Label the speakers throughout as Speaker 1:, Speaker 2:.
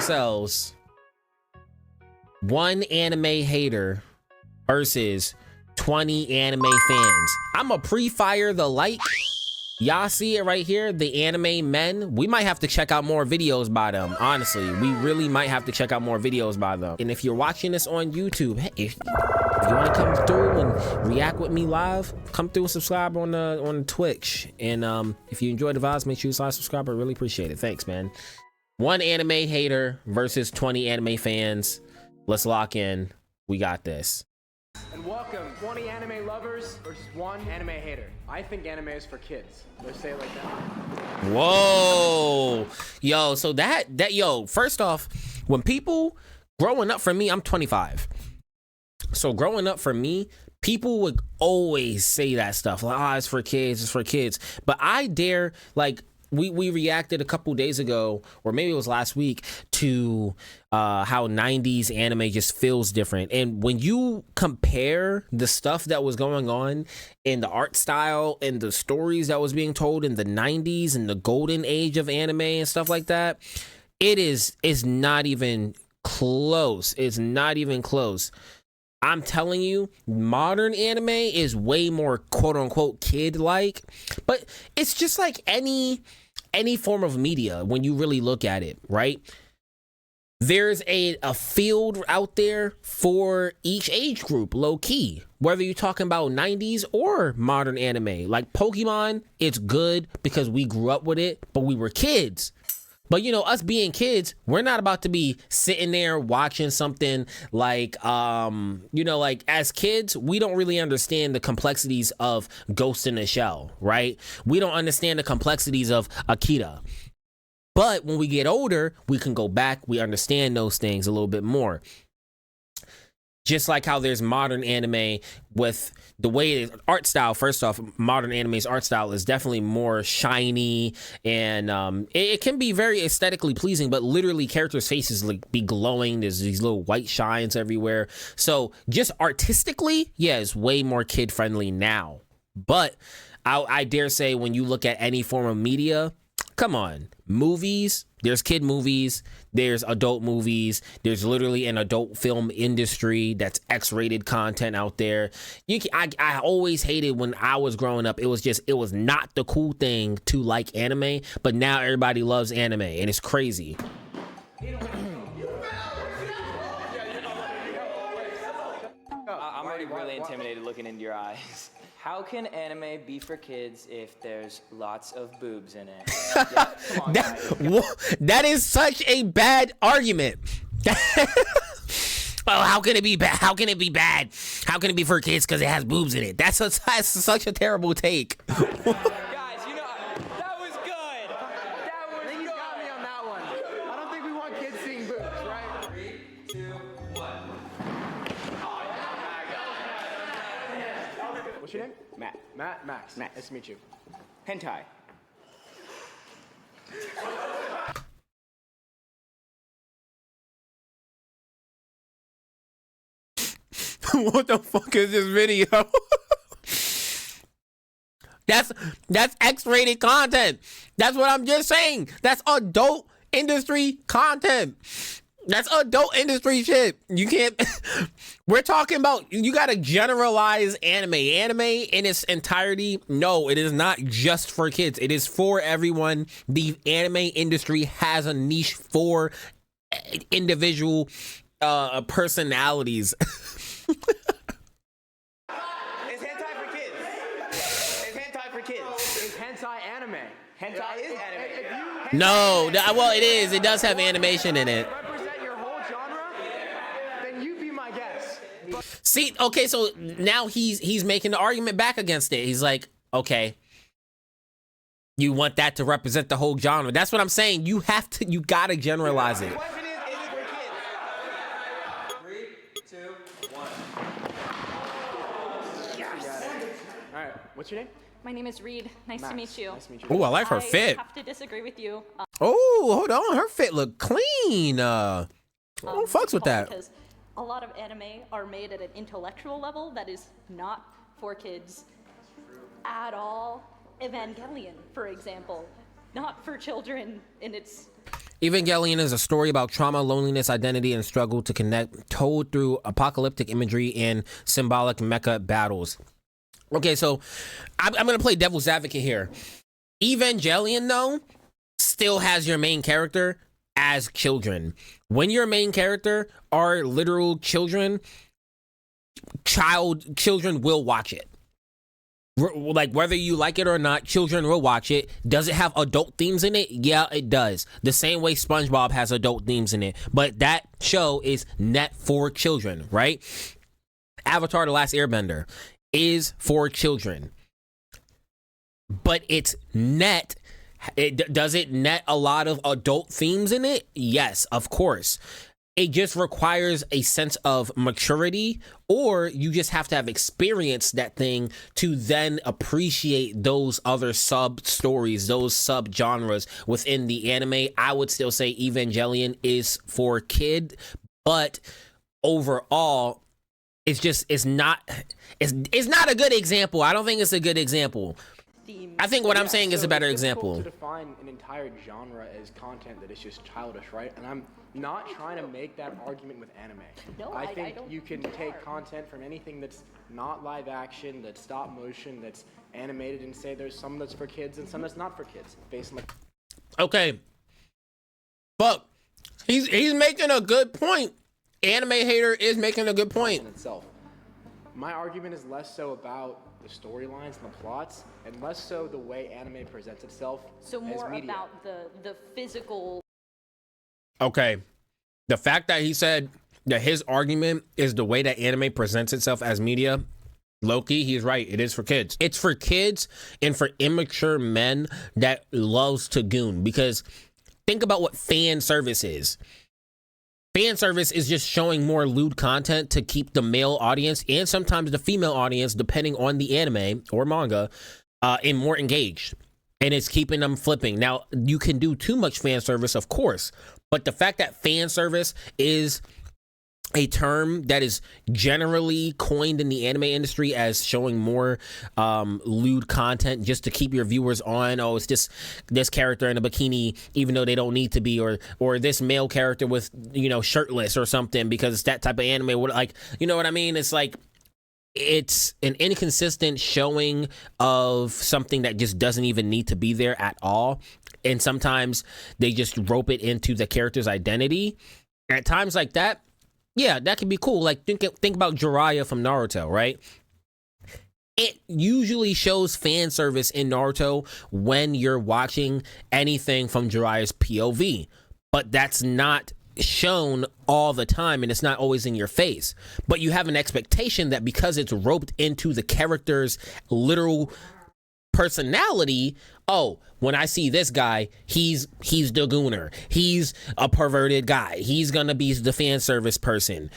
Speaker 1: ourselves one anime hater versus 20 anime fans. I'm a pre-fire the like. Y'all see it right here, the anime men. We might have to check out more videos by them. Honestly, we really might have to check out more videos by them. And if you're watching this on YouTube, hey, if you want to come through and react with me live, come through and subscribe on Twitch. And if you enjoy the vibes, make sure you slide subscribe. I really appreciate it. Thanks, man. One anime hater versus 20 anime fans. Let's lock in. We got this.
Speaker 2: And welcome, 20 anime lovers versus one anime hater. I think anime is for kids. Let's say it like that.
Speaker 1: Whoa. Yo, so yo, first off, when people growing up, for me, I'm 25. So growing up for me, people would always say that stuff like, oh, it's for kids, it's for kids. But I dare, like, we reacted a couple days ago, or maybe it was last week, to how 90s anime just feels different. And when you compare the stuff that was going on in the art style and the stories that was being told in the 90s and the golden age of anime and stuff like that, it's not even close. It's not even close. I'm telling you, modern anime is way more quote unquote kid-like, but it's just like any form of media when you really look at it, right? There's a field out there for each age group, low key, whether you're talking about 90s or modern anime. Like Pokemon, it's good because we grew up with it, but we were kids. But, you know, us being kids, we're not about to be sitting there watching something like, you know, like as kids, we don't really understand the complexities of Ghost in the Shell, right? We don't understand the complexities of Akira. But when we get older, we can go back. We understand those things a little bit more. Just like how there's modern anime with the way art style. First off, modern anime's art style is definitely more shiny, and it can be very aesthetically pleasing, but literally characters' faces like be glowing. There's these little white shines everywhere. So just artistically, yeah, it's way more kid friendly now. But I dare say when you look at any form of media, come on, movies, there's kid movies, there's adult movies, there's literally an adult film industry that's X-rated content out there. I always hated when I was growing up, it was not the cool thing to like anime, but now everybody loves anime, and it's crazy.
Speaker 3: I'm already really intimidated looking into your eyes. How can anime be for kids if there's lots of boobs in it? Yeah, come on,
Speaker 1: that is such a bad argument. Oh, how can it be bad? How can it be bad? How can it be for kids because it has boobs in it? That's such a terrible take.
Speaker 3: Guys, you know, that was good.
Speaker 2: That was good. Got me on that one. I don't think we want kids seeing boobs, right?
Speaker 3: 3, 2, 1.
Speaker 2: What's your name?
Speaker 3: Matt.
Speaker 2: Max. Nice to meet you.
Speaker 3: Hentai.
Speaker 1: What the fuck is this video? That's X-rated content. That's what I'm just saying. That's adult industry content. That's adult industry shit. You can't. We're talking about, you gotta generalize anime. Anime in its entirety, no, it is not just for kids. It is for everyone. The anime industry has a niche for individual personalities.
Speaker 3: It's hentai for kids. It's hentai for kids.
Speaker 2: It's hentai anime.
Speaker 3: Hentai is anime.
Speaker 1: No, well, it is. It does have animation in it.
Speaker 2: Represent your whole genre? Then you be my guest.
Speaker 1: See, okay, so now he's making the argument back against it. He's like, okay, you want that to represent the whole genre. That's what I'm saying. You gotta generalize it.
Speaker 3: The question is it for kids? 3, 2, 1.
Speaker 2: Yes. All right, what's your name?
Speaker 4: My name is Reed. Nice to meet you.
Speaker 2: Nice to meet you.
Speaker 1: Oh, I like her
Speaker 4: I
Speaker 1: fit.
Speaker 4: have to disagree with you.
Speaker 1: Oh, hold on. Her fit look clean. I don't fucks with that.
Speaker 4: Because a lot of anime are made at an intellectual level that is not for kids at all. Evangelion, for example, not for children in its
Speaker 1: Evangelion is a story about trauma, loneliness, identity, and struggle to connect, told through apocalyptic imagery and symbolic mecha battles. Okay, so I'm going to play devil's advocate here. Evangelion, though, still has your main character as children. When your main character are literal children, children will watch it. Like, whether you like it or not, children will watch it. Does it have adult themes in it? Yeah, it does. The same way SpongeBob has adult themes in it. But that show is net for children, right? Avatar: The Last Airbender is for children. But it's net. Does it net a lot of adult themes in it? Yes, of course. It just requires a sense of maturity, or you just have to have experienced that thing to then appreciate those other sub stories, those sub genres within the anime. I would still say Evangelion is for kid, but overall, it's not a good example. I don't think it's a good example. I think what I'm saying is a better example.
Speaker 2: To define an entire genre as content that is just childish, right? And I'm not trying to make that argument with anime.
Speaker 4: No,
Speaker 2: I
Speaker 4: I
Speaker 2: think
Speaker 4: don't
Speaker 2: you can take content from anything that's not live action, that's stop motion, that's animated, and say there's some that's for kids and some that's not for kids, based on
Speaker 1: Okay, but he's making a good point. Anime hater is making a good point.
Speaker 2: in itself. My argument is less so about the storylines and the plots, and less so the way anime presents itself.
Speaker 4: So more
Speaker 2: as media.
Speaker 4: about the physical.
Speaker 1: Okay, the fact that he said that his argument is the way that anime presents itself as media, low-key, he's right. It is for kids. It's for kids and for immature men that loves to goon. Because think about what fan service is. Fan service is just showing more lewd content to keep the male audience and sometimes the female audience, depending on the anime or manga, and more engaged. And it's keeping them flipping. Now, you can do too much fan service, of course, but the fact that fan service is a term that is generally coined in the anime industry as showing more lewd content just to keep your viewers on. Oh, it's just this character in a bikini even though they don't need to be, or this male character with, you know, shirtless or something because it's that type of anime. Like, you know what I mean? It's like, it's an inconsistent showing of something that just doesn't even need to be there at all. And sometimes they just rope it into the character's identity. At times like that, yeah, that could be cool. Like, think about Jiraiya from Naruto, right? It usually shows fan service in Naruto when you're watching anything from Jiraiya's POV, but that's not shown all the time, and it's not always in your face. But you have an expectation that because it's roped into the character's literal personality, oh, when I see this guy, he's the gooner, he's a perverted guy, he's gonna be the fan service person.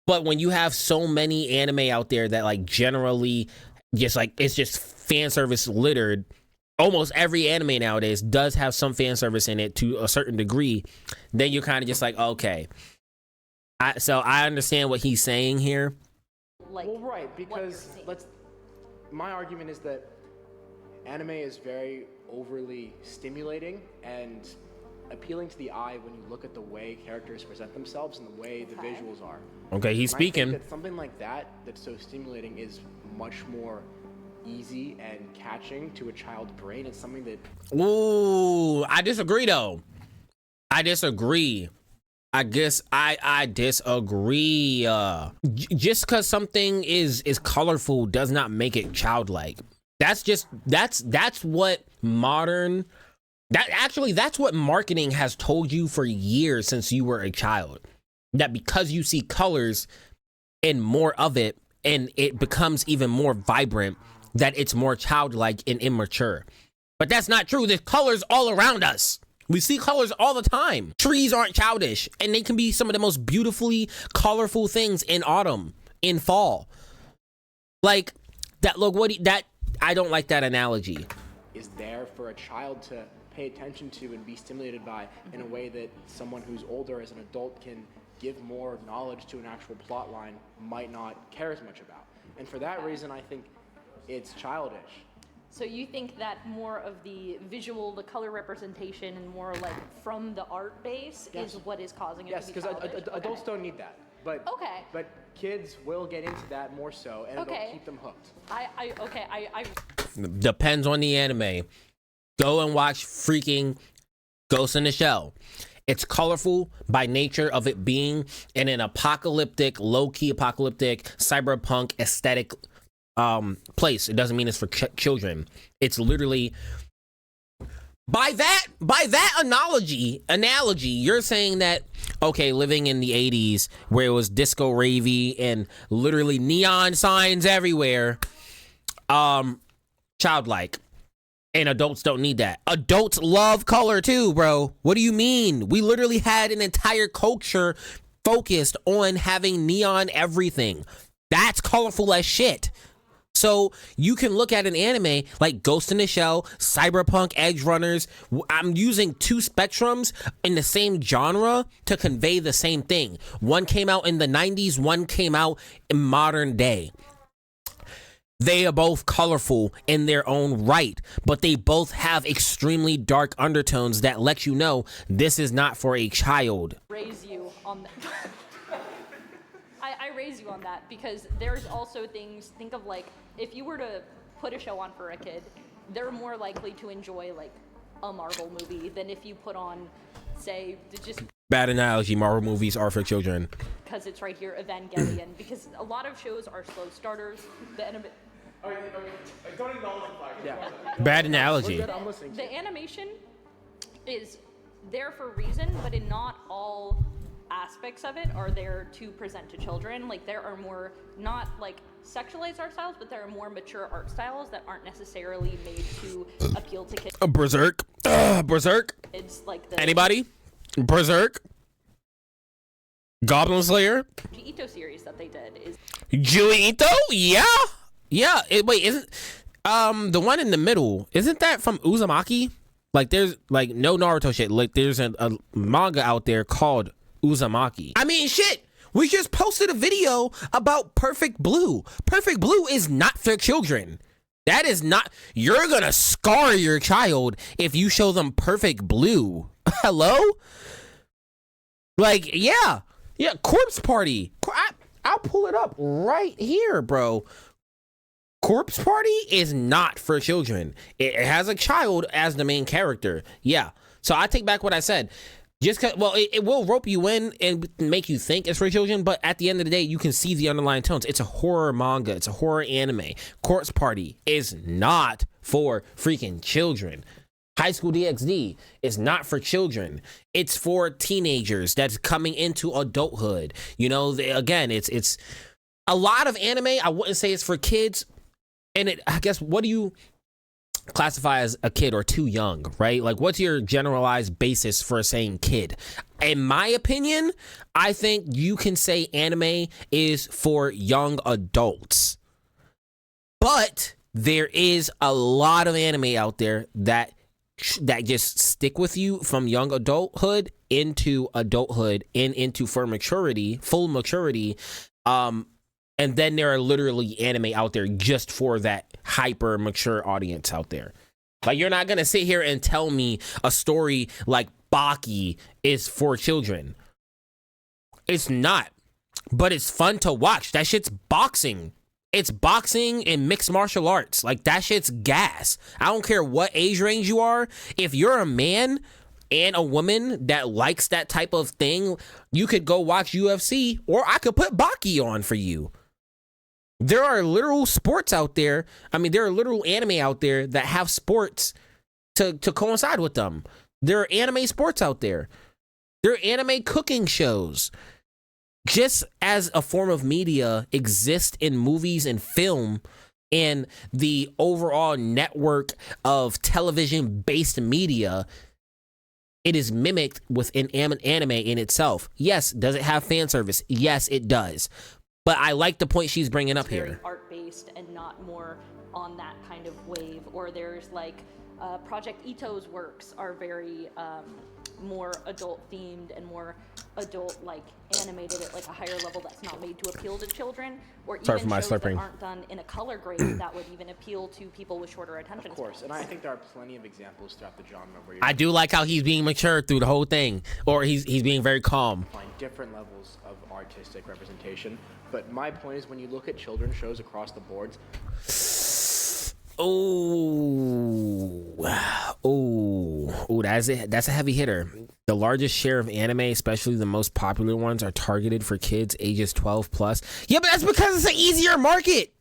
Speaker 1: But when you have so many anime out there that like generally just like it's just fan service littered, almost every anime nowadays does have some fan service in it to a certain degree, then you're kind of just like, okay, so I understand what he's saying here.
Speaker 4: Like,
Speaker 2: well, right, because my argument is that anime is very overly stimulating and appealing to the eye when you look at the way characters present themselves and the way the visuals are.
Speaker 1: Okay, he's speaking.
Speaker 2: I think that something like that that's so stimulating is much more easy and catching to a child's brain. It's something that...
Speaker 1: Ooh, I disagree though. I disagree. I guess I disagree. Just because something is colorful does not make it childlike. That's what modern... That's what marketing has told you for years since you were a child. That because you see colors and more of it, and it becomes even more vibrant, that it's more childlike and immature. But that's not true. There's colors all around us. We see colors all the time. Trees aren't childish, and they can be some of the most beautifully colorful things in autumn, in fall. Like that. Look, I don't like that analogy.
Speaker 2: Is there for a child to pay attention to and be stimulated by in a way that someone who's older as an adult can give more knowledge to an actual plot line might not care as much about. And for that reason, I think it's childish.
Speaker 4: So you think that more of the visual, the color representation, and more like from the art base is what is causing it to be childish?
Speaker 2: Yes, because adults don't need that. But kids will get into that more so, and it'll keep them hooked.
Speaker 4: I
Speaker 1: Depends on the anime. Go and watch freaking Ghost in the Shell. It's colorful by nature of it being in an apocalyptic, low-key apocalyptic, cyberpunk aesthetic place. It doesn't mean it's for children. It's literally by that analogy, you're saying that, okay, living in the 80s where it was disco ravey and literally neon signs everywhere, childlike. And adults don't need that. Adults love color too, bro. What do you mean? We literally had an entire culture focused on having neon everything. That's colorful as shit. So you can look at an anime like Ghost in the Shell, Cyberpunk Edge Runners. I'm using two spectrums in the same genre to convey the same thing. One came out in the 90s, one came out in modern day. They are both colorful in their own right, but they both have extremely dark undertones that let you know this is not for a child.
Speaker 4: Raise you on that. I raise you on that because there's also things, think of like, if you were to put a show on for a kid, they're more likely to enjoy like a Marvel movie than if you put on, say, just...
Speaker 1: Bad analogy, Marvel movies are for children.
Speaker 4: Because it's right here, Evangelion, because a lot of shows are slow starters.
Speaker 2: Okay, don't acknowledge the flag. Yeah.
Speaker 1: Bad analogy.
Speaker 2: I'm listening.
Speaker 4: The animation is there for a reason, but in not all aspects of it are there to present to children. Like there are more, not like sexualized art styles, but there are more mature art styles that aren't necessarily made to appeal to kids.
Speaker 1: Berserk. Berserk.
Speaker 4: It's like the
Speaker 1: Anybody? Berserk. Goblin Slayer.
Speaker 4: Ito series that they did is
Speaker 1: Jui Ito? Yeah. Yeah, wait, isn't the one in the middle, isn't that from Uzumaki? Like there's like no Naruto shit. Like there's a manga out there called Uzumaki. I mean shit, we just posted a video about Perfect Blue. Perfect Blue is not for children. That is not, you're gonna scar your child if you show them Perfect Blue. Hello? Like, yeah, Corpse Party. I'll pull it up right here, bro. Corpse Party is not for children. It has a child as the main character. Yeah. So I take back what I said. Just cause, well, it will rope you in and make you think it's for children, but at the end of the day, you can see the underlying tones. It's a horror manga. It's a horror anime. Corpse Party is not for freaking children. High School DxD is not for children. It's for teenagers that's coming into adulthood. You know, again, it's a lot of anime. I wouldn't say it's for kids. And I guess, what do you classify as a kid or too young, right? Like, what's your generalized basis for saying kid? In my opinion, I think you can say anime is for young adults. But there is a lot of anime out there that just stick with you from young adulthood into adulthood and into full maturity. And then there are literally anime out there just for that hyper mature audience out there. Like, you're not going to sit here and tell me a story like Baki is for children. It's not. But it's fun to watch. That shit's boxing. It's boxing and mixed martial arts. Like, that shit's gas. I don't care what age range you are. If you're a man and a woman that likes that type of thing, you could go watch UFC, or I could put Baki on for you. There are literal sports out there. I mean, there are literal anime out there that have sports to coincide with them. There are anime sports out there. There are anime cooking shows. Just as a form of media exists in movies and film, and the overall network of television-based media, it is mimicked within anime in itself. Yes, does it have fan service? Yes, it does. But I like the point she's bringing up here.
Speaker 4: Art-based and not more on that kind of wave. Or there's like Project Ito's works are very more adult-themed and more adult like animated at like a higher level that's not made to appeal to children, or even
Speaker 1: Sorry for my
Speaker 4: shows that
Speaker 1: slurping.
Speaker 4: aren't done in a color grade that would even appeal to people with shorter attention
Speaker 2: Of course,
Speaker 4: spans.
Speaker 2: and I think there are plenty of examples throughout the genre where you
Speaker 1: I do like how he's being mature through the whole thing, or he's being very calm.
Speaker 2: find different levels of artistic representation. But my point is, when you look at children's shows across the boards,
Speaker 1: That's a heavy hitter. The largest share of anime, especially the most popular ones, are targeted for kids ages 12 plus. Yeah, but that's because it's an easier market.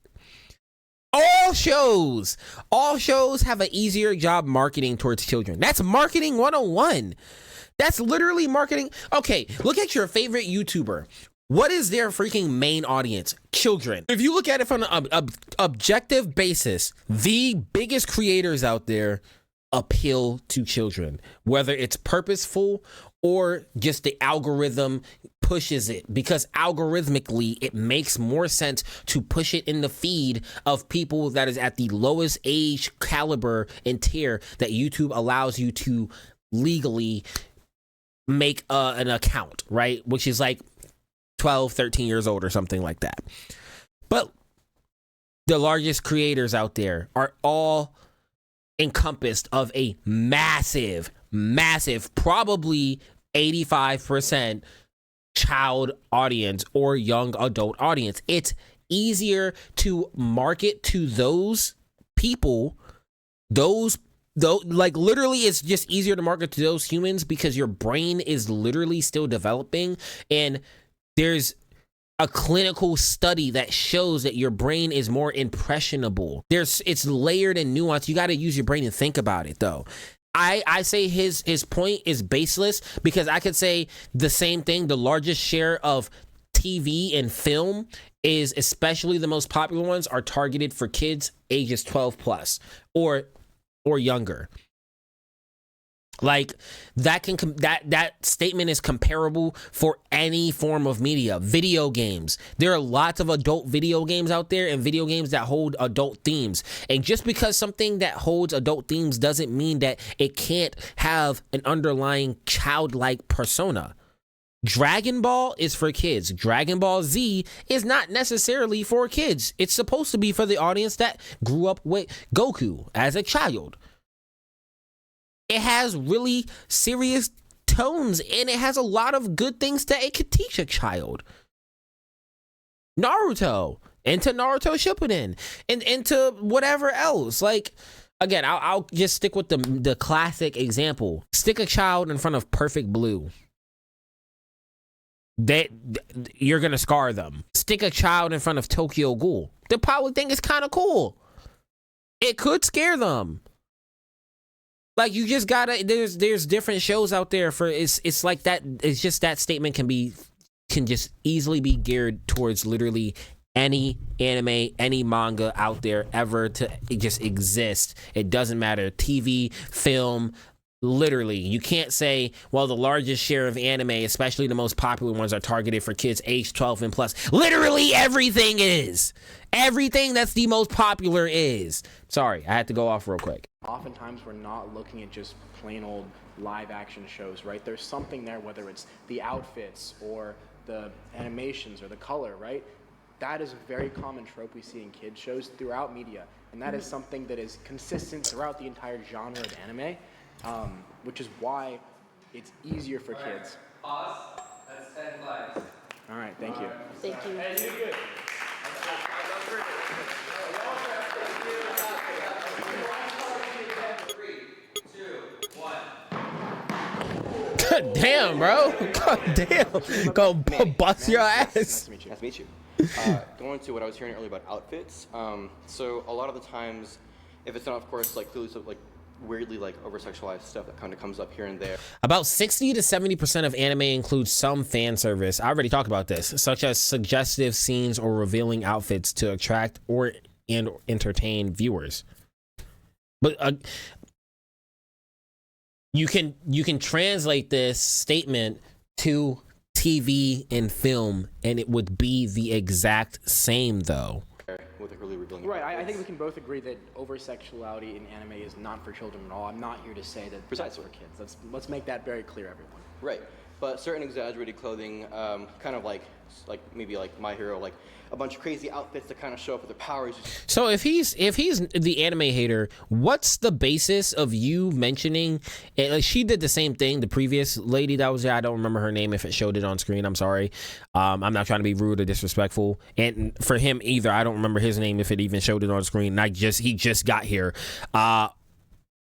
Speaker 1: All shows have an easier job marketing towards children. That's marketing 101. That's literally marketing. Okay, look at your favorite YouTuber. What is their freaking main audience? Children. If you look at it from an objective basis, the biggest creators out there appeal to children, whether it's purposeful or just the algorithm pushes it, because algorithmically it makes more sense to push it in the feed of people that is at the lowest age caliber and tier that YouTube allows you to legally make an account, right? Which is like 12, 13 years old or something like that. But the largest creators out there are all encompassed of a massive, probably 85% child audience or young adult audience. It's easier to market to those people, like literally it's just easier to market to those humans because your brain is literally still developing, and there's a clinical study that shows that your brain is more impressionable. It's layered and nuanced. You got to use your brain and think about it, though. I say his point is baseless, because I could say the same thing. The largest share of TV and film is, especially the most popular ones, are targeted for kids ages 12 plus or younger. Like that statement is comparable for any form of media. Video games. There are lots of adult video games out there, and video games that hold adult themes. And just because something that holds adult themes doesn't mean that it can't have an underlying childlike persona. Dragon Ball is for kids. Dragon Ball Z is not necessarily for kids. It's supposed to be for the audience that grew up with Goku as a child. It has really serious tones, and it has a lot of good things that it could teach a child. Naruto, into Naruto Shippuden, and into whatever else. Like, again, I'll just stick with the classic example. Stick a child in front of Perfect Blue. You're gonna scar them. Stick a child in front of Tokyo Ghoul. They'll probably think it's kind of cool. It could scare them. Like, you just gotta, there's different shows out there for, it's like that. It's just that statement can just easily be geared towards literally any anime, any manga out there ever to just exist. It doesn't matter. TV, film, literally. You can't say, well, the largest share of anime, especially the most popular ones, are targeted for kids age 12 and plus. Literally everything is. Everything that's the most popular is. Sorry, I had to go off real quick.
Speaker 2: oftentimes we're not looking at just plain old live action shows, right? There's something there, whether it's the outfits or the animations or the color, right? That is a very common trope we see in kids shows throughout media, and that is something that is consistent throughout the entire genre of anime, which is why it's easier for kids.
Speaker 3: Pause. That's 10 flags.
Speaker 2: All right, thank you.
Speaker 4: Thank you.
Speaker 3: Hey, you did good.
Speaker 1: God damn, bro. God damn. Go bust your ass.
Speaker 2: Nice to meet you.
Speaker 5: Nice to meet you. Going to what I was hearing earlier about outfits. So a lot of the times, if it's not, of course, like clearly so, like weirdly like over-sexualized stuff that kind of comes up here and there.
Speaker 1: About 60 to 70% of anime includes some fan service. I already talked about this, such as suggestive scenes or revealing outfits to attract and entertain viewers. But you can translate this statement to TV and film, and it would be the exact same, though.
Speaker 5: With like really revealing
Speaker 2: Right, I
Speaker 5: outfits.
Speaker 2: think we can both agree that over-sexuality in anime is not for children at all. I'm not here to say that
Speaker 5: Precisely.
Speaker 2: that's for kids. Let's make that very clear, everyone.
Speaker 5: Right. but certain exaggerated clothing, kind of like maybe like My Hero, like a bunch of crazy outfits to kind of show up with their powers.
Speaker 1: So if he's the anime hater, what's the basis of you mentioning it? Like, she did the same thing. The previous lady that was there, I don't remember her name. If it showed it on screen, I'm sorry. I'm not trying to be rude or disrespectful. And for him either, I don't remember his name if it even showed it on screen. And he just got here.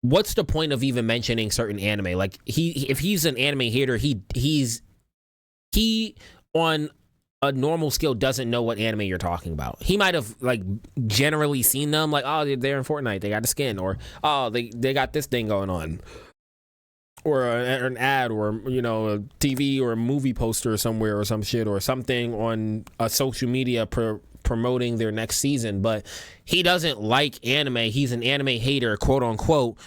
Speaker 1: What's the point of even mentioning certain anime? Like if he's an anime hater, he on a normal skill doesn't know what anime you're talking about. He might have like generally seen them, like, oh, they're in Fortnite, they got a skin, or oh, they got this thing going on, or an ad, or you know, a TV or a movie poster somewhere or some shit, or something on a social media promoting their next season. But he doesn't like anime. He's an anime hater, quote unquote.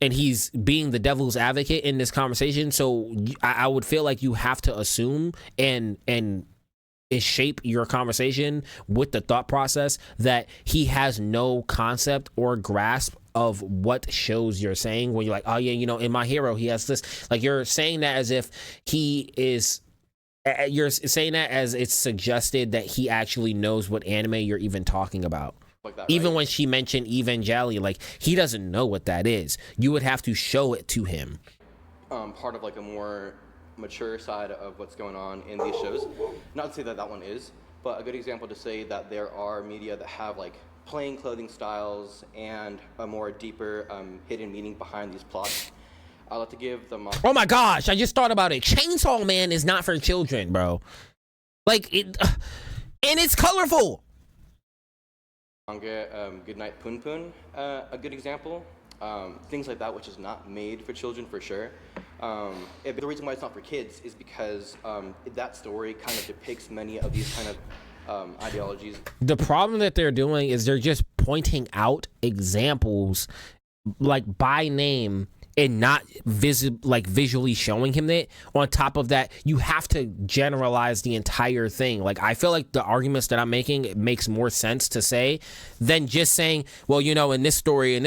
Speaker 1: And he's being the devil's advocate in this conversation. So I would feel like you have to assume and shape your conversation with the thought process that he has no concept or grasp of what shows you're saying when you're like, oh yeah, you know, in My Hero he has this. Like, you're saying that as if you're saying that as it's suggested that he actually knows what anime you're even talking about.
Speaker 5: Like that,
Speaker 1: even
Speaker 5: right?
Speaker 1: when she mentioned Evangelion, like, he doesn't know what that is. You would have to show it to him.
Speaker 5: Part of like a more mature side of what's going on in these shows. Not to say that one is, but a good example to say that there are media that have like plain clothing styles and a more deeper hidden meaning behind these plots. I'd like to give them.
Speaker 1: Oh my gosh, I just thought about it. Chainsaw Man is not for children, bro. Like it, and it's colorful.
Speaker 5: Manga, Goodnight Poon Poon, a good example. Things like that, which is not made for children for sure. The reason why it's not for kids is because that story kind of depicts many of these kind of ideologies.
Speaker 1: The problem that they're doing is they're just pointing out examples like by name and not visually showing him that. On top of that, you have to generalize the entire thing. Like, I feel like the arguments that I'm making, it makes more sense to say than just saying, well, you know, in this story,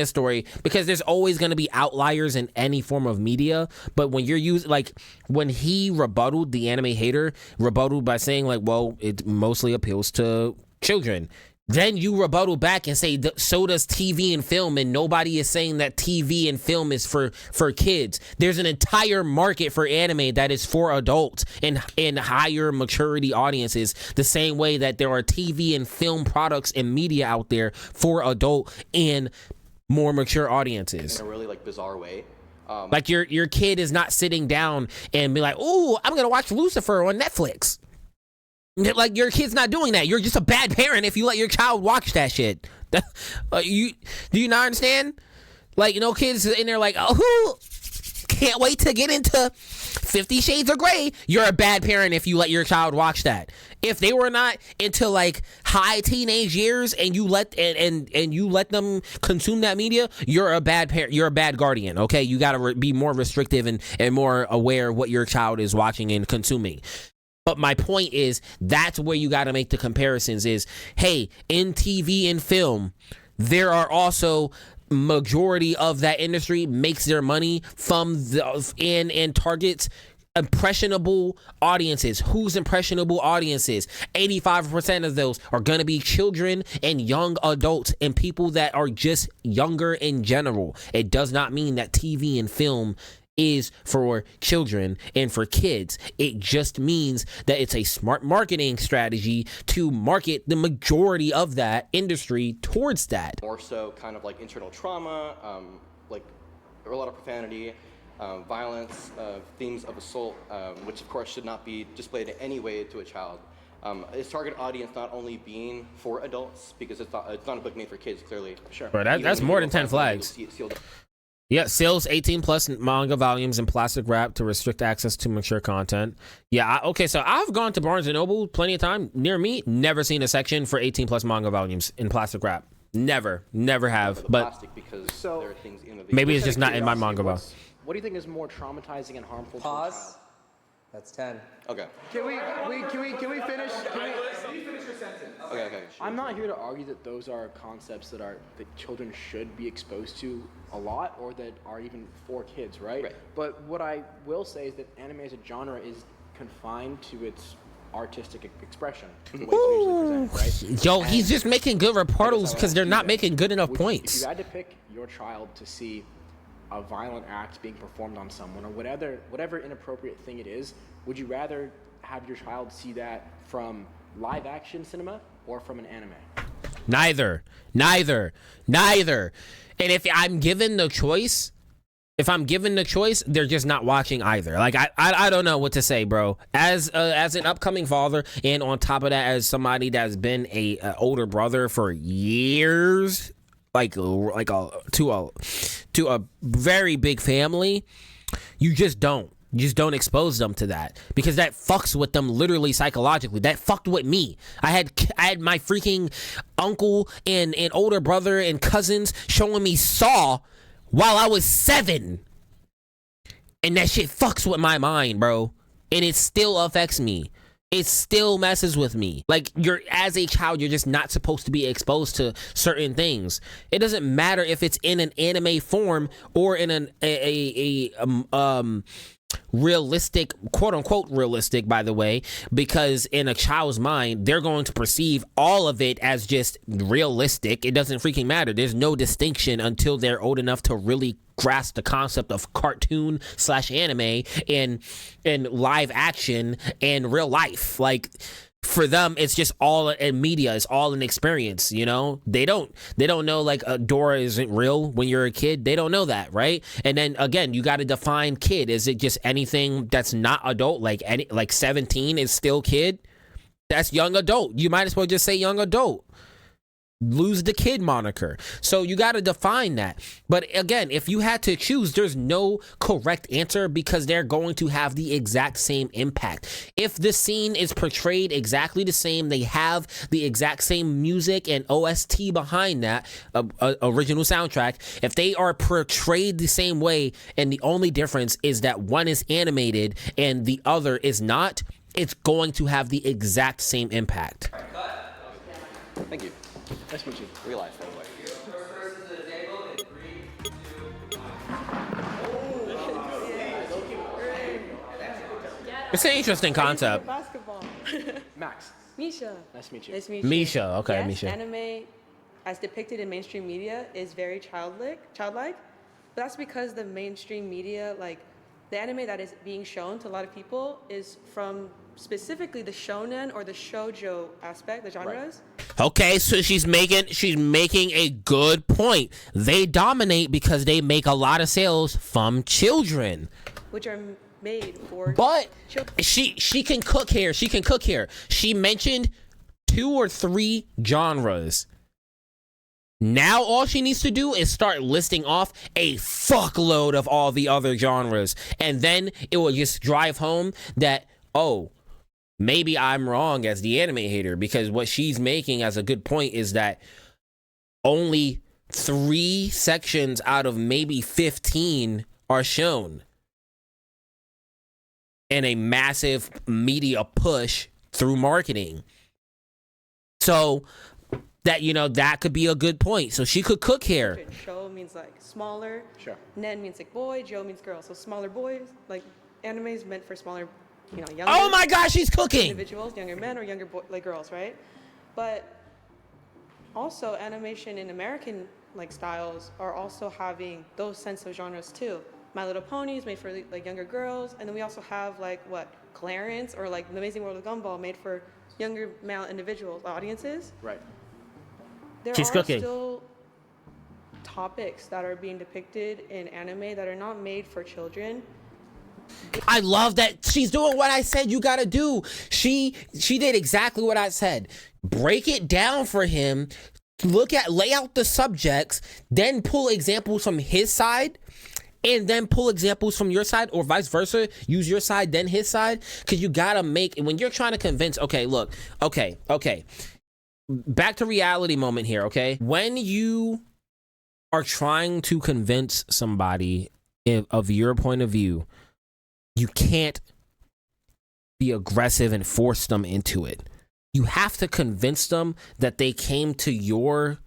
Speaker 1: because there's always going to be outliers in any form of media. But when you're using, like, when he rebutted the anime hater, rebutted by saying, like, well, it mostly appeals to children. Then you rebuttal back and say, so does TV and film, and nobody is saying that TV and film is for kids. There's an entire market for anime that is for adults and higher maturity audiences, the same way that there are TV and film products and media out there for adult and more mature audiences.
Speaker 5: In a really like bizarre way.
Speaker 1: Like your kid is not sitting down and be like, "Ooh, I'm gonna watch Lucifer on Netflix." Like, your kid's not doing that. You're just a bad parent if you let your child watch that shit. Do you not understand? Like, you know, kids in there like, oh, can't wait to get into 50 Shades of Grey. You're a bad parent if you let your child watch that. If they were not into like high teenage years and you let and you let them consume that media, you're a bad parent. You're a bad guardian. Okay, you got to be more restrictive and more aware of what your child is watching and consuming. But my point is, that's where you got to make the comparisons is, hey, in TV and film, there are also majority of that industry makes their money from and targets impressionable audiences. Who's impressionable audiences? 85% of those are going to be children and young adults and people that are just younger in general. It does not mean that TV and film is for children and for kids. It just means that it's a smart marketing strategy to market the majority of that industry towards that.
Speaker 5: More so kind of like internal trauma, like a lot of profanity, violence, themes of assault, which of course should not be displayed in any way to a child. Its target audience not only being for adults, because it's not a book made for kids, clearly.
Speaker 2: Sure.
Speaker 1: But that's more than 10 flags. Yeah, sales 18 plus manga volumes in plastic wrap to restrict access to mature content. Yeah, okay, so I've gone to Barnes & Noble plenty of time. Near me, never seen a section for 18 plus manga volumes in plastic wrap. Never have. But
Speaker 5: plastic, because there are things in the
Speaker 1: maybe it's just not in my manga box.
Speaker 2: What do you think is more traumatizing and harmful to a child?
Speaker 6: That's 10.
Speaker 5: Okay.
Speaker 2: Can we finish?
Speaker 5: Let me finish your sentence. Okay. Sure.
Speaker 2: I'm not here to argue that those are concepts that children should be exposed to a lot, or that are even for kids, right?
Speaker 5: Right.
Speaker 2: But what I will say is that anime as a genre is confined to its artistic expression, the way it's usually presented, right?
Speaker 1: Yo, he's just making good reportals because they're not making good enough
Speaker 2: If
Speaker 1: points.
Speaker 2: you had to pick your child to see a violent act being performed on someone, or whatever inappropriate thing it is, would you rather have your child see that from live action cinema or from an anime?
Speaker 1: Neither. And if I'm given the choice, they're just not watching either. Like I don't know what to say, bro. As an upcoming father, and on top of that, as somebody that's been a older brother for years, to a very big family, you just don't expose them to that, because that fucks with them literally psychologically. That fucked with me. I had my freaking uncle and older brother and cousins showing me Saw while I was 7, and that shit fucks with my mind, bro, and it still affects me. It still messes with me. Like, as a child, you're just not supposed to be exposed to certain things. It doesn't matter if it's in an anime form or in realistic, quote unquote realistic, by the way, because in a child's mind, they're going to perceive all of it as just realistic. It doesn't freaking matter. There's no distinction until they're old enough to really grasp the concept of cartoon / anime and live action and real life. Like, for them, it's just all in media. It's all an experience, you know? They don't know, like, Dora isn't real when you're a kid. They don't know that, right? And then, again, you got to define kid. Is it just anything that's not adult? Like 17 is still kid? That's young adult. You might as well just say young adult. Lose the kid moniker. So you got to define that. But again, if you had to choose, there's no correct answer, because they're going to have the exact same impact. If the scene is portrayed exactly the same, they have the exact same music and OST behind that, original soundtrack. If they are portrayed the same way, and the only difference is that one is animated and the other is not, it's going to have the exact same impact.
Speaker 5: Thank you.
Speaker 2: Nice to meet you.
Speaker 5: Real life, by the way.
Speaker 1: It's an interesting concept.
Speaker 7: Basketball.
Speaker 2: Max,
Speaker 7: Misha.
Speaker 2: nice to meet you.
Speaker 7: Nice to meet you.
Speaker 1: Misha, okay,
Speaker 7: Yes,
Speaker 1: Misha.
Speaker 7: anime, as depicted in mainstream media, is very childlike. But that's because the mainstream media, like the anime that is being shown to a lot of people, is from specifically the shonen or the shoujo aspect, the genres.
Speaker 1: Okay, so she's making a good point. They dominate because they make a lot of sales from children.
Speaker 7: Which are made for
Speaker 1: But
Speaker 7: children.
Speaker 1: she can cook here. She mentioned 2 or 3 genres. Now all she needs to do is start listing off a fuckload of all the other genres, and then it will just drive home that, oh, maybe I'm wrong as the anime hater, because what she's making as a good point is that only 3 sections out of maybe 15 are shown, and a massive media push through marketing. So that, that could be a good point. So she could cook here.
Speaker 7: Show means like smaller.
Speaker 2: Sure.
Speaker 7: Nen means like boy. Jo means girl. So smaller boys. Like anime is meant for smaller, younger.
Speaker 1: Oh my gosh, she's cooking.
Speaker 7: Individuals, younger men or younger like girls, right? But also animation in American styles are also having those sense of genres too. My Little Pony is made for like younger girls, and then we also have Clarence or like The Amazing World of Gumball made for younger male individuals, audiences.
Speaker 2: Right.
Speaker 7: There
Speaker 1: She's
Speaker 7: are
Speaker 1: cooking.
Speaker 7: still topics that are being depicted in anime that are not made for children.
Speaker 1: I love that she's doing what I said you gotta do. She did exactly what I said. Break it down for him, lay out the subjects, then pull examples from his side, and then pull examples from your side, or vice versa. Use your side, then his side, because you gotta make, when you're trying to convince, okay, back to reality moment here, okay? When you are trying to convince somebody of your point of view, you can't be aggressive and force them into it. You have to convince them that they came to your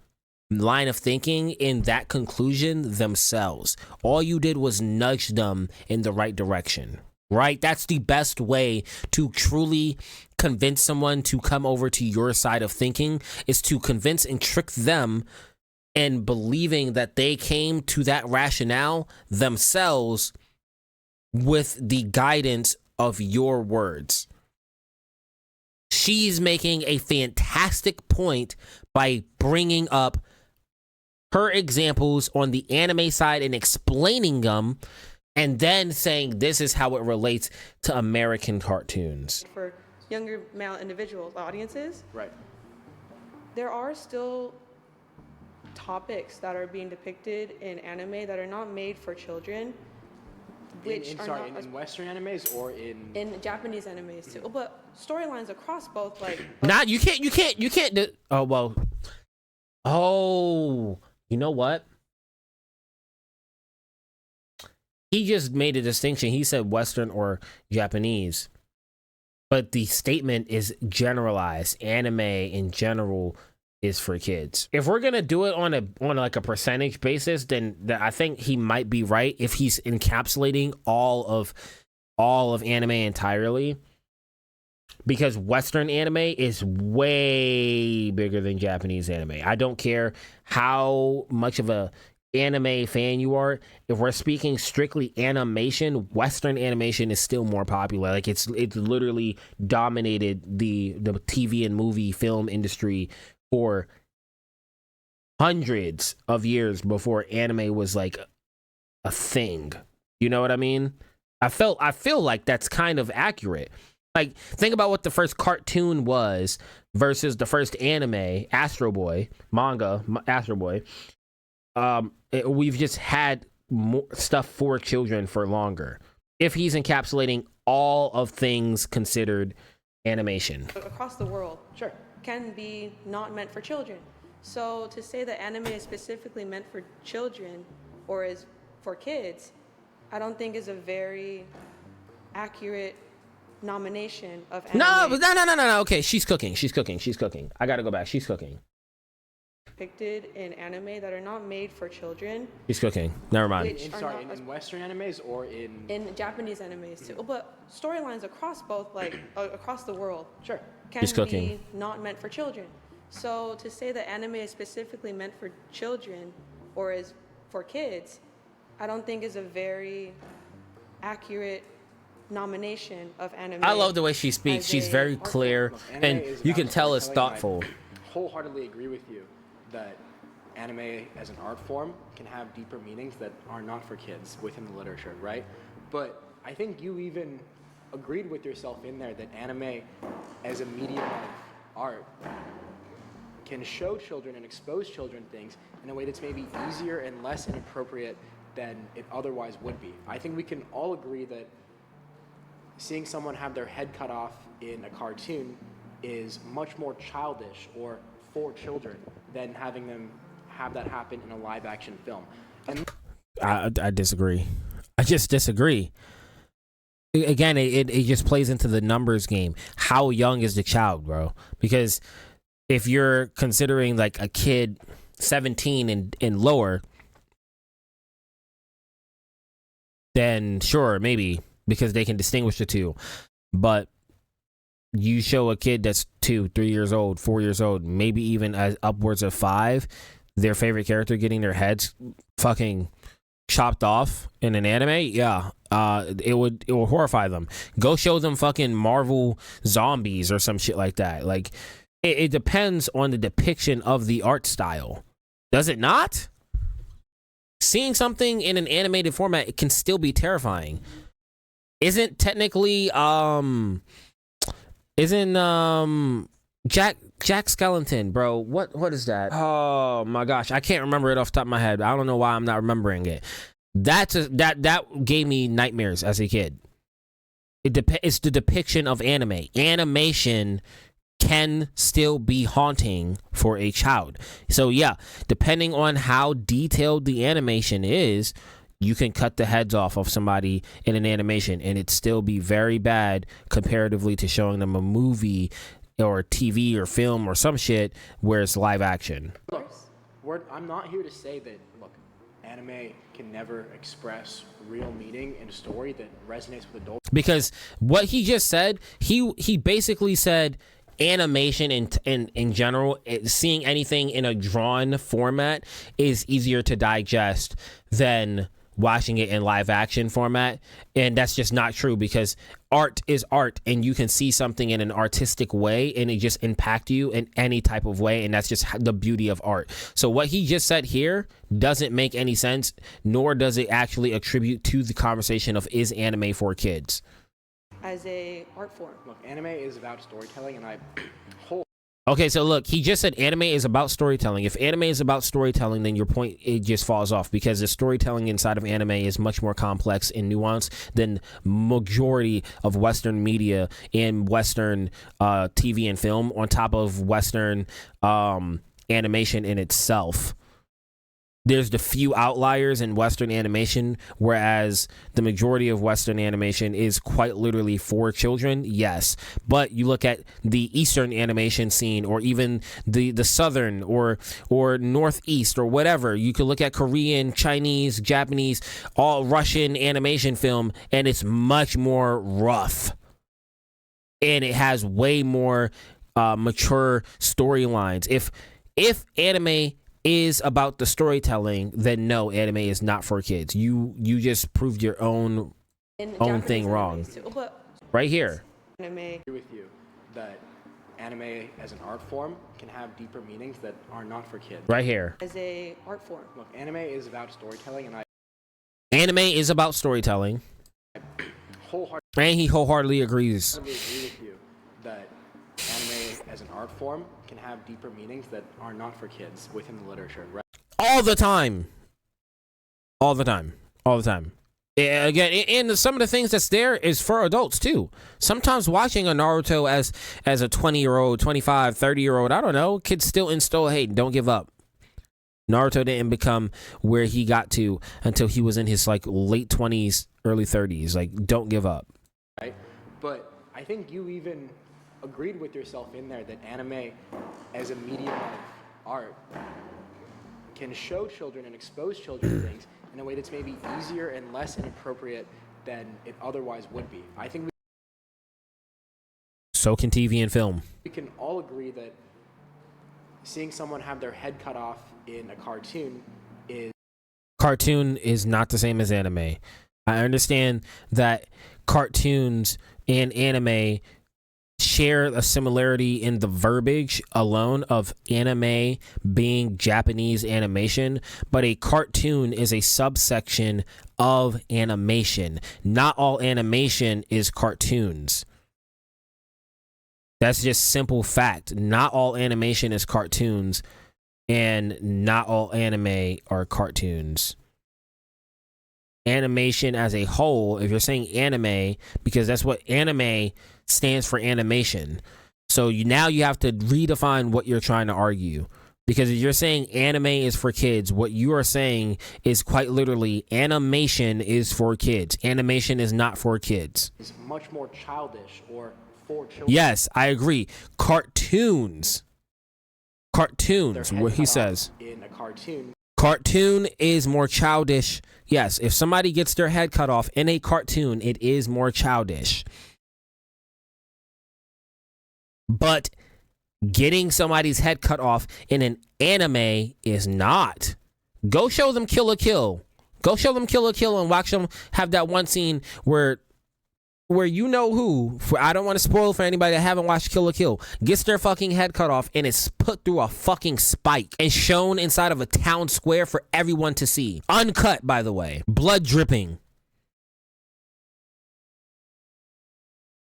Speaker 1: line of thinking in that conclusion themselves. All you did was nudge them in the right direction, right? That's the best way to truly convince someone to come over to your side of thinking, is to convince and trick them and believing that they came to that rationale themselves with the guidance of your words. She's making a fantastic point by bringing up her examples on the anime side and explaining them, and then saying this is how it relates to American cartoons.
Speaker 7: For younger male individuals, audiences,
Speaker 2: Right.
Speaker 7: there are still topics that are being depicted in anime that are not made for children, which
Speaker 2: in,
Speaker 7: are
Speaker 2: sorry,
Speaker 7: not
Speaker 2: in Western animes or
Speaker 7: in Japanese animes too. But storylines across both, like
Speaker 1: Not you can't do, oh well. Oh, you know what? He just made a distinction. He said Western or Japanese. But the statement is generalized. Anime in general is for kids. If we're gonna do it on like a percentage basis, then I think he might be right if he's encapsulating all of anime entirely. Because Western anime is way bigger than Japanese anime. I don't care how much of a anime fan you are. If we're speaking strictly animation, Western animation is still more popular. Like it's literally dominated the TV and movie film industry for hundreds of years before anime was like a thing. You know what I mean? I feel like that's kind of accurate. Like, think about what the first cartoon was versus the first anime, Astro Boy, manga, Astro Boy. We've just had more stuff for children for longer. If he's encapsulating all of things considered animation.
Speaker 7: across the world,
Speaker 2: Sure.
Speaker 7: can be not meant for children. So to say that anime is specifically meant for children or is for kids, I don't think is a very accurate nomination of anime.
Speaker 1: No. Okay, she's cooking. I gotta go back. She's cooking.
Speaker 7: Depicted in anime that are not made for children.
Speaker 1: She's cooking. Never mind.
Speaker 7: Which are
Speaker 2: Sorry,
Speaker 7: not as-
Speaker 2: in Western animes or
Speaker 7: in Japanese animes too. But storylines across both, like across the world,
Speaker 2: Sure.
Speaker 7: can
Speaker 1: She's cooking.
Speaker 7: be not meant for children. So to say that anime is specifically meant for children or is for kids, I don't think is a very accurate nomination of anime.
Speaker 1: I love the way she speaks.
Speaker 7: as
Speaker 1: She's
Speaker 7: a
Speaker 1: very
Speaker 7: art form.
Speaker 1: clear,
Speaker 2: Look, anime
Speaker 1: and
Speaker 2: is
Speaker 1: you
Speaker 2: about
Speaker 1: can tell it's
Speaker 2: storytelling, and
Speaker 1: thoughtful.
Speaker 2: I wholeheartedly agree with you that anime as an art form can have deeper meanings that are not for kids within the literature, right? But I think you even agreed with yourself in there that anime as a medium of art can show children and expose children things in a way that's maybe easier and less inappropriate than it otherwise would be. I think we can all agree that seeing someone have their head cut off in a cartoon is much more childish or for children than having them have that happen in a live action film. And
Speaker 1: I disagree. I just disagree. Again, it just plays into the numbers game. How young is the child, bro? Because if you're considering like a kid 17 and lower, then sure, maybe, because they can distinguish the two. But you show a kid that's 2, 3 years old, 4 years old, maybe even as upwards of 5, their favorite character getting their heads fucking chopped off in an anime, yeah, it will horrify them. Go show them fucking Marvel zombies or some shit like that. Like, it depends on the depiction of the art style, does it not? Seeing something in an animated format, it can still be terrifying. Isn't technically Jack Skellington, bro, what is that? Oh my gosh, I can't remember it off the top of my head. I don't know why I'm not remembering it. That gave me nightmares as a kid. It's the depiction of anime. Animation can still be haunting for a child. So yeah, depending on how detailed the animation is, you can cut the heads off of somebody in an animation and it still be very bad comparatively to showing them a movie or TV or film or some shit where it's live action.
Speaker 2: Look, I'm not here to say that, look, anime can never express real meaning in a story that resonates with adults.
Speaker 1: Because what he just said, he basically said animation in general, seeing anything in a drawn format is easier to digest than watching it in live action format, and that's just not true, because art is art and you can see something in an artistic way and it just impact you in any type of way, and that's just the beauty of art. So what he just said here doesn't make any sense, nor does it actually attribute to the conversation of is anime for kids
Speaker 7: as a art form.
Speaker 2: Look, anime is about storytelling, and I
Speaker 1: Okay, so look, he just said anime is about storytelling. If anime is about storytelling, then your point, it just falls off, because the storytelling inside of anime is much more complex and nuanced than majority of Western media and Western TV and film, on top of Western animation in itself. There's the few outliers in Western animation, whereas the majority of Western animation is quite literally for children, yes. But you look at the Eastern animation scene, or even the Southern or Northeast or whatever. You could look at Korean, Chinese, Japanese, all Russian animation film, and it's much more rough. And it has way more mature storylines. If anime is about the storytelling, then no, anime is not for kids. You just proved your own thing wrong. Right here.
Speaker 7: Anime.
Speaker 2: agree with you that anime as an art form can have deeper meanings that are not for kids.
Speaker 1: Right here.
Speaker 7: As a art form.
Speaker 2: Look, anime is about storytelling, and
Speaker 1: Anime is about storytelling. And he wholeheartedly agrees.
Speaker 2: agree with you that anime as an art form can have deeper meanings that are not for kids within the literature. Right?
Speaker 1: All the time. Again, and some of the things that's there is for adults too. Sometimes watching a Naruto as a 20-year-old, 25, 30-year-old, I don't know, kids still instill, hey, don't give up. Naruto didn't become where he got to until he was in his like late 20s, early 30s. Like, don't give up.
Speaker 2: Right? But I think you even agreed with yourself in there that anime as a medium of art can show children and expose children to things in a way that's maybe easier and less inappropriate than it otherwise would be. I think
Speaker 1: So can TV and film.
Speaker 2: we can all agree that seeing someone have their head cut off in a cartoon
Speaker 1: is not the same as anime. I understand that cartoons and anime share a similarity in the verbiage alone of anime being Japanese animation, but a cartoon is a subsection of animation. Not all animation is cartoons. That's just simple fact. Not all animation is cartoons, and not all anime are cartoons. Animation as a whole, if you're saying anime, because that's what anime stands for, animation. So now you have to redefine what you're trying to argue. Because if you're saying anime is for kids, what you are saying is quite literally animation is for kids. Animation is not for kids.
Speaker 2: is much more childish or for children.
Speaker 1: Yes, I agree. Cartoons, what he says.
Speaker 2: In a cartoon.
Speaker 1: Cartoon is more childish. Yes, if somebody gets their head cut off in a cartoon, it is more childish. But getting somebody's head cut off in an anime is not. Go show them Kill la Kill. Go show them Kill la Kill and watch them have that one scene where you know who, I don't want to spoil for anybody that haven't watched Kill la Kill, gets their fucking head cut off and it's put through a fucking spike and shown inside of a town square for everyone to see. Uncut, by the way. Blood dripping.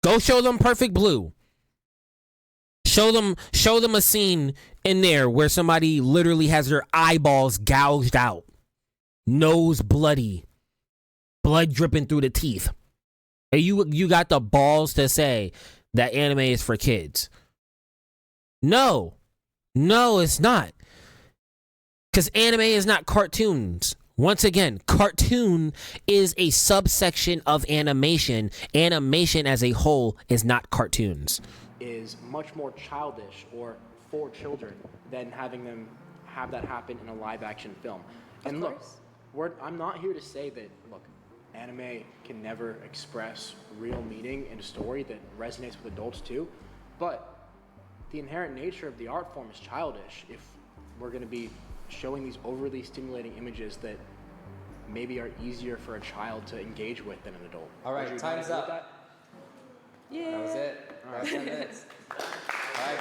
Speaker 1: Go show them Perfect Blue. Show them a scene in there where somebody literally has their eyeballs gouged out. Nose bloody. Blood dripping through the teeth. And you got the balls to say that anime is for kids. No, it's not. Because anime is not cartoons. Once again, cartoon is a subsection of animation. Animation as a whole is not cartoons.
Speaker 2: Is much more childish or for children than having them have that happen in a live action film. And look, I'm not here to say that, look, anime can never express real meaning in a story that resonates with adults too, but the inherent nature of the art form is childish if we're going to be showing these overly stimulating images that maybe are easier for a child to engage with than an adult.
Speaker 3: All right, time's up.
Speaker 7: Yeah.
Speaker 3: That was it. All right, 10 minutes. All right,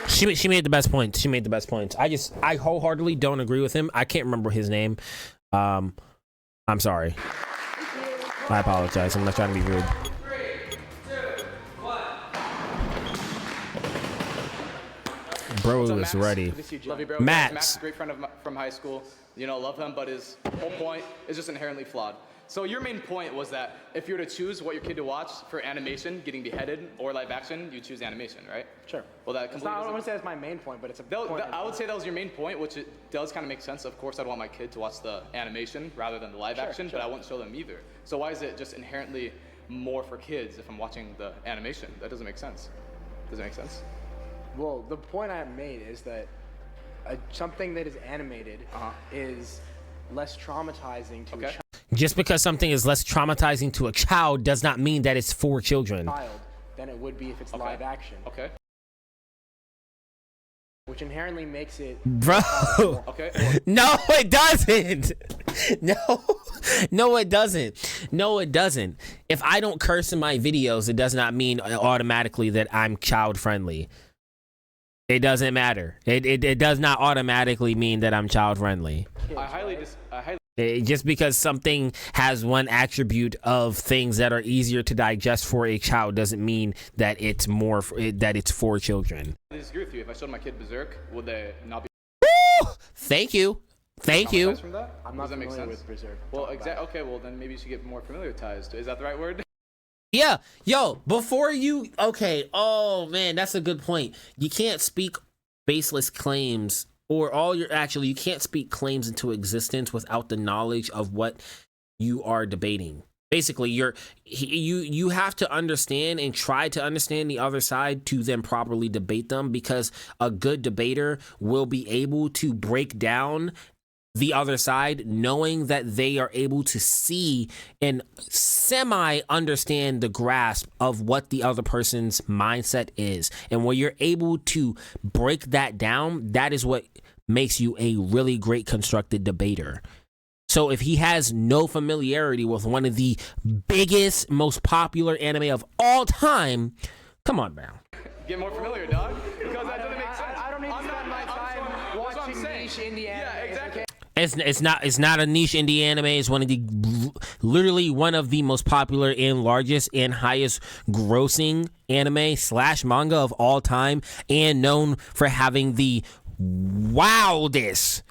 Speaker 3: good.
Speaker 1: She made the best points. She made the best points. I wholeheartedly don't agree with him. I can't remember his name. I'm sorry. I apologize. I'm not trying to be rude.
Speaker 3: 3, 2, 1.
Speaker 1: Bro
Speaker 6: So
Speaker 1: was
Speaker 6: Max,
Speaker 1: ready.
Speaker 6: good to see you, Love you, bro.
Speaker 1: Max.
Speaker 6: Max is a great friend from high school. You know, love him, but his whole point is just inherently flawed. So your main point was that if you were to choose what your kid to watch for animation, getting beheaded, or live action, you choose animation, right?
Speaker 2: Sure.
Speaker 6: Well, that
Speaker 2: It's
Speaker 6: completely
Speaker 2: not, I don't
Speaker 6: doesn't-
Speaker 2: want to say that's my main point, but it's a point.
Speaker 6: I would say that was your main point, which it does kind of make sense. Of course, I'd want my kid to watch the animation rather than the live action, but I wouldn't show them either. So why is it just inherently more for kids if I'm watching the animation? That doesn't make sense. Does it make sense?
Speaker 2: Well, the point I made is that something that is animated is less traumatizing to a
Speaker 1: Just because something is less traumatizing to a child does not mean that it's for children.
Speaker 2: child than it would be if it's live action,
Speaker 6: Okay.
Speaker 2: which inherently makes it
Speaker 1: Bro.
Speaker 6: Okay.
Speaker 1: No, it doesn't. No, it doesn't. No, it doesn't. If I don't curse in my videos, it does not mean automatically that I'm child friendly. It doesn't matter. It does not automatically mean that I'm child friendly.
Speaker 6: I highly
Speaker 1: Just because something has one attribute of things that are easier to digest for a child doesn't mean that it's that it's for children.
Speaker 6: disagree with you. If I showed my kid Berserk, would they not be
Speaker 1: Woo! Thank you.
Speaker 6: traumatized from that?
Speaker 2: I'm not
Speaker 6: Does that make
Speaker 2: familiar
Speaker 6: sense?
Speaker 2: with Berserk.
Speaker 6: Well, exactly. Okay, well then maybe you should get more familiarized. Is that the right word?
Speaker 1: Yeah, yo, before you, okay, oh man, that's a good point. You can't speak baseless claims, or you can't speak claims into existence without the knowledge of what you are debating. Basically, you have to understand and try to understand the other side to then properly debate them, because a good debater will be able to break down the other side, knowing that they are able to see and semi-understand the grasp of what the other person's mindset is. And when you're able to break that down, that is what makes you a really great constructed debater. So if he has no familiarity with one of the biggest, most popular anime of all time, come on, man.
Speaker 6: Get more familiar, dog. Because that doesn't make sense.
Speaker 2: I don't need to spend my time watching niche indie anime.
Speaker 6: Yeah, exactly.
Speaker 1: It's not a niche indie anime. It's literally one of the most popular and largest and highest grossing anime / manga of all time, and known for having the wildest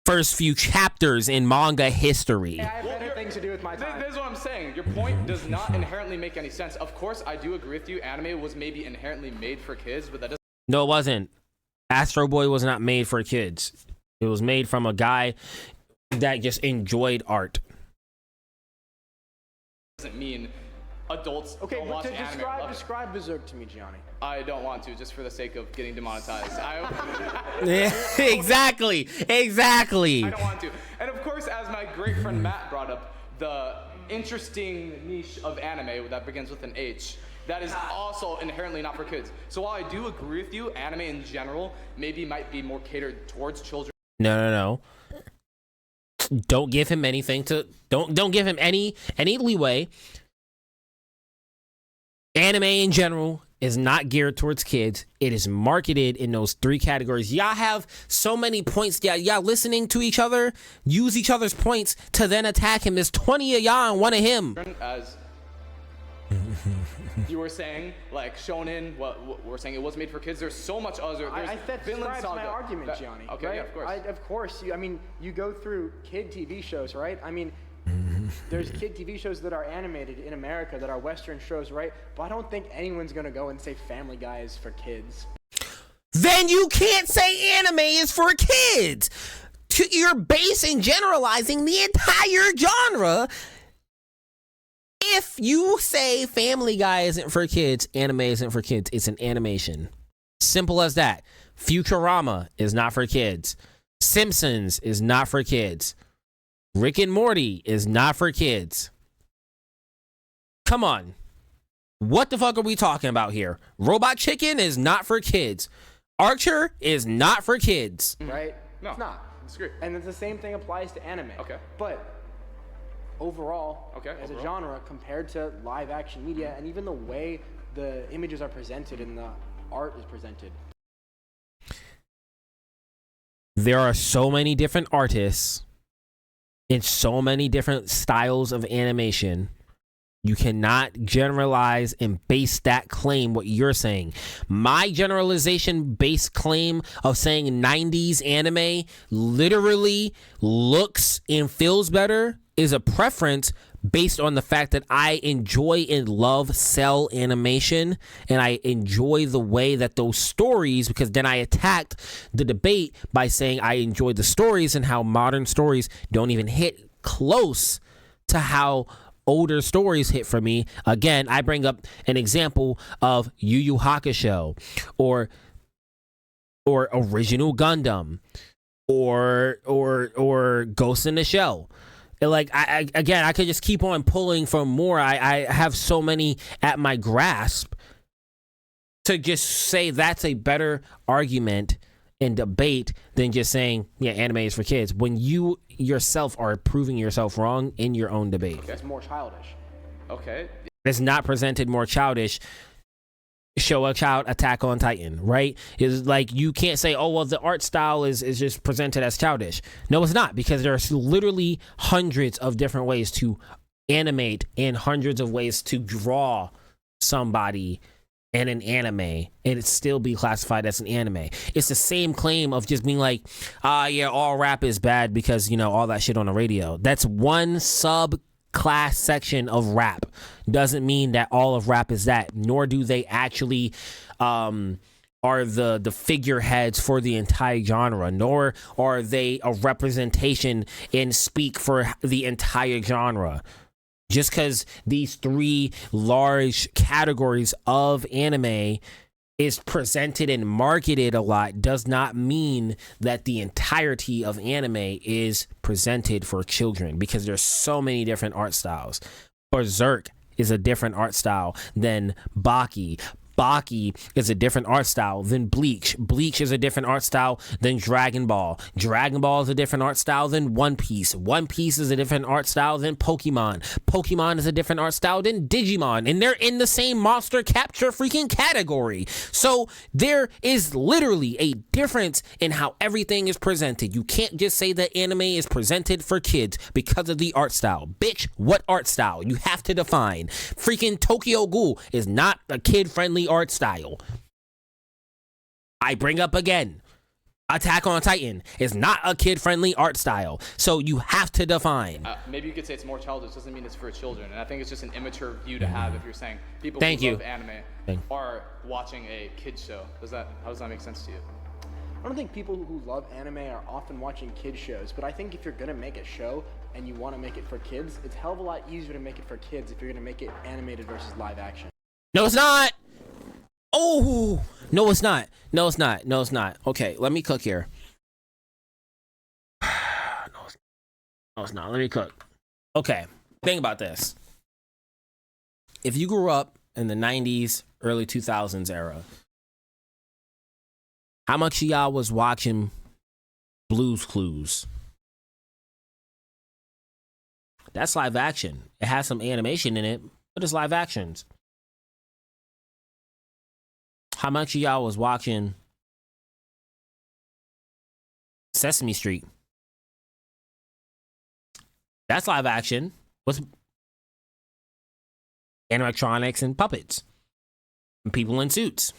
Speaker 1: first few chapters in manga history.
Speaker 2: I have better things to do with my time.
Speaker 6: This is what I'm saying. Your point does not inherently make any sense. Of course, I do agree with you. Anime was maybe inherently made for kids, but that
Speaker 1: No, it wasn't. Astro Boy was not made for kids. It was made from a guy that just enjoyed art.
Speaker 6: doesn't mean adults
Speaker 2: Okay,
Speaker 6: don't
Speaker 2: but
Speaker 6: watch
Speaker 2: to
Speaker 6: anime. or love it.
Speaker 2: describe Berserk to me, Gianni.
Speaker 6: I don't want to, just for the sake of getting demonetized.
Speaker 1: Exactly.
Speaker 6: I don't want to. And of course, as my great friend Matt brought up, the interesting niche of anime that begins with an H, that is also inherently not for kids. So while I do agree with you, anime in general might be more catered towards children.
Speaker 1: No. Don't give him anything to don't give him any leeway. Anime in general is not geared towards kids. It is marketed in those 3 categories. Y'all have so many points. Y'all listening to each other, use each other's points to then attack him. There's 20 of y'all and 1 of him.
Speaker 6: As you were saying, like shonen, what we're saying, it was made for kids. There's so much other. There's
Speaker 2: That
Speaker 6: Vinland
Speaker 2: describes my
Speaker 6: Saga.
Speaker 2: argument, Gianni.
Speaker 6: Okay,
Speaker 2: right?
Speaker 6: yeah, of course.
Speaker 2: Of course. You go through kid TV shows, right? I mean, there's kid TV shows that are animated in America that are Western shows, right? But I don't think anyone's gonna go and say Family Guy is for kids.
Speaker 1: Then you can't say anime is for kids. you're basing generalizing the entire genre. If you say Family Guy isn't for kids, anime isn't for kids, it's an animation. Simple as that. Futurama is not for kids. Simpsons is not for kids. Rick and Morty is not for kids. Come on. What the fuck are we talking about here? Robot Chicken is not for kids. Archer is not for kids.
Speaker 2: Right?
Speaker 6: No,
Speaker 2: It's not.
Speaker 6: it's great.
Speaker 2: And the same thing applies to anime.
Speaker 6: Okay.
Speaker 2: But overall, as a genre, compared to live action media, and even the way the images are presented and the art is presented.
Speaker 1: There are so many different artists in so many different styles of animation. You cannot generalize and base that claim what you're saying. My generalization based claim of saying 90s anime literally looks and feels better is a preference based on the fact that I enjoy and love cell animation, and I enjoy the way that those stories, because then I attacked the debate by saying I enjoy the stories and how modern stories don't even hit close to how older stories hit for me. Again, I bring up an example of Yu Yu Hakusho or Original Gundam or Ghost in the Shell. Like, I could just keep on pulling for more. I have so many at my grasp to just say that's a better argument and debate than just saying, yeah, anime is for kids, when you yourself are proving yourself wrong in your own debate.
Speaker 2: Okay. It's more childish.
Speaker 6: Okay.
Speaker 1: It's not presented more childish. Show a child Attack on Titan, right? Is like, you can't say, oh, well, the art style is just presented as childish. No, it's not, because there's literally hundreds of different ways to animate and hundreds of ways to draw somebody in an anime and it still be classified as an anime. It's the same claim of just being like, yeah, all rap is bad because, you know, all that shit on the radio. That's one subclass section of rap. Doesn't mean that all of rap is that, nor do they actually are the figureheads for the entire genre, nor are they a representation and speak for the entire genre. Just because these three large categories of anime is presented and marketed a lot does not mean that the entirety of anime is presented for children, because there's so many different art styles. Berserk is a different art style than Baki. Baki is a different art style than Bleach. Bleach is a different art style than Dragon Ball. Dragon Ball is a different art style than One Piece. One Piece is a different art style than Pokemon. Pokemon is a different art style than Digimon. And they're in the same monster capture freaking category. So there is literally a difference in how everything is presented. You can't just say that anime is presented for kids because of the art style. Bitch, what art style? You have to define. Freaking Tokyo Ghoul is not a kid-friendly art style. I bring up again, Attack on Titan is not a kid-friendly art style, so you have to define.
Speaker 6: Maybe you could say it's more childish, doesn't mean it's for children, and I think it's just an immature view to have if you're saying people who love anime are watching a kid's show. How does that make sense to you?
Speaker 2: I don't think people who love anime are often watching kids shows, but I think if you're gonna make a show and you want to make it for kids, it's a hell of a lot easier to make it for kids if you're gonna make it animated versus live action.
Speaker 1: No, it's not. Oh, no, it's not. No, it's not. No, it's not. Okay, let me cook here. No, it's not. Let me cook. Okay, think about this. If you grew up in the 90s, early 2000s era, how much of y'all was watching Blue's Clues? That's live action. It has some animation in it, but it's live actions. How much of y'all was watching Sesame Street? That's live action with animatronics and puppets and people in suits.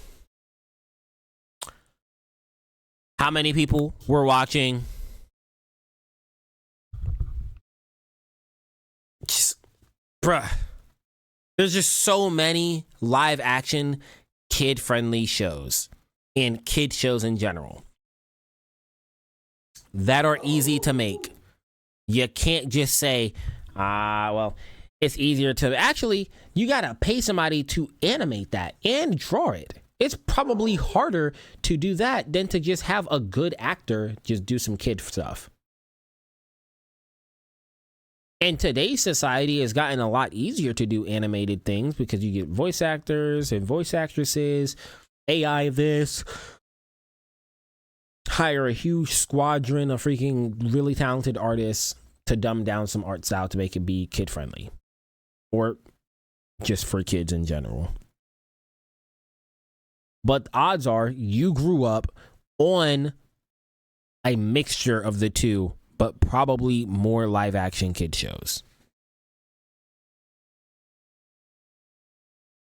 Speaker 1: How many people were watching bruh? There's just so many live action kid-friendly shows and kid shows in general. that are easy to make. You can't just say, well, it's easier to actually, you gotta pay somebody to animate that and draw it. It's probably harder to do that than to just have a good actor just do some kid stuff. And today's society has gotten a lot easier to do animated things because you get voice actors and voice actresses, AI this, hire a huge squadron of freaking really talented artists to dumb down some art style to make it be kid friendly or just for kids in general. But odds are you grew up on a mixture of the two, but probably more live action kid shows.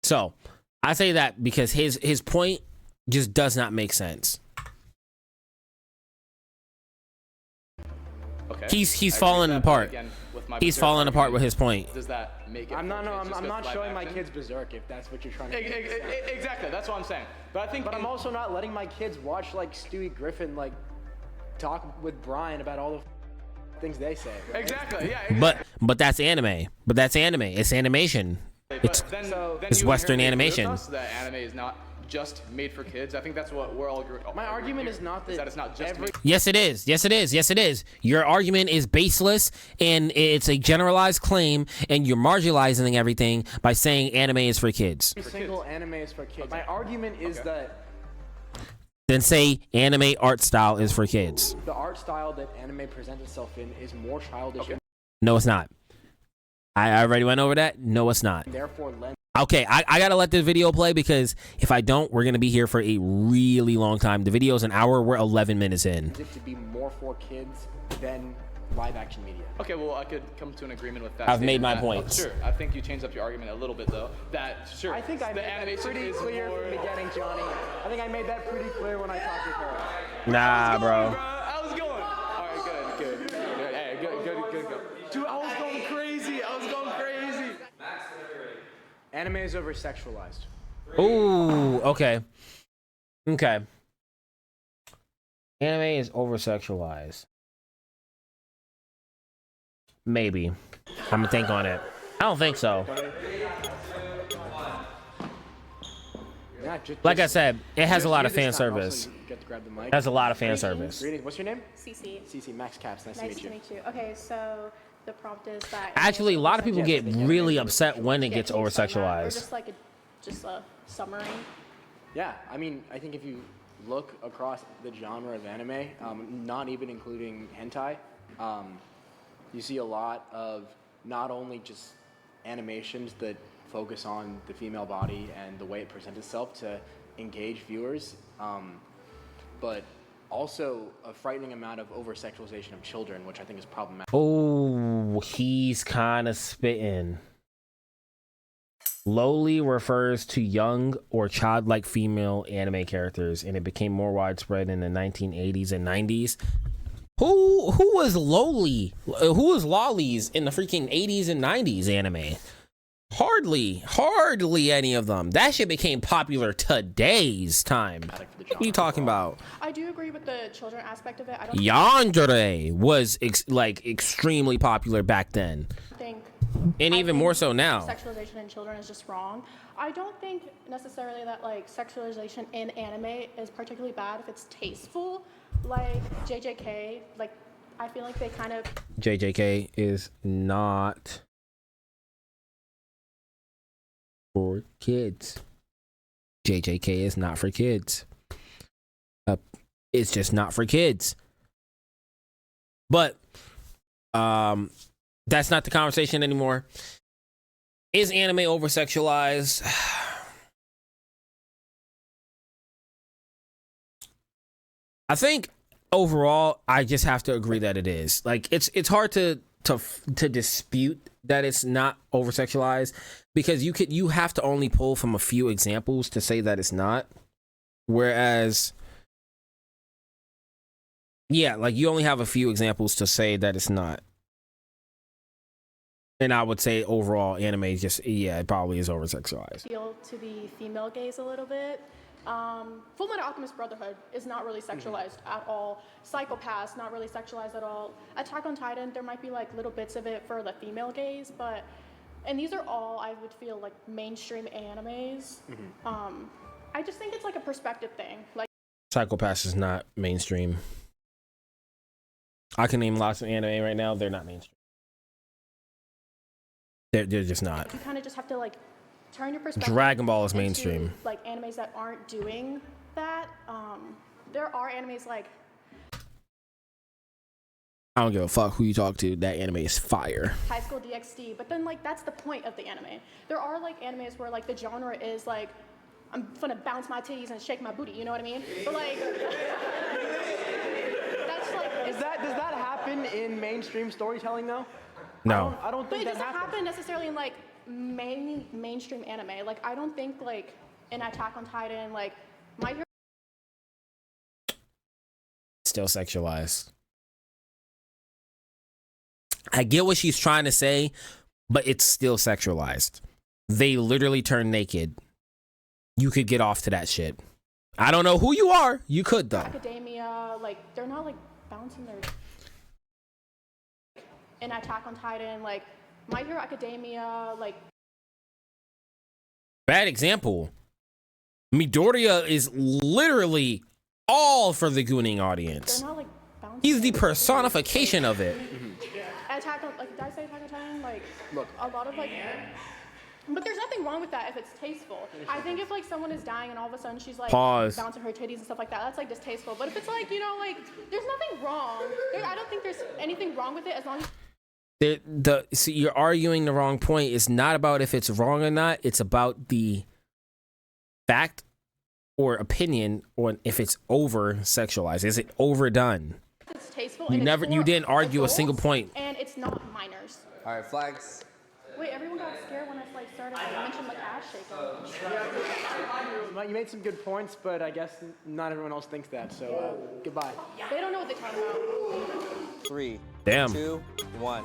Speaker 1: So I say that because his point just does not make sense.
Speaker 6: Okay.
Speaker 1: He's falling apart. He's falling apart with his point.
Speaker 6: Does that make it?
Speaker 2: I'm not showing my
Speaker 6: action?
Speaker 2: kids Berserk if that's what you're trying to do.
Speaker 6: Exactly, that's what I'm saying. But I think.
Speaker 2: But I'm also not letting my kids watch like Stewie Griffin like talk with Brian about all the things they say. Right?
Speaker 6: Exactly. Yeah. Exactly.
Speaker 1: But that's anime. But that's anime. It's animation. It's Western animation.
Speaker 6: That anime is not just made for kids. I think that's what we're all agreeing.
Speaker 2: My argument is not that
Speaker 6: it's not just made.
Speaker 1: Yes, it is. Yes, it is. Yes, it is. Your argument is baseless and it's a generalized claim, and you're marginalizing everything by saying anime is for kids.
Speaker 2: Every single anime is for kids. My argument is that
Speaker 1: Then say anime art style is for kids.
Speaker 2: the art style that anime presents itself in is more childish and
Speaker 1: No, it's not. I already went over that. No, it's not.
Speaker 2: therefore lends
Speaker 1: Okay, I gotta let this video play because if I don't, we're gonna be here for a really long time. The video's an hour. We're 11 minutes in.
Speaker 2: it to be more for kids than live action media.
Speaker 6: Okay, well, I could come to an agreement with that.
Speaker 1: I've made my
Speaker 6: statement.
Speaker 1: point.
Speaker 6: Sure, I think you changed up your argument a little bit though.
Speaker 2: I think I made that pretty clear from the beginning, Johnny. I think I made that pretty clear when I talked to her.
Speaker 1: Nah, bro.
Speaker 6: I was going. All right, good. Hey, good. Dude, I was going crazy.
Speaker 2: Anime is over sexualized.
Speaker 1: Ooh, okay. Anime is over sexualized. Maybe. I'm gonna think on it. I don't think so.
Speaker 2: Yeah,
Speaker 1: Like I said, it has a lot of
Speaker 2: use this
Speaker 1: fan
Speaker 2: time.
Speaker 1: service.
Speaker 2: Also, you get to grab the mic.
Speaker 1: It has a lot of fan service.
Speaker 2: Greetings. What's your name?
Speaker 8: CC.
Speaker 2: CC Max Caps. Nice
Speaker 8: Nice
Speaker 2: to meet you.
Speaker 8: Okay, so the prompt is that
Speaker 1: Actually, a lot of people get really upset when it gets over
Speaker 8: Or
Speaker 1: sexualized.
Speaker 8: just like a summary.
Speaker 2: Yeah, I mean, I think if you look across the genre of anime, not even including hentai, you see a lot of not only just animations that focus on the female body and the way it presents itself to engage viewers, but also a frightening amount of over-sexualization of children, which I think is problematic.
Speaker 1: Oh, he's kind of spitting. Lowly refers to young or childlike female anime characters, and it became more widespread in the 1980s and 90s. Who was lowly? Who was lollies in the freaking 80s and 90s anime? Hardly any of them. That shit became popular today's time. What are you talking about?
Speaker 8: I do agree with the children aspect of it. I don't
Speaker 1: Yandere was extremely popular back then,
Speaker 8: think
Speaker 1: and even more so now.
Speaker 8: sexualization in children is just wrong. I don't think necessarily that like sexualization in anime is particularly bad if it's tasteful. Like JJK, like I feel like they kind of
Speaker 1: JJK is not for kids. JJK is not for kids. It's just not for kids. But that's not the conversation anymore. Is anime over sexualized? I think overall, I just have to agree that it is. Like it's hard to dispute that it's not over sexualized because you have to only pull from a few examples to say that it's not. Whereas, yeah, like you only have a few examples to say that it's not. And I would say overall, anime is just, yeah, it probably is over sexualized.
Speaker 8: feel to be female gaze a little bit. Full Metal Alchemist Brotherhood is not really sexualized at all. Psychopaths, not really sexualized at all. Attack on Titan, there might be like little bits of it for the female gaze, but, and these are all, I would feel like mainstream animes. I just think it's like a perspective thing. Like,
Speaker 1: Psychopaths is not mainstream. I can name lots of anime right now. They're not mainstream. They're just not.
Speaker 8: you kind of just have to like turn your perspective.
Speaker 1: Dragon Ball is
Speaker 8: into,
Speaker 1: mainstream.
Speaker 8: like animes that aren't doing that. There are animes like
Speaker 1: I don't give a fuck who you talk to. That anime is fire.
Speaker 8: High School DxD, but then like that's the point of the anime. There are like animes where like the genre is like I'm gonna bounce my titties and shake my booty, you know what I mean? But like that's like
Speaker 2: Does that happen in mainstream storytelling though?
Speaker 1: No.
Speaker 2: I don't
Speaker 8: but
Speaker 2: think
Speaker 8: it
Speaker 2: that
Speaker 8: doesn't
Speaker 2: happens.
Speaker 8: happen necessarily in like mainstream anime. Like I don't think like in Attack on Titan, like My Hero
Speaker 1: Still sexualized. I get what she's trying to say, but it's still sexualized. They literally turn naked. You could get off to that shit. I don't know who you are. You could though.
Speaker 8: Academia, like they're not like bouncing their in Attack on Titan, like My Hero Academia, like
Speaker 1: Bad example. Midoriya is literally all for the gooning audience.
Speaker 8: they're not like bouncing.
Speaker 1: He's the personification of it.
Speaker 8: Attack on, like, did I say Attack on Titan? Like,
Speaker 2: Look.
Speaker 8: a lot of, like, but there's nothing wrong with that if it's tasteful. I think if, like, someone is dying and all of a sudden she's, like,
Speaker 1: Pause.
Speaker 8: bouncing her titties and stuff like that, that's, like, distasteful. But if it's, like, you know, like, there's nothing wrong. I don't think there's anything wrong with it as long as...
Speaker 1: See, you're arguing the wrong point. It's not about if it's wrong or not. It's about the fact or opinion on if it's over sexualized. Is it overdone?
Speaker 8: it's tasteful.
Speaker 1: You
Speaker 8: and
Speaker 1: never-
Speaker 8: it's
Speaker 1: you
Speaker 8: for
Speaker 1: didn't argue a
Speaker 8: adults,
Speaker 1: single point.
Speaker 8: And it's not minors.
Speaker 9: All right, flags.
Speaker 8: Wait, everyone got scared when I, like, started, like, mentioned, like, ass shaking.
Speaker 2: You made some good points, but I guess not everyone else thinks that. So goodbye.
Speaker 8: They don't know what they're talking about.
Speaker 9: 3,
Speaker 1: Damn.
Speaker 9: 2, 1.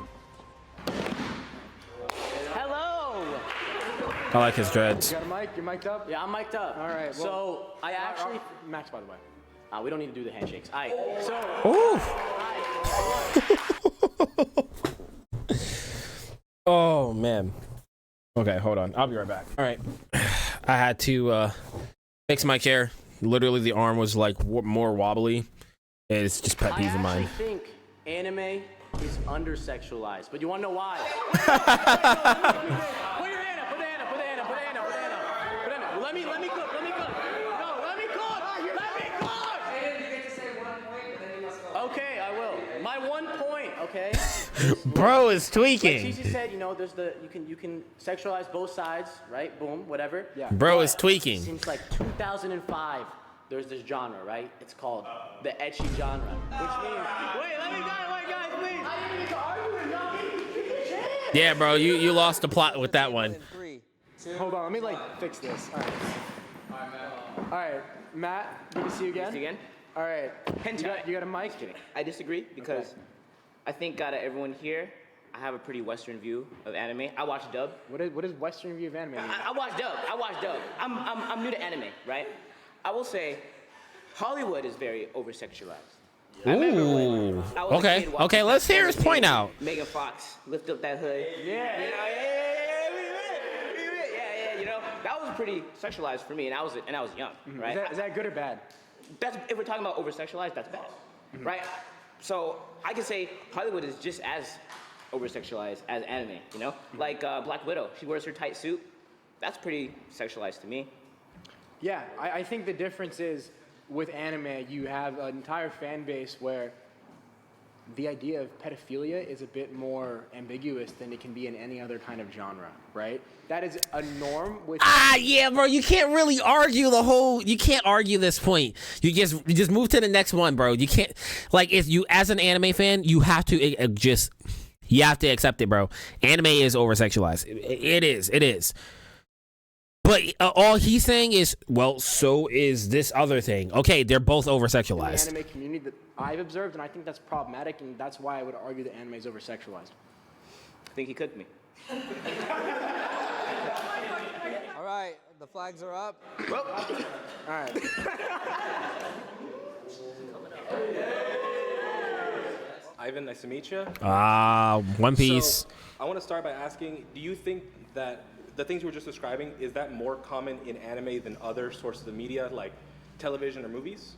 Speaker 10: Hello.
Speaker 1: I like his dreads.
Speaker 2: You got a mic? You're mic'd up?
Speaker 10: Yeah, I'm mic'd up.
Speaker 2: All right. Well,
Speaker 10: So I actually,
Speaker 2: Max, by the way.
Speaker 10: we don't need to do the handshakes. All right. So
Speaker 1: Ooh. Oh man. Okay, hold on. I'll be right back. All right. I had to fix my chair. Literally, the arm was like more wobbly. It's just pet peeve of
Speaker 10: I
Speaker 1: mine.
Speaker 10: actually think anime is under-sexualized, but you want to know why? Put your hand up. Put the hand up. Put the hand up. Put the hand up. Put the hand up. Put the hand up. Let me cook. Let me cook. No, let me cook. Let me cook. Okay, I will. My one point. Okay.
Speaker 1: Bro is
Speaker 10: Like
Speaker 1: tweaking.
Speaker 10: Cici said, you know, there's you can sexualize both sides, right? Boom, whatever.
Speaker 2: Yeah.
Speaker 1: Bro is tweaking.
Speaker 10: Since like 2005, there's this genre, right? It's called the ecchi genre, which means wait, guys, please. I didn't even get to argue with y'all.
Speaker 1: Yeah, bro, you lost the plot with that one.
Speaker 9: 3, 2.
Speaker 2: Hold on. Let me like fix this. All right. All right, Matt. Good to see you again.
Speaker 3: See you again?
Speaker 2: All right. You got a mic?
Speaker 3: I disagree because I think out of everyone here, I have a pretty Western view of anime. I watch dub.
Speaker 2: What is Western view of anime? mean?
Speaker 3: I watch dub. I'm new to anime, right? I will say, Hollywood is very over-sexualized. I remember when I was a
Speaker 1: Okay,
Speaker 3: kid watching
Speaker 1: okay, let's hear his point
Speaker 3: Transformers,
Speaker 1: out.
Speaker 3: Megan Fox, lift up that hood. Yeah, you know, that was pretty sexualized for me, and I was young, right?
Speaker 2: Is that good or bad?
Speaker 3: That's if we're talking about over-sexualized, that's bad, right? So I can say Hollywood is just as over-sexualized as anime, you know? Like Black Widow, she wears her tight suit. That's pretty sexualized to me.
Speaker 2: Yeah, I think the difference is with anime, you have an entire fan base where the idea of pedophilia is a bit more ambiguous than it can be in any other kind of genre, right? That is a norm with...
Speaker 1: Yeah, bro, you can't really argue you can't argue this point. You just move to the next one, bro. You can't, like, if you, as an anime fan, you have to you have to accept it, bro. Anime is over-sexualized. It is. But all he's saying is, well, so is this other thing. Okay, they're both
Speaker 2: the
Speaker 1: over-sexualized.
Speaker 2: anime community that I've observed, and I think that's problematic, and that's why I would argue that anime is over-sexualized.
Speaker 3: I think he cooked me.
Speaker 9: All All right, the flags are up.
Speaker 2: All right.
Speaker 11: Ivan, nice to meet you.
Speaker 1: One Piece.
Speaker 11: So, I want to start by asking, do you think that the things you were just describing, is that more common in anime than other sources of media, like television or movies?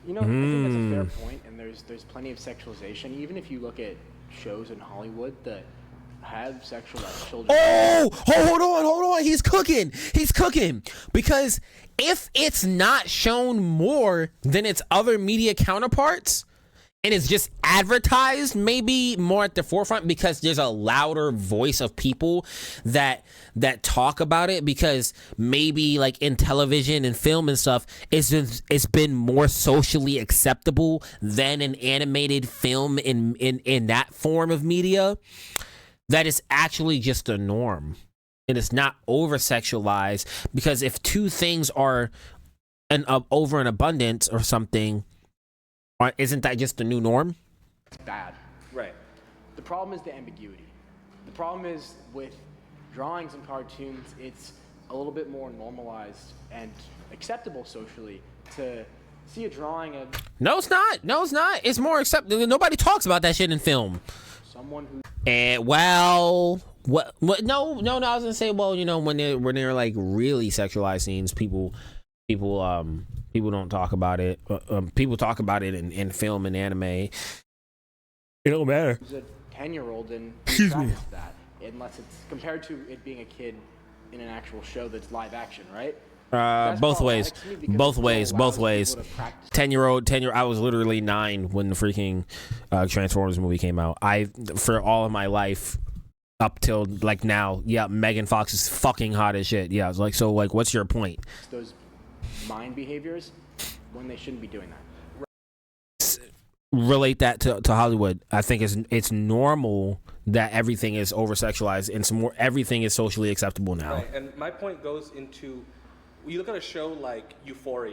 Speaker 2: You know, I think that's a fair point, and there's plenty of sexualization. Even if you look at shows in Hollywood that have sexualized children.
Speaker 1: Oh, hold on. He's cooking. Because if it's not shown more than its other media counterparts, and it's just advertised maybe more at the forefront because there's a louder voice of people that talk about it, because maybe like in television and film and stuff, it's been more socially acceptable than an animated film in that form of media, that is actually just a norm and it's not over sexualized. Because if two things are over an abundance or something, isn't that just the new norm?
Speaker 2: It's bad.
Speaker 11: Right.
Speaker 2: The problem is the ambiguity. The problem is with drawings and cartoons, it's a little bit more normalized and acceptable socially to see a drawing of
Speaker 1: No, it's not. It's more acceptable. Nobody talks about that shit in film.
Speaker 2: someone who
Speaker 1: What? No. I was gonna say, well, you know, when they're like really sexualized scenes, people don't talk about it. People talk about it in film and anime. It don't matter.
Speaker 2: is a 10-year-old and practice that, unless it's compared to it being a kid in an actual show that's live action, right?
Speaker 1: Both ways. 10-year-old. I was literally 9 when the freaking Transformers movie came out. For all of my life up till like now, yeah, Megan Fox is fucking hot as shit. Yeah, I was like, so like, what's your point?
Speaker 2: Those mind behaviors when they shouldn't be doing that.
Speaker 1: Relate that to Hollywood. I think it's normal that everything is over sexualized and everything is socially acceptable now.
Speaker 11: Right, and my point goes into, you look at a show like Euphoria.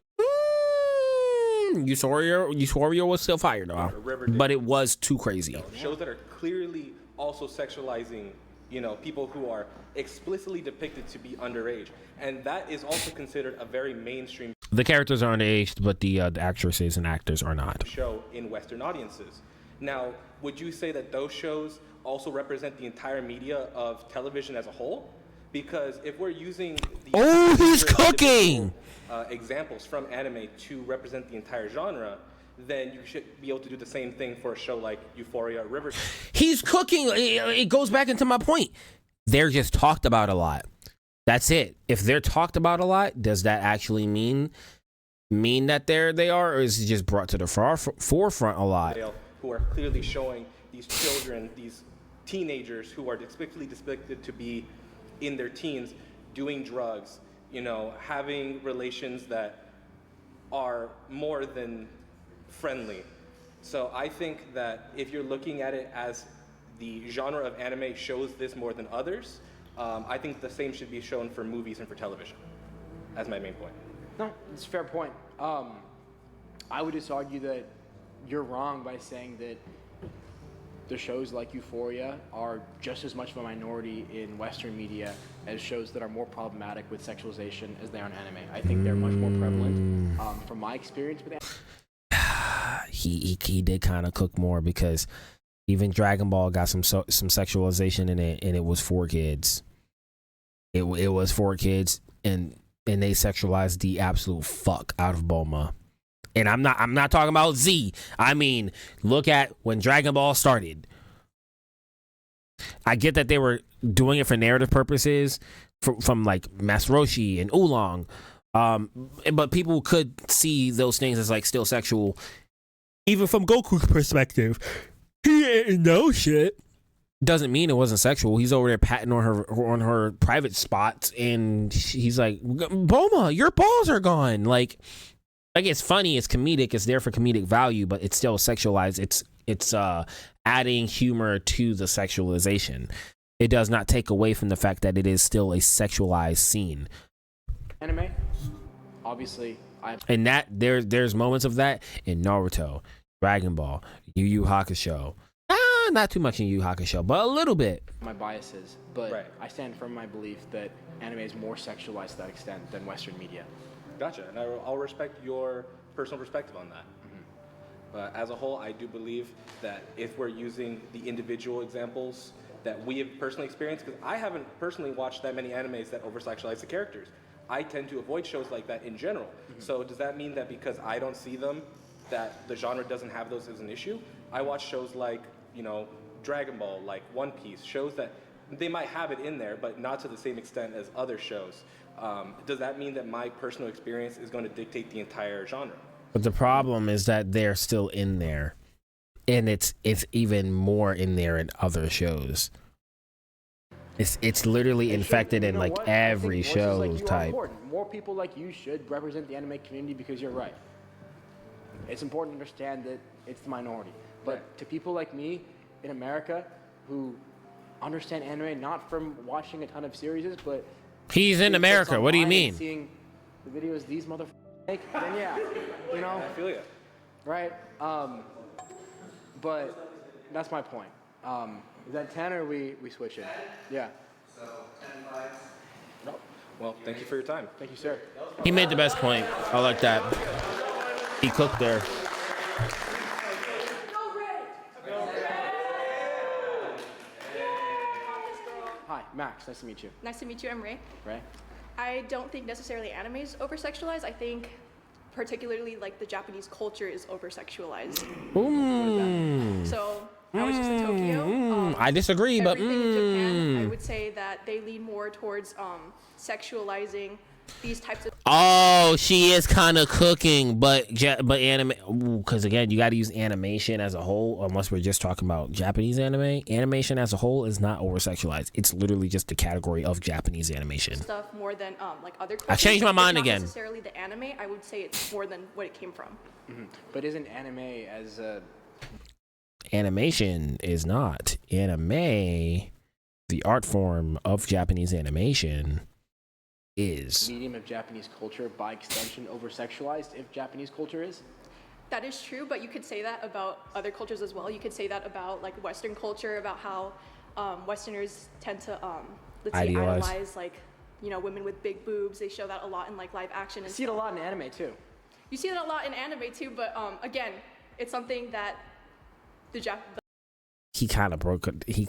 Speaker 1: Euphoria was still fire though, but it was too crazy.
Speaker 11: Shows that are clearly also sexualizing, you know, people who are explicitly depicted to be underage, and that is also considered a very mainstream
Speaker 1: The characters are underaged, but the actresses and actors are not.
Speaker 11: show in Western audiences. Now, would you say that those shows also represent the entire media of television as a whole? Because if we're using the
Speaker 1: he's cooking!
Speaker 11: Examples from anime to represent the entire genre, then you should be able to do the same thing for a show like Euphoria or Riverdale.
Speaker 1: He's cooking. It goes back into my point. They're just talked about a lot. That's it. If they're talked about a lot, does that actually mean that they are, or is it just brought to the forefront a lot?
Speaker 11: Who are clearly showing these children, these teenagers who are explicitly depicted to be in their teens, doing drugs, you know, having relations that are more than friendly. So I think that if you're looking at it as the genre of anime shows this more than others, I think the same should be shown for movies and for television, as my main point.
Speaker 2: No, it's a fair point. I would just argue that you're wrong by saying that the shows like Euphoria are just as much of a minority in Western media as shows that are more problematic with sexualization as they are in anime. I think they're much more prevalent. From my experience with anime,
Speaker 1: he did kind of cook more, because even Dragon Ball got some sexualization in it, and it was for kids. It was for kids, and they sexualized the absolute fuck out of Bulma. And I'm not talking about Z. I mean, look at when Dragon Ball started. I get that they were doing it for narrative purposes, from like Master Roshi and Oolong, but people could see those things as like still sexual, even from Goku's perspective. He didn't know shit. Doesn't mean it wasn't sexual. He's over there patting on her private spots, and he's like, "Bulma, your balls are gone." Like it's funny, it's comedic, it's there for comedic value, but it's still sexualized. It's adding humor to the sexualization. It does not take away from the fact that it is still a sexualized scene.
Speaker 2: anime, obviously,
Speaker 1: And that there's moments of that in Naruto, Dragon Ball, Yu Yu Hakusho. Not too much in Yu Yu Hakusho, but a little bit.
Speaker 2: My biases, but
Speaker 11: Right.
Speaker 2: I stand firm in my belief that anime is more sexualized to that extent than Western media.
Speaker 11: Gotcha, and I'll respect your personal perspective on that. But as a whole, I do believe that if we're using the individual examples that we have personally experienced, because I haven't personally watched that many animes that over-sexualize the characters. I tend to avoid shows like that in general. So does that mean that because I don't see them, that the genre doesn't have those as an issue? I watch shows like, Dragon Ball, like One Piece, shows that they might have it in there, but not to the same extent as other shows. Does that mean that my personal experience is going to dictate the entire genre?
Speaker 1: But the problem is that they're still in there, and it's even more in there in other shows. It's literally infected in like
Speaker 2: what?
Speaker 1: every
Speaker 2: I think voices
Speaker 1: show
Speaker 2: like you are
Speaker 1: type.
Speaker 2: important. More people like you should represent the anime community because you're right. It's important to understand that it's the minority. But to people like me in America who understand anime not from watching a ton of series, but
Speaker 1: He's in
Speaker 2: seeing
Speaker 1: America.
Speaker 2: clips
Speaker 1: What do you
Speaker 2: online
Speaker 1: mean?
Speaker 2: and seeing the videos these motherfuckers make, then yeah,
Speaker 11: I feel you.
Speaker 2: right? But that's my point. Is that 10 or we switch it? Yeah.
Speaker 11: Well, thank you for your time.
Speaker 2: Thank you, sir.
Speaker 1: He made the best point. I like that. He cooked there.
Speaker 2: Hi, Max. Nice to meet you.
Speaker 12: Nice to meet you, I'm Ray.
Speaker 2: Ray?
Speaker 12: I don't think necessarily anime is over-sexualized. I think particularly like the Japanese culture is over-sexualized. So I was just in Tokyo.
Speaker 1: I disagree, but
Speaker 12: Everything in Japan, I would say that they lean more towards sexualizing these types of.
Speaker 1: oh, she is kind of cooking, but anime, because again, you got to use animation as a whole. Unless we're just talking about Japanese anime, animation as a whole is not over sexualized. It's literally just the category of Japanese animation.
Speaker 12: Stuff more than like other cultures.
Speaker 1: I changed my mind
Speaker 12: It's not
Speaker 1: again.
Speaker 12: necessarily the anime. I would say it's more than what it came from.
Speaker 2: But isn't anime as a
Speaker 1: Animation is not anime. The art form of Japanese animation is.
Speaker 2: medium of Japanese culture by extension over-sexualized if Japanese culture is?
Speaker 12: That is true, but you could say that about other cultures as well. You could say that about like Western culture, about how Westerners tend to let's say
Speaker 1: Idealize.
Speaker 12: idolize like women with big boobs. They show that a lot in like live action.
Speaker 2: I
Speaker 12: And
Speaker 2: see it a lot in anime too.
Speaker 12: You see that a lot in anime too, but again, it's something that
Speaker 1: He kind of broke. He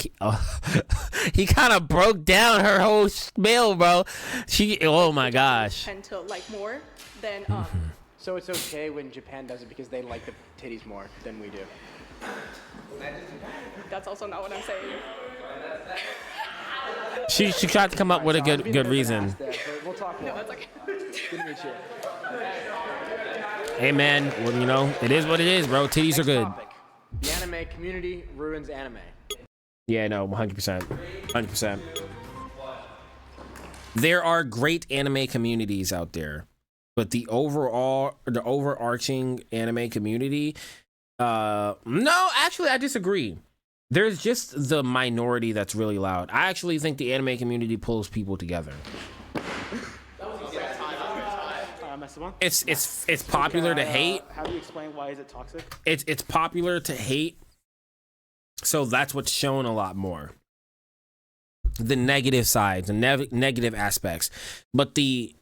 Speaker 1: kind of broke down her whole spiel, bro. Oh my gosh.
Speaker 12: tend to like more than
Speaker 2: So it's okay when Japan does it because they like the titties more than we do.
Speaker 12: That's also not what I'm saying.
Speaker 1: She tried to come up with a good reason.
Speaker 2: We'll talk more.
Speaker 12: No, that's okay.
Speaker 2: Good to meet you.
Speaker 1: Hey man, well, it is what it is, bro. Titties are good.
Speaker 2: Topic. The anime community ruins anime.
Speaker 1: Yeah, no, 100%. 100%. There are great anime communities out there, but the overarching anime community, no, actually, I disagree. There's just the minority that's really loud. I actually think the anime community pulls people together. It's popular to hate.
Speaker 10: How do you explain why is it toxic?
Speaker 1: It's popular to hate, so that's what's shown a lot more. The negative sides, the negative aspects, but the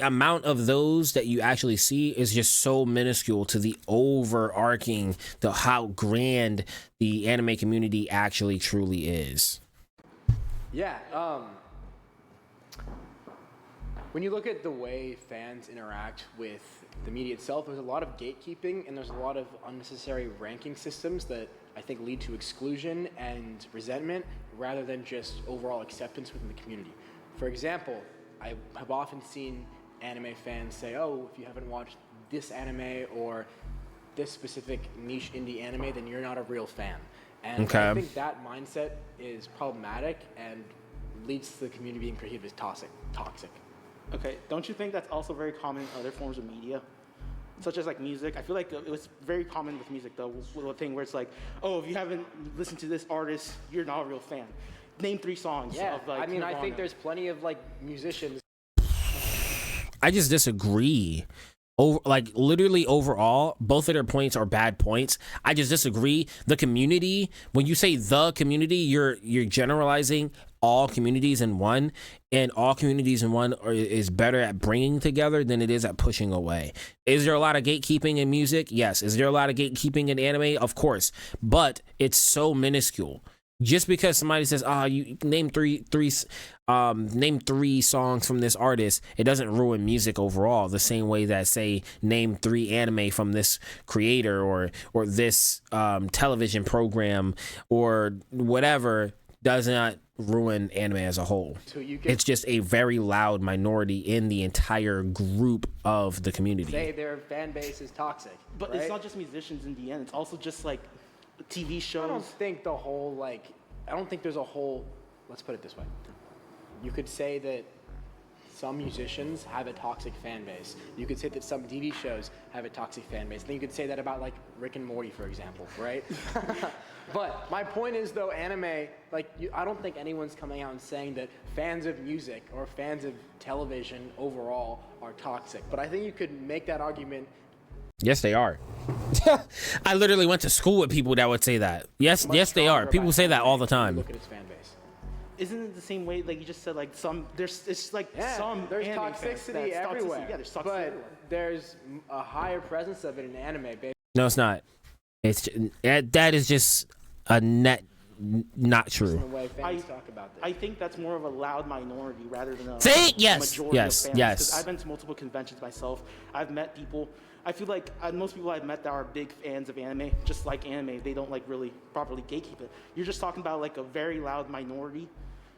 Speaker 1: amount of those that you actually see is just so minuscule to the overarching, how grand the anime community actually truly is.
Speaker 2: Yeah. When you look at the way fans interact with the media itself, there's a lot of gatekeeping and there's a lot of unnecessary ranking systems that I think lead to exclusion and resentment rather than just overall acceptance within the community. For example, I have often seen anime fans say, oh, if you haven't watched this anime or this specific niche indie anime, then you're not a real fan. And I think that mindset is problematic and leads to the community being perceived as toxic.
Speaker 10: Okay, don't you think that's also very common in other forms of media? Such as like music. I feel like it was very common with music though, little thing where it's like, oh, if you haven't listened to this artist, you're not a real fan. Name 3 songs.
Speaker 2: Yeah,
Speaker 10: of, like,
Speaker 2: I mean, I think
Speaker 10: Nirvana.
Speaker 2: there's plenty of like musicians.
Speaker 1: I just disagree like literally overall, both of their points are bad points. I just disagree. The community, when you say the community, you're generalizing all communities in one, and all communities in one is better at bringing together than it is at pushing away. Is there a lot of gatekeeping in music? Yes. Is there a lot of gatekeeping in anime? Of course, but it's so minuscule. Just because somebody says, you name three songs from this artist, it doesn't ruin music overall. The same way that, say, name 3 anime from this creator or this television program or whatever does not ruin anime as a whole. It's just a very loud minority in the entire group of the community.
Speaker 2: Say their fan base is toxic,
Speaker 13: but
Speaker 2: right?
Speaker 13: it's not just musicians in the end. It's also just like TV shows.
Speaker 2: I don't think there's a whole, let's put it this way. You could say that some musicians have a toxic fan base. You could say that some TV shows have a toxic fan base. Then you could say that about like Rick and Morty, for example, right? But my point is though, anime, I don't think anyone's coming out and saying that fans of music or fans of television overall are toxic. But I think you could make that argument.
Speaker 1: Yes, they are. I literally went to school with people that would say that. Yes, they are. People say that all the time.
Speaker 2: Look at its fan base.
Speaker 13: Isn't it the same way, like you just said, like some, there's
Speaker 2: There's toxicity everywhere.
Speaker 13: Yeah, there's toxicity
Speaker 2: but
Speaker 13: everywhere.
Speaker 2: There's a higher presence of it in anime.
Speaker 1: No, it's not. It's that is just a net not true.
Speaker 2: The way fans talk about this.
Speaker 13: I think that's more of a loud minority rather than a
Speaker 1: Yes,
Speaker 13: majority
Speaker 1: yes,
Speaker 13: of fans.
Speaker 1: yes.
Speaker 13: 'Cause I've been to multiple conventions myself. I've met people. I feel like most people I've met that are big fans of anime, just like anime, they don't like really properly gatekeep it. You're just talking about like a very loud minority,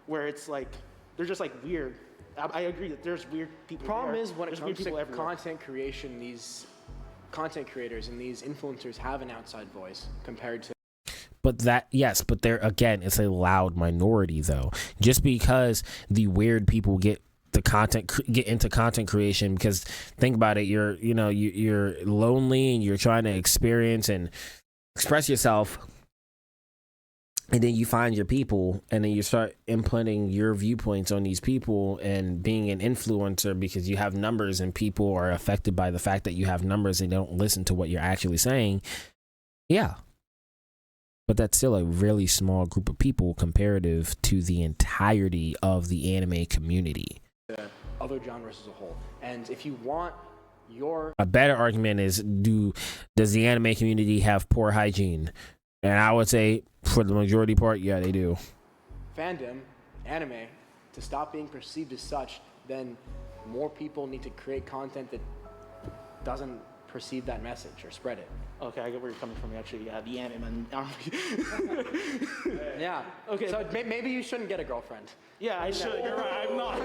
Speaker 13: where it's like they're just like weird. I agree that there's weird people.
Speaker 2: Problem
Speaker 13: there.
Speaker 2: is when it
Speaker 13: There's
Speaker 2: comes
Speaker 13: weird people
Speaker 2: to
Speaker 13: everywhere.
Speaker 2: content creation, these content creators and these influencers have an outside voice compared to.
Speaker 1: But they're, again, it's a loud minority though. Just because the weird people get into content creation, because think about it, you're lonely and you're trying to experience and express yourself, and then you find your people and then you start implanting your viewpoints on these people and being an influencer because you have numbers and people are affected by the fact that you have numbers and they don't listen to what you're actually saying. Yeah. But that's still a really small group of people comparative to the entirety of the anime community.
Speaker 2: Other genres as a whole. And if you want
Speaker 1: a better argument is, does the anime community have poor hygiene? And I would say for the majority part, yeah, they do.
Speaker 2: Fandom, anime, to stop being perceived as such, then more people need to create content that doesn't perceive that message or spread it.
Speaker 13: Okay, I get where you're coming from. Actually, yeah, the anime.
Speaker 2: Yeah.
Speaker 13: Okay.
Speaker 2: So maybe you shouldn't get a girlfriend.
Speaker 13: Yeah, I should. You're right. I'm not.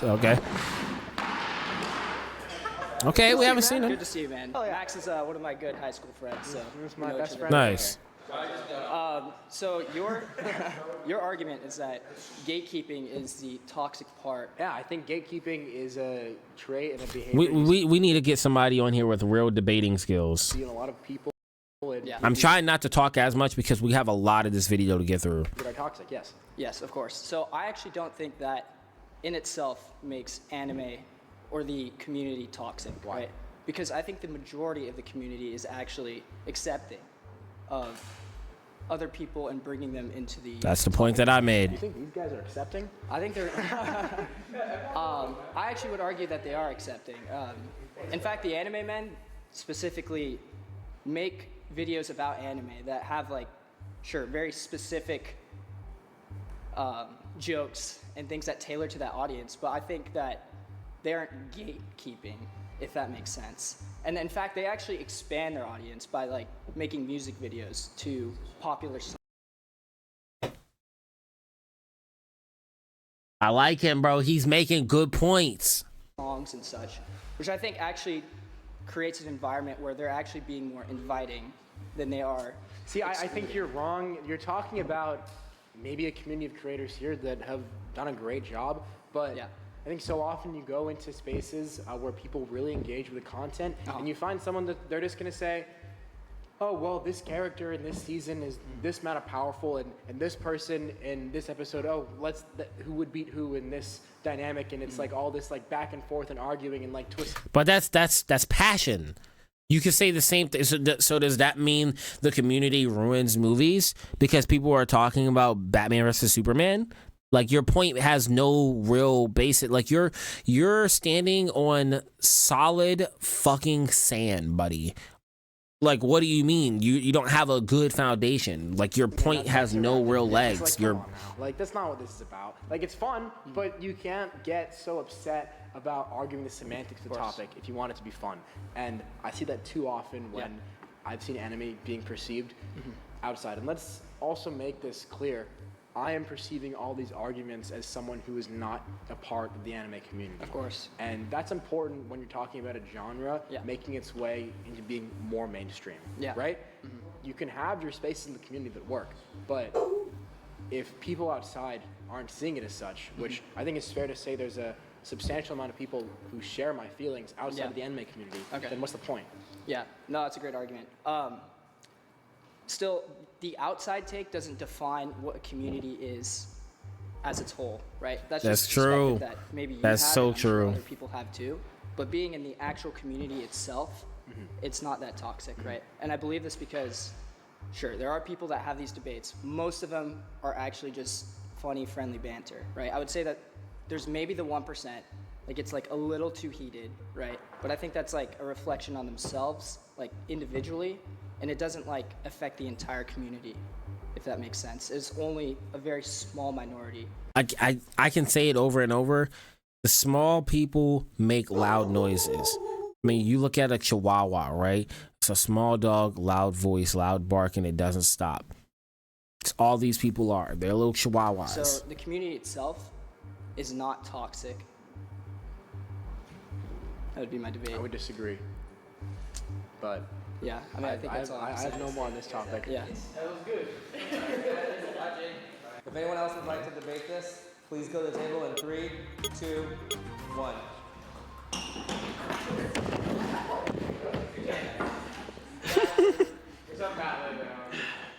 Speaker 1: Okay. Okay, we haven't seen him.
Speaker 14: Good to see you, man. Max is one of my good high school friends. So
Speaker 2: He's my best friend.
Speaker 1: Nice.
Speaker 14: So your argument is that gatekeeping is the toxic part.
Speaker 2: Yeah, I think gatekeeping is a trait and a behavior.
Speaker 1: We need to get somebody on here with real debating skills.
Speaker 2: See in a lot of people.
Speaker 1: I'm trying not to talk as much because we have a lot of this video to get through.
Speaker 2: That are toxic, yes.
Speaker 14: Yes, of course. So I actually don't think that in itself makes anime or the community toxic.
Speaker 2: Why?
Speaker 14: Right? Because I think the majority of the community is actually accepting of other people and bringing them into the.
Speaker 1: That's the point that I made.
Speaker 2: You think these guys are accepting?
Speaker 14: I think they're. I actually would argue that they are accepting. In fact, the anime men specifically make videos about anime that have very specific jokes and things that tailor to that audience. But I think that they aren't gatekeeping, if that makes sense. And in fact, they actually expand their audience by making music videos to popular songs.
Speaker 1: I like him, bro. He's making good points.
Speaker 14: Songs and such, which I think actually creates an environment where they're actually being more inviting than they are.
Speaker 2: See, I think you're wrong. You're talking about maybe a community of creators here that have done a great job, but yeah. I think so often you go into spaces where people really engage with the content, and you find someone that they're just going to say, oh, well, this character in this season is this amount of powerful, and this person in this episode, oh, who would beat who in this dynamic, and it's like all this like back and forth and arguing and like twist.
Speaker 1: But that's passion. You could say the same thing. So does that mean the community ruins movies because people are talking about Batman versus Superman? Like, your point has no real basis. Like, you're standing on solid fucking sand, buddy. Like, what do you mean? You don't have a good foundation. Like, your point has no real legs.
Speaker 2: Like, come on now. Like, that's not what this is about. Like, it's fun, but you can't get so upset about arguing the semantics of the topic if you want it to be fun. And I see that too often when I've seen anime being perceived outside. And let's also make this clear. I am perceiving all these arguments as someone who is not a part of the anime community.
Speaker 14: Of course.
Speaker 2: And that's important when you're talking about a genre making its way into being more mainstream.
Speaker 14: Yeah.
Speaker 2: Right? You can have your spaces in the community that work, but if people outside aren't seeing it as such, which I think it's fair to say there's a substantial amount of people who share my feelings outside of the anime community, then what's the point?
Speaker 14: Yeah, no, that's a great argument. Still, the outside take doesn't define what a community is as its whole, right? That's just
Speaker 1: true.
Speaker 14: That maybe you
Speaker 1: That's
Speaker 14: have,
Speaker 1: so
Speaker 14: and I'm sure
Speaker 1: true.
Speaker 14: other people have too. But being in the actual community itself, it's not that toxic, right? And I believe this because, sure, there are people that have these debates. Most of them are actually just funny, friendly banter, right? I would say that there's maybe the 1%, like it's like a little too heated, right? But I think that's like a reflection on themselves, like individually, and it doesn't like affect the entire community, if that makes sense. It's only a very small minority.
Speaker 1: I can say it over and over. The small people make loud noises. I mean, you look at a Chihuahua, right? It's a small dog, loud voice, loud bark, and it doesn't stop. It's all these people are. They're little Chihuahuas.
Speaker 14: So the community itself is not toxic. That would be my debate.
Speaker 2: I would disagree. But
Speaker 14: yeah, I mean, I think that's all
Speaker 2: I have no more on this topic.
Speaker 14: Yeah.
Speaker 9: That was good. If anyone else would like to debate this, please go to the table in 3, 2, 1.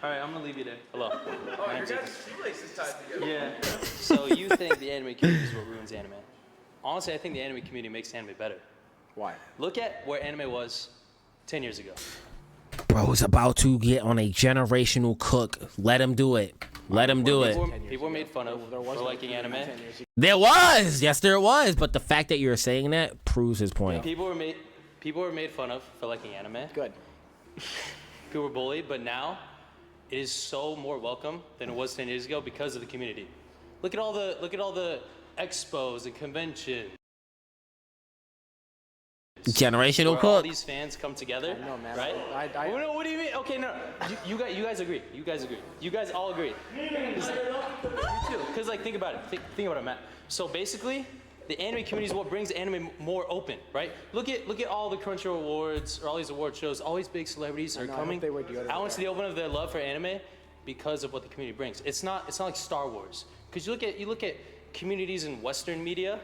Speaker 15: All right, I'm gonna leave you there. Hello.
Speaker 10: Oh, your guys' shoelace is tied together.
Speaker 15: Yeah. So you think the anime community is what ruins anime? Honestly, I think the anime community makes anime better.
Speaker 2: Why?
Speaker 15: Look at where anime was 10 years ago.
Speaker 1: Bro's about to get on a generational cook. Let him do it. Let him do it.
Speaker 15: People were made fun of for liking anime.
Speaker 1: There was. Yes, there was. But the fact that you're saying that proves his point.
Speaker 15: People were made fun of for liking anime.
Speaker 2: Good.
Speaker 15: People were bullied, but now it is so more welcome than it was 10 years ago because of the community. Look at all the expos and conventions.
Speaker 1: Generational
Speaker 15: Where
Speaker 1: cook.
Speaker 15: all these fans come together, right? Oh, no, what do you mean? Okay, no, you guys agree. You guys agree. You guys all agree. Because like, think about it. Think about it, Matt. So basically, the anime community is what brings anime more open, right? Look at all the Crunchyroll awards or all these award shows. All these big celebrities are coming out into the open of their love for anime because of what the community brings. It's not like Star Wars. Because you look at communities in Western media,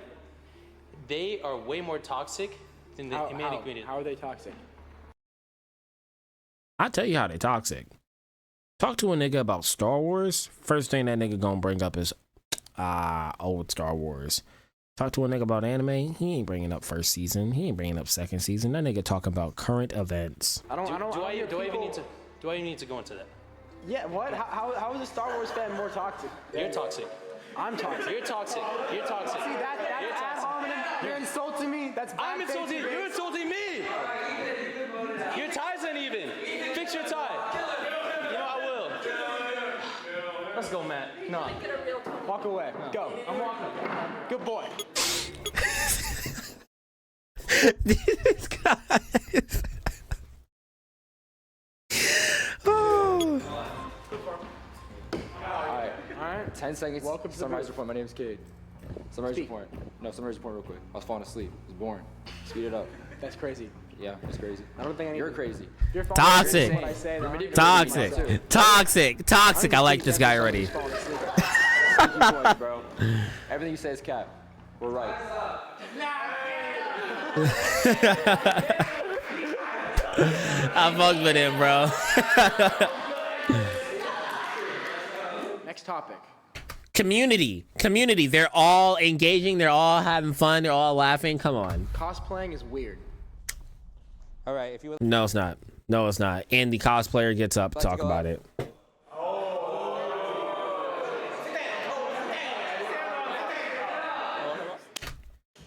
Speaker 15: they are way more toxic than the anime community.
Speaker 2: How are they toxic?
Speaker 1: I'll tell you how they toxic. Talk to a nigga about Star Wars. First thing that nigga gonna bring up is old Star Wars. Talk to a nigga about anime. He ain't bringing up first season. He ain't bringing up second season. That nigga talking about current events.
Speaker 15: Do I even need to go into that?
Speaker 2: Yeah, what? How is a Star Wars fan more toxic?
Speaker 15: You're toxic.
Speaker 2: I'm toxic.
Speaker 15: You're toxic. You're toxic.
Speaker 2: See, that's ad hominem. You're insulting me. That's
Speaker 15: I'm insulting you. You're insulting me. Your tie's uneven. Fix your tie. You know, I will. Let's go, Matt. No.
Speaker 2: Walk away. Go. I'm walking. Good boy.
Speaker 1: These guys. Oh.
Speaker 16: Alright. 10 seconds.
Speaker 2: Welcome to
Speaker 16: Summarize
Speaker 2: the
Speaker 16: report. My name's Cade. Summarize report. No, summarize report real quick. I was falling asleep. I was boring. Speed it up.
Speaker 2: That's crazy.
Speaker 16: Yeah, it's crazy.
Speaker 2: I don't think
Speaker 16: You're crazy.
Speaker 1: Toxic. Toxic. I like this guy already.
Speaker 16: Bro. Everything you say is cap. We're right.
Speaker 1: I fucked with him, bro.
Speaker 2: Next topic.
Speaker 1: Community. They're all engaging. They're all having fun. They're all laughing. Come on.
Speaker 2: Cosplaying is weird.
Speaker 9: All right, if you would.
Speaker 1: No, it's not. And the cosplayer gets up to talk about it.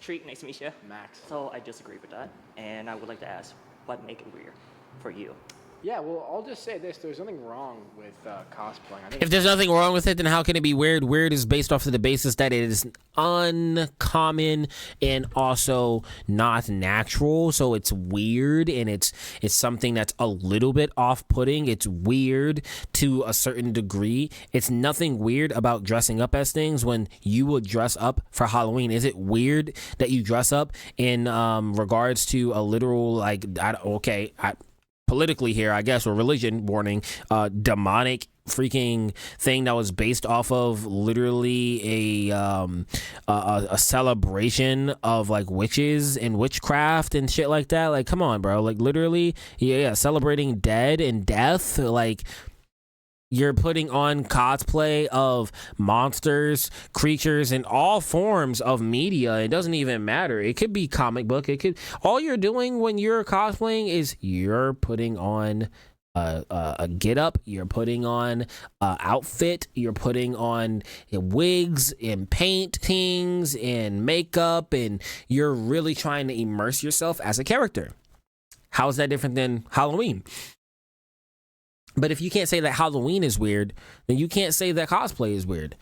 Speaker 3: Treat, nice to meet you.
Speaker 2: Max.
Speaker 3: So I disagree with that, and I would like to ask, what make it weird for you?
Speaker 2: Yeah, well, I'll just say this. There's nothing wrong with cosplaying. I think
Speaker 1: If there's nothing wrong with it, then how can it be weird? Weird is based off of the basis that it is uncommon and also not natural. So it's weird, and it's something that's a little bit off-putting. It's weird to a certain degree. It's nothing weird about dressing up as things when you would dress up for Halloween. Is it weird that you dress up in regards to a literal, like, politically here, I guess, or religion warning, demonic freaking thing that was based off of literally a celebration of like witches and witchcraft and shit like that? Like, come on, bro. Like, literally, yeah, celebrating dead and death. Like, you're putting on cosplay of monsters, creatures, and all forms of media. It doesn't even matter. It could be comic book. All you're doing when you're cosplaying is you're putting on a get up. You're putting on a outfit. You're putting on wigs and paintings and makeup, and you're really trying to immerse yourself as a character. How is that different than Halloween? But if you can't say that Halloween is weird, then you can't say that cosplay is weird.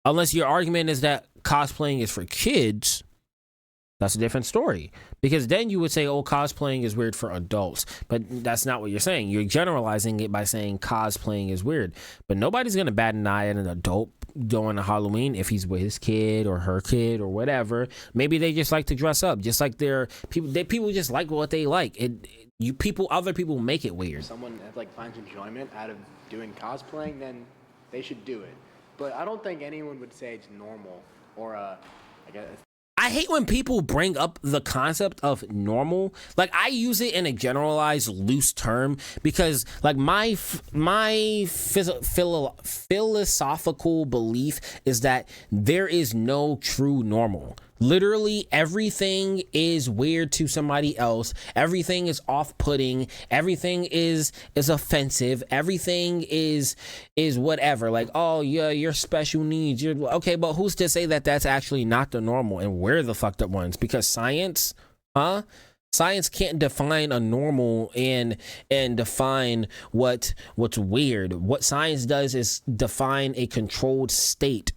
Speaker 1: Unless your argument is that cosplaying is for kids, that's a different story. Because then you would say, oh, cosplaying is weird for adults. But that's not what you're saying. You're generalizing it by saying cosplaying is weird. But nobody's going to bat an eye at an adult doing a Halloween if he's with his kid or her kid or whatever. Maybe they just like to dress up. Just like people just like what they like. Other people make it weird.
Speaker 2: If someone like finds enjoyment out of doing cosplaying, then they should do it. But I don't think anyone would say it's normal or
Speaker 1: I hate when people bring up the concept of normal. Like, I use it in a generalized, loose term because, like, my philosophical belief is that there is no true normal. Literally, everything is weird to somebody else. Everything is off-putting. Everything is offensive. Everything is whatever. Like, oh, yeah, you're special needs. You're okay, but who's to say that that's actually not the normal and we're the fucked up ones? Because science can't define a normal and define what's weird. What science does is define a controlled state.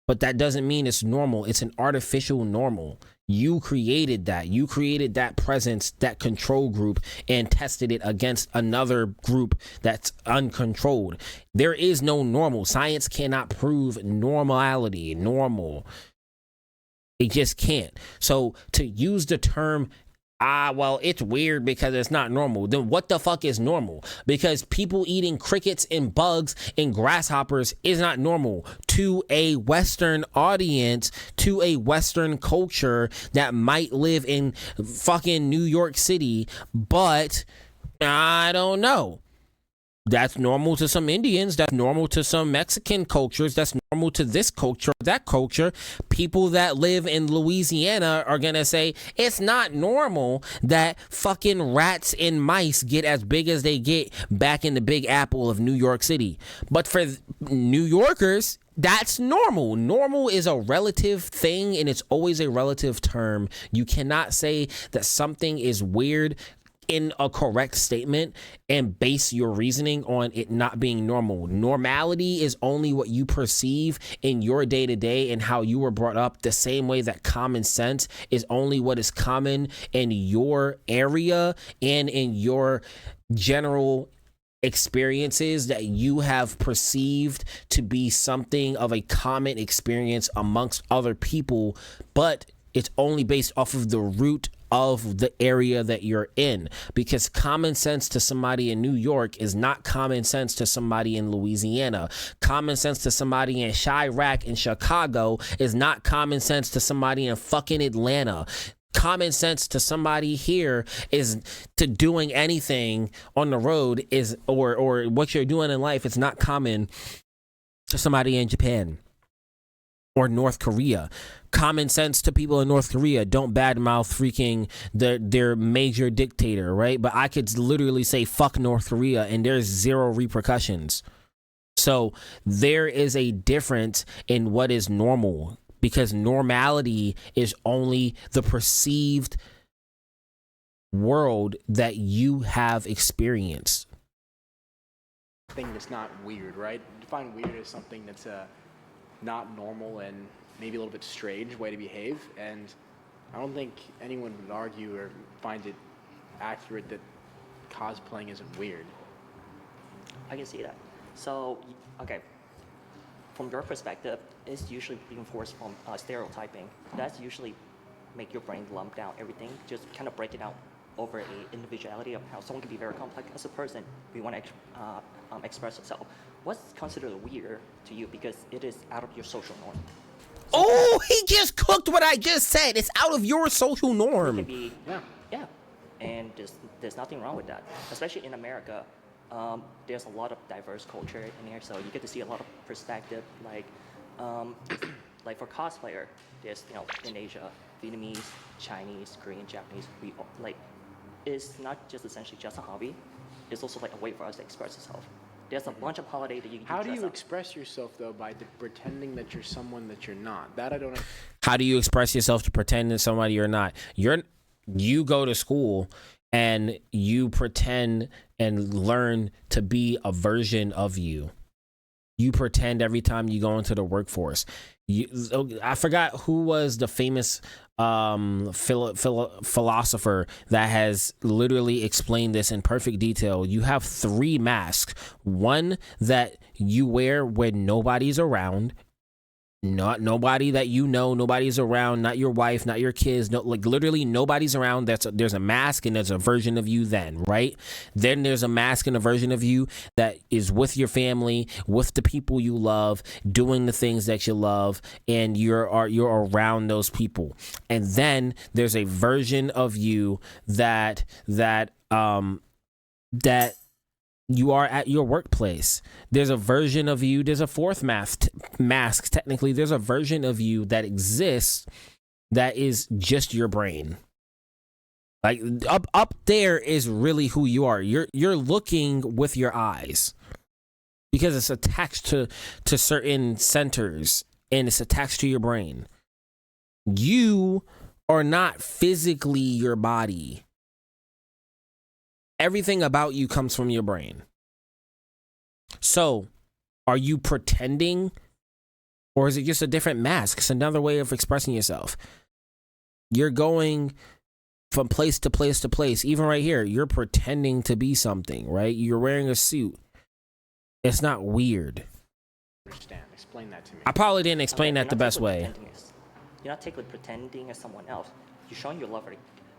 Speaker 1: But that doesn't mean it's normal. It's an artificial normal. You created that. You created that presence, that control group, and tested it against another group that's uncontrolled. There is no normal. Science cannot prove normality, normal. It just can't. So to use the term, well, it's weird because it's not normal. Then what the fuck is normal? Because people eating crickets and bugs and grasshoppers is not normal to a Western audience, to a Western culture that might live in fucking New York City, but I don't know. That's normal to some Indians. That's normal to some Mexican cultures. That's normal to this culture, that culture. People that live in Louisiana are going to say it's not normal that fucking rats and mice get as big as they get back in the Big Apple of New York City. But for New Yorkers, that's normal. Normal is a relative thing, and it's always a relative term. You cannot say that something is weird in a correct statement and base your reasoning on it not being normal. Normality is only what you perceive in your day-to-day and how you were brought up, the same way that common sense is only what is common in your area and in your general experiences that you have perceived to be something of a common experience amongst other people, but it's only based off of the root of the area that you're in, because common sense to somebody in New York is not common sense to somebody in Louisiana. Common sense to somebody in Chirac in Chicago is not common sense to somebody in fucking Atlanta. common sense to somebody here is to doing anything on the road is or what you're doing in life is not common to somebody in Japan or North Korea. Common sense to people in North Korea, don't badmouth freaking their major dictator, right? But I could literally say fuck North Korea and there's zero repercussions. So there is a difference in what is normal, because normality is only the perceived world that you have experienced.
Speaker 2: Thing that's not weird, right? Define weird as something that's not normal and maybe a little bit strange way to behave, and I don't think anyone would argue or find it accurate that cosplaying isn't weird.
Speaker 17: I can see that. So, okay, from your perspective, it's usually reinforced from stereotyping. That's usually make your brain lump down everything, just kind of break it out over a individuality of how someone can be very complex as a person. We want to express yourself. What's considered weird to you because it is out of your social norm?
Speaker 1: Oh, he just cooked what I just said. It's out of your social norm.
Speaker 17: It can be, yeah, and there's nothing wrong with that. Especially in America, there's a lot of diverse culture in here, so you get to see a lot of perspective. Like for cosplayer, there's in Asia, Vietnamese, Chinese, Korean, Japanese. We like, it's not just essentially just a hobby. It's also like a way for us to express ourselves. There's a bunch of holidays that you can
Speaker 2: How do you
Speaker 17: up.
Speaker 2: express yourself, though, by pretending that you're someone that you're not? That I don't.
Speaker 1: How do you express yourself to pretend that somebody you're not? You go to school and you pretend and learn to be a version of you. You pretend every time you go into the workforce. I forgot who was the famous philosopher that has literally explained this in perfect detail. You have 3 masks. One that you wear when nobody's around. Not nobody that you know, nobody's around, not your wife, not your kids, no, like literally nobody's around. There's a mask and there's a version of you then, right? Then there's a mask and a version of you that is with your family, with the people you love, doing the things that you love, and you're around those people. And then there's a version of you that you are at your workplace. There's a version of you. There's a 4th mask. Technically, there's a version of you that exists that is just your brain. Like up there is really who you are. You're looking with your eyes because it's attached to certain centers and it's attached to your brain. You are not physically your body. Everything about you comes from your brain. So, are you pretending, or is it just a different mask? It's another way of expressing yourself. You're going from place to place to place. Even right here, you're pretending to be something, right? You're wearing a suit. It's not weird.
Speaker 2: Understand? Explain that to me.
Speaker 1: I probably didn't explain that the best way.
Speaker 17: You're not technically pretending as someone else. You're showing your love for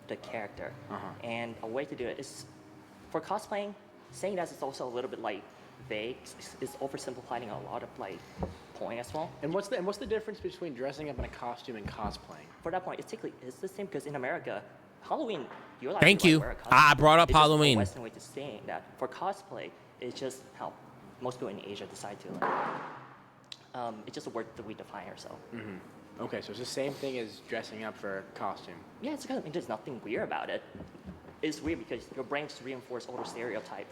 Speaker 17: the character. And a way to do it is, for cosplaying, saying that is also a little bit like vague. It's oversimplifying a lot of like point as well.
Speaker 2: And what's the difference between dressing up in a costume and cosplaying?
Speaker 17: For that point, it's the same because in America, Halloween, you're like
Speaker 1: Thank you.
Speaker 17: Wear a costume.
Speaker 1: I brought up
Speaker 17: it's
Speaker 1: Halloween.
Speaker 17: Just a Western way to saying that. For cosplay, it's just how most people in Asia decide to. It's just a word that we define ourselves.
Speaker 2: Okay, so it's the same thing as dressing up for a costume.
Speaker 17: Yeah, it's kind of, there's nothing weird about it. It's weird because your brain's reinforce older stereotype,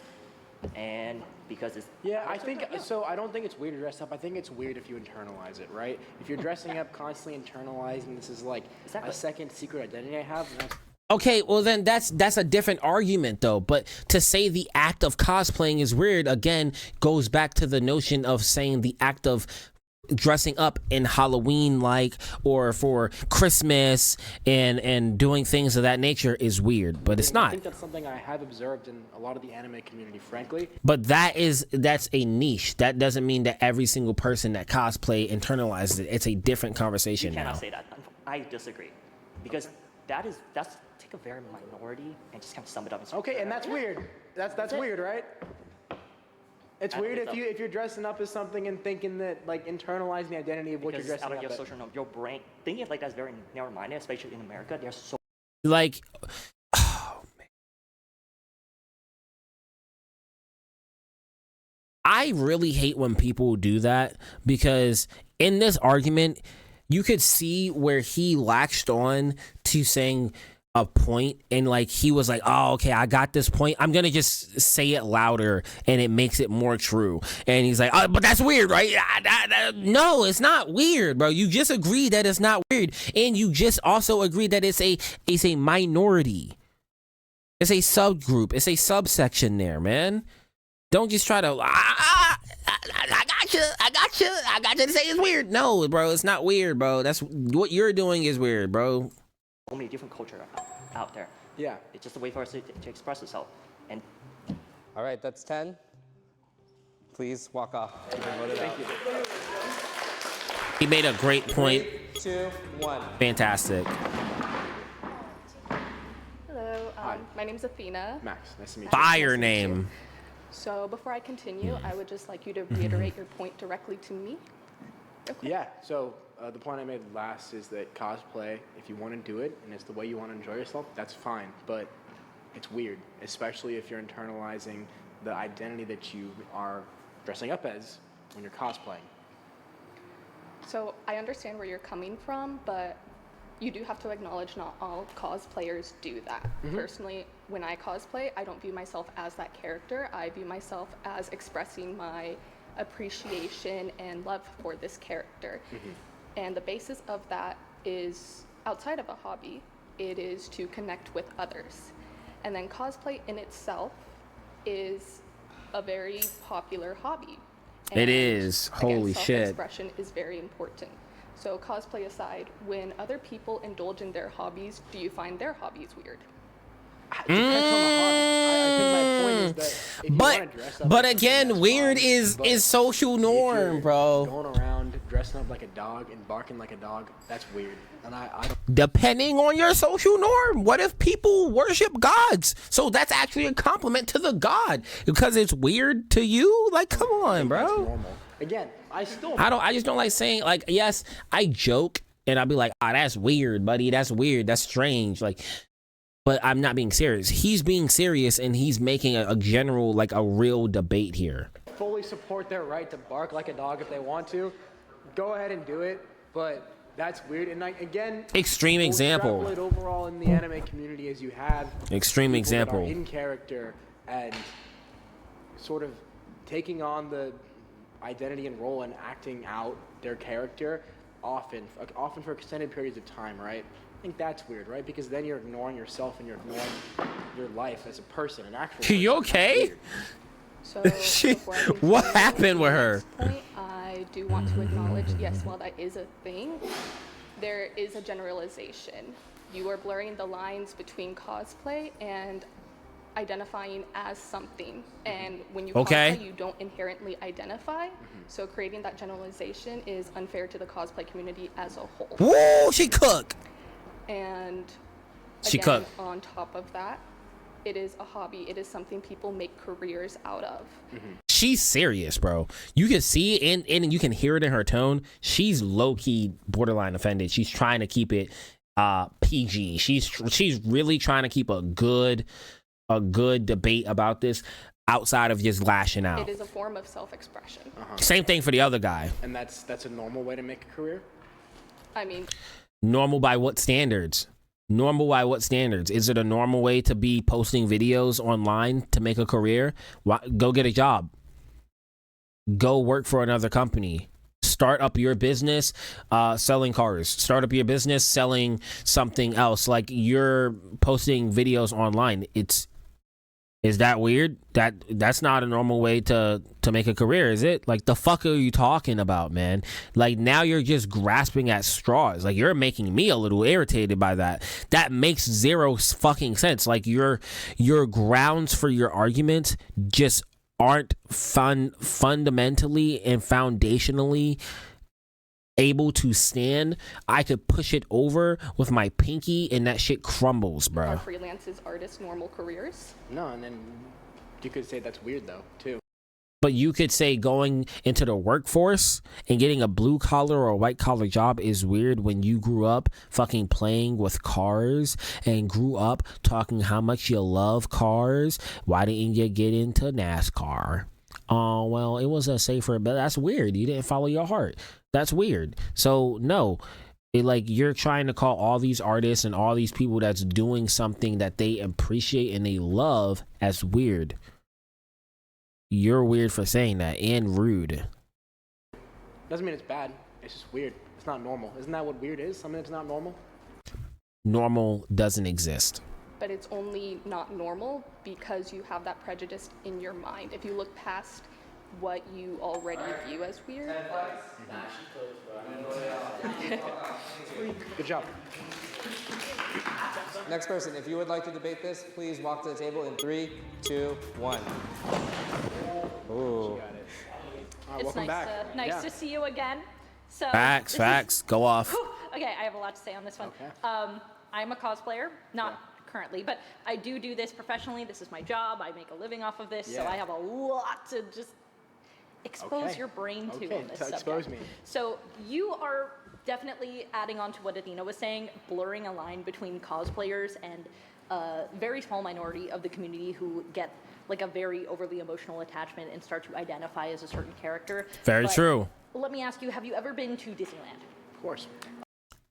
Speaker 17: and because it's
Speaker 2: I think so. I don't think it's weird to dress up. I think it's weird if you internalize it, right? If you're dressing up, constantly internalizing, this is like a second secret identity I have.
Speaker 1: Okay, well then that's a different argument though. But to say the act of cosplaying is weird again goes back to the notion of saying the act of dressing up in Halloween or for Christmas and doing things of that nature is weird, but it's not.
Speaker 2: I think that's something I have observed in a lot of the anime community, frankly.
Speaker 1: But that's a niche. That doesn't mean that every single person that cosplay internalizes it. It's a different conversation
Speaker 17: you
Speaker 1: now.
Speaker 17: Cannot say that. I disagree, because that's take a very minority and just kind of sum it up.
Speaker 2: Okay, and that's weird. That's weird, right? It's weird if you're dressing up as something and thinking that like internalizing the identity of what you're dressing
Speaker 17: out of
Speaker 2: up
Speaker 17: your
Speaker 2: as.
Speaker 17: social norm, your brain thinking of like that's very narrow-minded, especially in America. There's so
Speaker 1: Like, I really hate when people do that, because in this argument, you could see where he latched on to saying a point, and like he was like, oh, okay, I got this point, I'm gonna just say it louder and it makes it more true. And he's like, oh, but that's weird, right? No, it's not weird, bro. You just agreed that it's not weird, and you just also agreed that it's a minority, it's a subgroup, it's a subsection there, man. Don't just try to I got you to say it's weird. No, bro, it's not weird, bro. That's what you're doing is weird, bro.
Speaker 17: So many different culture out there.
Speaker 2: Yeah.
Speaker 17: It's just a way for us to express ourselves. And
Speaker 9: All right, that's 10. Please walk off. You've been voted out.
Speaker 2: Thank you.
Speaker 1: He made a great point.
Speaker 9: 3, 2, 1.
Speaker 1: Fantastic.
Speaker 12: Hello, my name's Athena.
Speaker 2: Max, nice to meet you.
Speaker 1: Fire name.
Speaker 12: So before I continue, I would just like you to reiterate your point directly to me. Okay.
Speaker 2: Yeah, so the point I made last is that cosplay, if you want to do it and it's the way you want to enjoy yourself, that's fine. But it's weird, especially if you're internalizing the identity that you are dressing up as when you're cosplaying.
Speaker 12: So I understand where you're coming from, but you do have to acknowledge not all cosplayers do that. Personally, when I cosplay, I don't view myself as that character. I view myself as expressing my appreciation and love for this character. And the basis of that is outside of a hobby. It is to connect with others. And then cosplay in itself is a very popular hobby.
Speaker 1: It is. Holy shit.
Speaker 12: Self-expression is very important. So cosplay aside, when other people indulge in their hobbies, do you find their hobbies weird?
Speaker 2: It depends on the hobby. I think my point is that if you wanna dress up
Speaker 1: but
Speaker 2: like something,
Speaker 1: again,
Speaker 2: that's
Speaker 1: weird
Speaker 2: fine.
Speaker 1: is
Speaker 2: But
Speaker 1: social
Speaker 2: if
Speaker 1: norm,
Speaker 2: you're
Speaker 1: bro.
Speaker 2: Going around dressing up like a dog and barking like a dog, that's weird. And I don't.
Speaker 1: Depending on your social norm, what if people worship gods? So that's actually a compliment to the god because it's weird to you. Like, come on, bro.
Speaker 2: Normal. Again, I
Speaker 1: just don't like saying, like, yes, I joke and I'll be like, oh, that's weird, buddy. That's weird. That's strange. Like, but I'm not being serious. He's being serious and he's making a general, like a real debate here.
Speaker 2: Fully support their right to bark like a dog if they want to. Go ahead and do it, but that's weird. And like, again,
Speaker 1: Extreme
Speaker 2: we'll
Speaker 1: example.
Speaker 2: extrapolate overall in the anime community as you have
Speaker 1: Extreme
Speaker 2: people
Speaker 1: example.
Speaker 2: that are in character and sort of taking on the identity and role and acting out their character often for extended periods of time, right? I think that's weird, right? Because then you're ignoring yourself and you're ignoring your life as a person, an actual person.
Speaker 1: You okay?
Speaker 12: So
Speaker 1: What happened with her?
Speaker 12: Point, I do want to acknowledge, yes, while that is a thing, there is a generalization. You are blurring the lines between cosplay and identifying as something. And when you cosplay, you don't inherently identify. So creating that generalization is unfair to the cosplay community as a whole.
Speaker 1: Woo, she cook.
Speaker 12: And
Speaker 1: She
Speaker 12: again,
Speaker 1: cook.
Speaker 12: on top of that, it is a hobby. It is something people make careers out of.
Speaker 1: She's serious, bro. You can see it and you can hear it in her tone. She's low-key borderline offended. She's trying to keep it PG. She's really trying to keep a good debate about this outside of just lashing out.
Speaker 12: It is a form of self-expression.
Speaker 1: Same thing for the other guy.
Speaker 2: And that's a normal way to make a career?
Speaker 12: I mean,
Speaker 1: Normal by what standards? Normal by what standards? Is it a normal way to be posting videos online to make a career? Go get a job. Go work for another company. Start up your business selling cars. Start up your business selling something else. Like, you're posting videos online. Is that weird? That's not a normal way to make a career, is it? Like, the fuck are you talking about, man? Like, now you're just grasping at straws. Like, you're making me a little irritated by that. That makes zero fucking sense. Like, your grounds for your argument just aren't fundamentally and foundationally able to stand. I could push it over with my pinky and that shit crumbles, bro.
Speaker 12: are freelances, artists, normal careers?
Speaker 2: No, and then you could say that's weird though, too.
Speaker 1: But you could say going into the workforce and getting a blue collar or white collar job is weird when you grew up fucking playing with cars and grew up talking how much you love cars. Why didn't you get into NASCAR? Oh, well, it was a safer, but that's weird. You didn't follow your heart. That's weird. So no, like you're trying to call all these artists and all these people that's doing something that they appreciate and they love as weird. You're weird for saying that and rude.
Speaker 2: Doesn't mean it's bad. It's just weird. It's not normal. Isn't that what weird is? Something that's not normal?
Speaker 1: Normal doesn't exist.
Speaker 12: But it's only not normal because you have that prejudice in your mind. If you look past what you already view as weird.
Speaker 2: Good job.
Speaker 9: Next person, if you would like to debate this, please walk to the table in 3, 2, 1. Ooh.
Speaker 4: It's nice to see you again. So
Speaker 1: Facts. Go off.
Speaker 4: Okay, I have a lot to say on this one. Okay. I'm a cosplayer, not currently, but I do this professionally. This is my job. I make a living off of this, so I have a lot to just expose your brain to on this subject.
Speaker 2: Expose me.
Speaker 4: So you are definitely adding on to what Athena was saying, blurring a line between cosplayers and a very small minority of the community who get like a very overly emotional attachment and start to identify as a certain character.
Speaker 1: Very true.
Speaker 4: Let me ask you, have you ever been to Disneyland?
Speaker 2: Of course.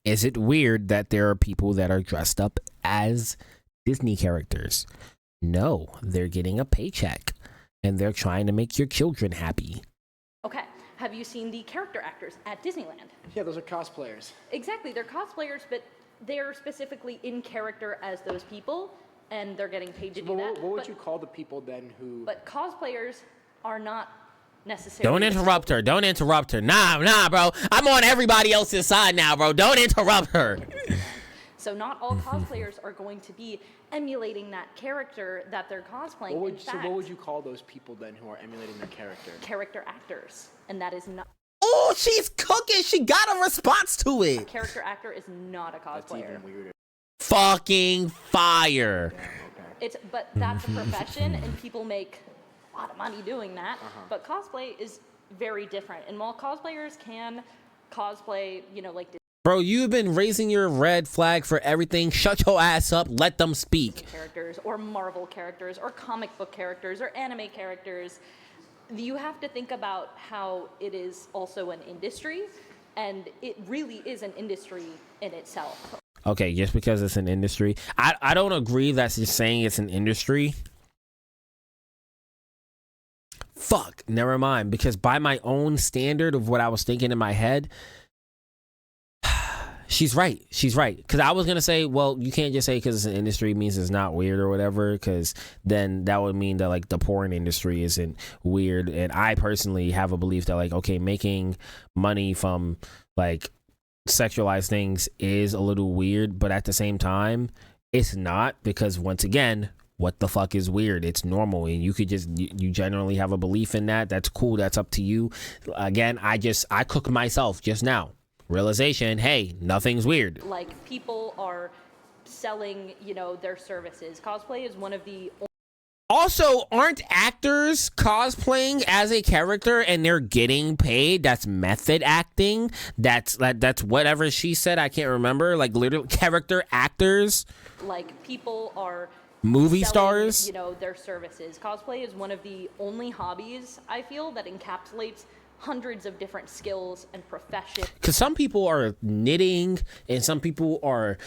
Speaker 1: Is it weird that there are people that are dressed up as Disney characters? No, they're getting a paycheck and they're trying to make your children happy.
Speaker 4: Okay. Have you seen the character actors at Disneyland?
Speaker 2: Yeah, those are cosplayers.
Speaker 4: Exactly. They're cosplayers, but they're specifically in character as those people, and they're getting paid to do that.
Speaker 2: What would you call the people then who...
Speaker 4: But cosplayers are not necessarily...
Speaker 1: Don't interrupt her. Don't interrupt her. Nah, bro. I'm on everybody else's side now, bro. Don't interrupt her.
Speaker 4: So not all cosplayers are going to be emulating that character that they're cosplaying.
Speaker 2: What would you call those people then who are emulating their character?
Speaker 4: Character actors. And that is not...
Speaker 1: Oh, she's cooking. She got a response to it.
Speaker 4: A character actor is not a cosplayer.
Speaker 2: That's even weirder.
Speaker 1: Fucking fire.
Speaker 2: Yeah, okay.
Speaker 4: But that's a profession, and people make a lot of money doing that. But cosplay is very different. And while cosplayers can cosplay, like...
Speaker 1: Bro, you've been raising your red flag for everything. Shut your ass up. Let them speak.
Speaker 4: Characters, or Marvel characters, or comic book characters, or anime characters. You have to think about how it is also an industry, and it really is an industry in itself.
Speaker 1: Okay, just because it's an industry. I don't agree that's just saying it's an industry. Fuck, never mind. Because by my own standard of what I was thinking in my head, she's right. Because I was going to say, well, you can't just say because it's an industry means it's not weird or whatever, because then that would mean that, like, the porn industry isn't weird. And I personally have a belief that, like, okay, making money from, like, sexualized things is a little weird, but at the same time, it's not, because once again, what the fuck is weird? It's normal, and you could just, you generally have a belief in that. That's cool. That's up to you. Again, I cook myself just now. Realization, hey, nothing's weird.
Speaker 4: Like, people are selling, their services. Cosplay is one of the...
Speaker 1: Also, aren't actors cosplaying as a character and they're getting paid? That's method acting. That's whatever she said. I can't remember. Like, literally, character actors.
Speaker 4: Like, people are...
Speaker 1: movie
Speaker 4: selling,
Speaker 1: stars.
Speaker 4: Their services. Cosplay is one of the only hobbies, I feel, that encapsulates hundreds of different skills and professions.
Speaker 1: Because some people are knitting and some people are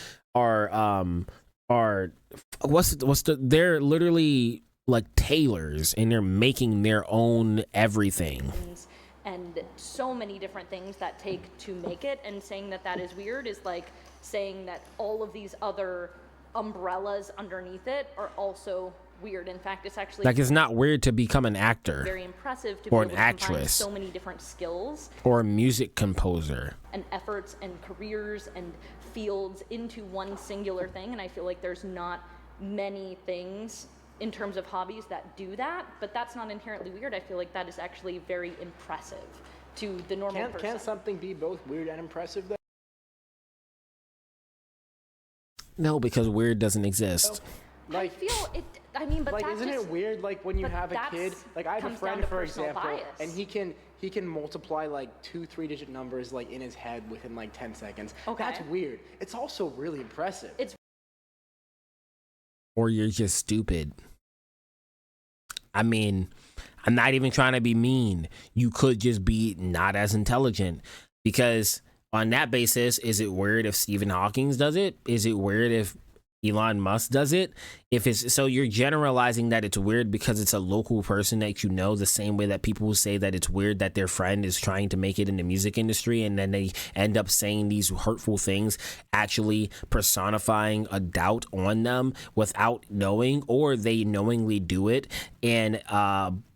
Speaker 1: they're literally like tailors, and they're making their own everything.
Speaker 4: And so many different things that take to make it, and saying that is weird is like saying that all of these other umbrellas underneath it are also weird. In fact, it's actually
Speaker 1: like, it's not weird to become an actor,
Speaker 4: very impressive to
Speaker 1: or
Speaker 4: be
Speaker 1: an
Speaker 4: able to combine
Speaker 1: actress,
Speaker 4: so many different skills
Speaker 1: or a music composer,
Speaker 4: and efforts and careers and fields into one singular thing. And I feel like there's not many things in terms of hobbies that do that, but that's not inherently weird. I feel like that is actually very impressive to the normal person.
Speaker 2: Can't something be both weird and impressive, though?
Speaker 1: No, because weird doesn't exist.
Speaker 8: I feel it. I mean, but
Speaker 2: like,
Speaker 8: that
Speaker 2: isn't
Speaker 8: just,
Speaker 2: it weird? Like when you have a kid, like I have a
Speaker 8: comes
Speaker 2: friend,
Speaker 8: down to
Speaker 2: for
Speaker 8: personal
Speaker 2: example,
Speaker 8: bias.
Speaker 2: and he can multiply like 2-3 digit numbers like in his head within like 10 seconds.
Speaker 8: Okay.
Speaker 2: That's weird. It's also really impressive.
Speaker 8: It's
Speaker 1: Or you're just stupid. I mean, I'm not even trying to be mean. You could just be not as intelligent, because on that basis, is it weird if Stephen Hawking does it? Is it weird if Elon Musk does it? If it's so, you're generalizing that it's weird because it's a local person that you know, the same way that people will say that it's weird that their friend is trying to make it in the music industry, and then they end up saying these hurtful things, actually personifying a doubt on them without knowing, or they knowingly do it, and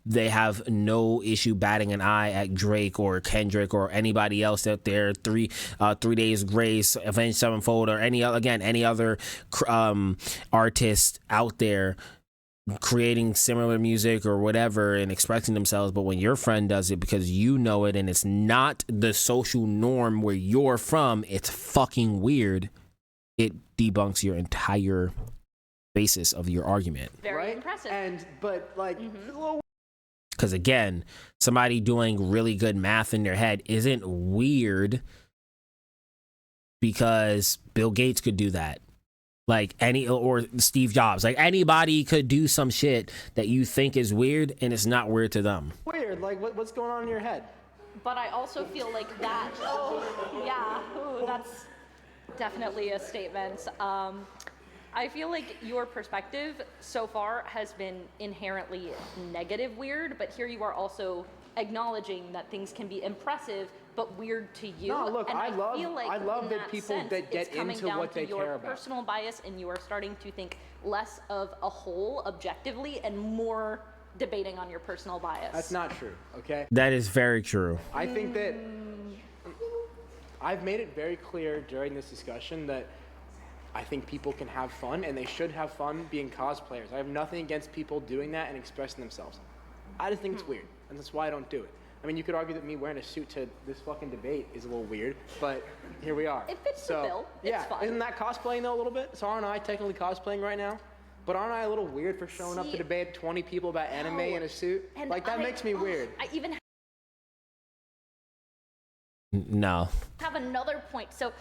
Speaker 1: they have no issue batting an eye at Drake or Kendrick or anybody else out there, 3 Days Grace, Avenged Sevenfold, or any other artist out there creating similar music or whatever and expressing themselves. But when your friend does it because you know it and it's not the social norm where you're from, it's fucking weird. It debunks your entire basis of your argument.
Speaker 8: very impressive.
Speaker 2: But like,
Speaker 1: Because again, somebody doing really good math in their head isn't weird because Bill Gates could do that. Like or Steve Jobs. Like anybody could do some shit that you think is weird and it's not weird to them.
Speaker 2: weird. Like what's going on in your head?
Speaker 4: But I also feel like that. Oh, yeah. Ooh, that's definitely a statement. I feel like your perspective so far has been inherently negative weird, but here you are also acknowledging that things can be impressive but weird to you.
Speaker 2: No, look,
Speaker 4: and
Speaker 2: I love
Speaker 4: feel like
Speaker 2: that
Speaker 4: in that
Speaker 2: people
Speaker 4: sense,
Speaker 2: that get
Speaker 4: it's coming
Speaker 2: into
Speaker 4: down
Speaker 2: what
Speaker 4: to
Speaker 2: they
Speaker 4: your
Speaker 2: care about.
Speaker 4: personal bias, and you are starting to think less of a whole objectively and more debating on your personal bias.
Speaker 2: That's not true, okay?
Speaker 1: That is very true.
Speaker 2: I think that I've made it very clear during this discussion that I think people can have fun, and they should have fun being cosplayers. I have nothing against people doing that and expressing themselves. I just think it's weird, and that's why I don't do it. I mean, you could argue that me wearing a suit to this fucking debate is a little weird, but here we are.
Speaker 4: It fits the bill. It's
Speaker 2: yeah,
Speaker 4: fun.
Speaker 2: isn't that cosplaying though a little bit? So aren't I technically cosplaying right now? But aren't I a little weird for showing up to debate 20 people about anime in a suit?
Speaker 4: And
Speaker 2: Like that makes me weird.
Speaker 4: I even
Speaker 1: No.
Speaker 4: have another point. So,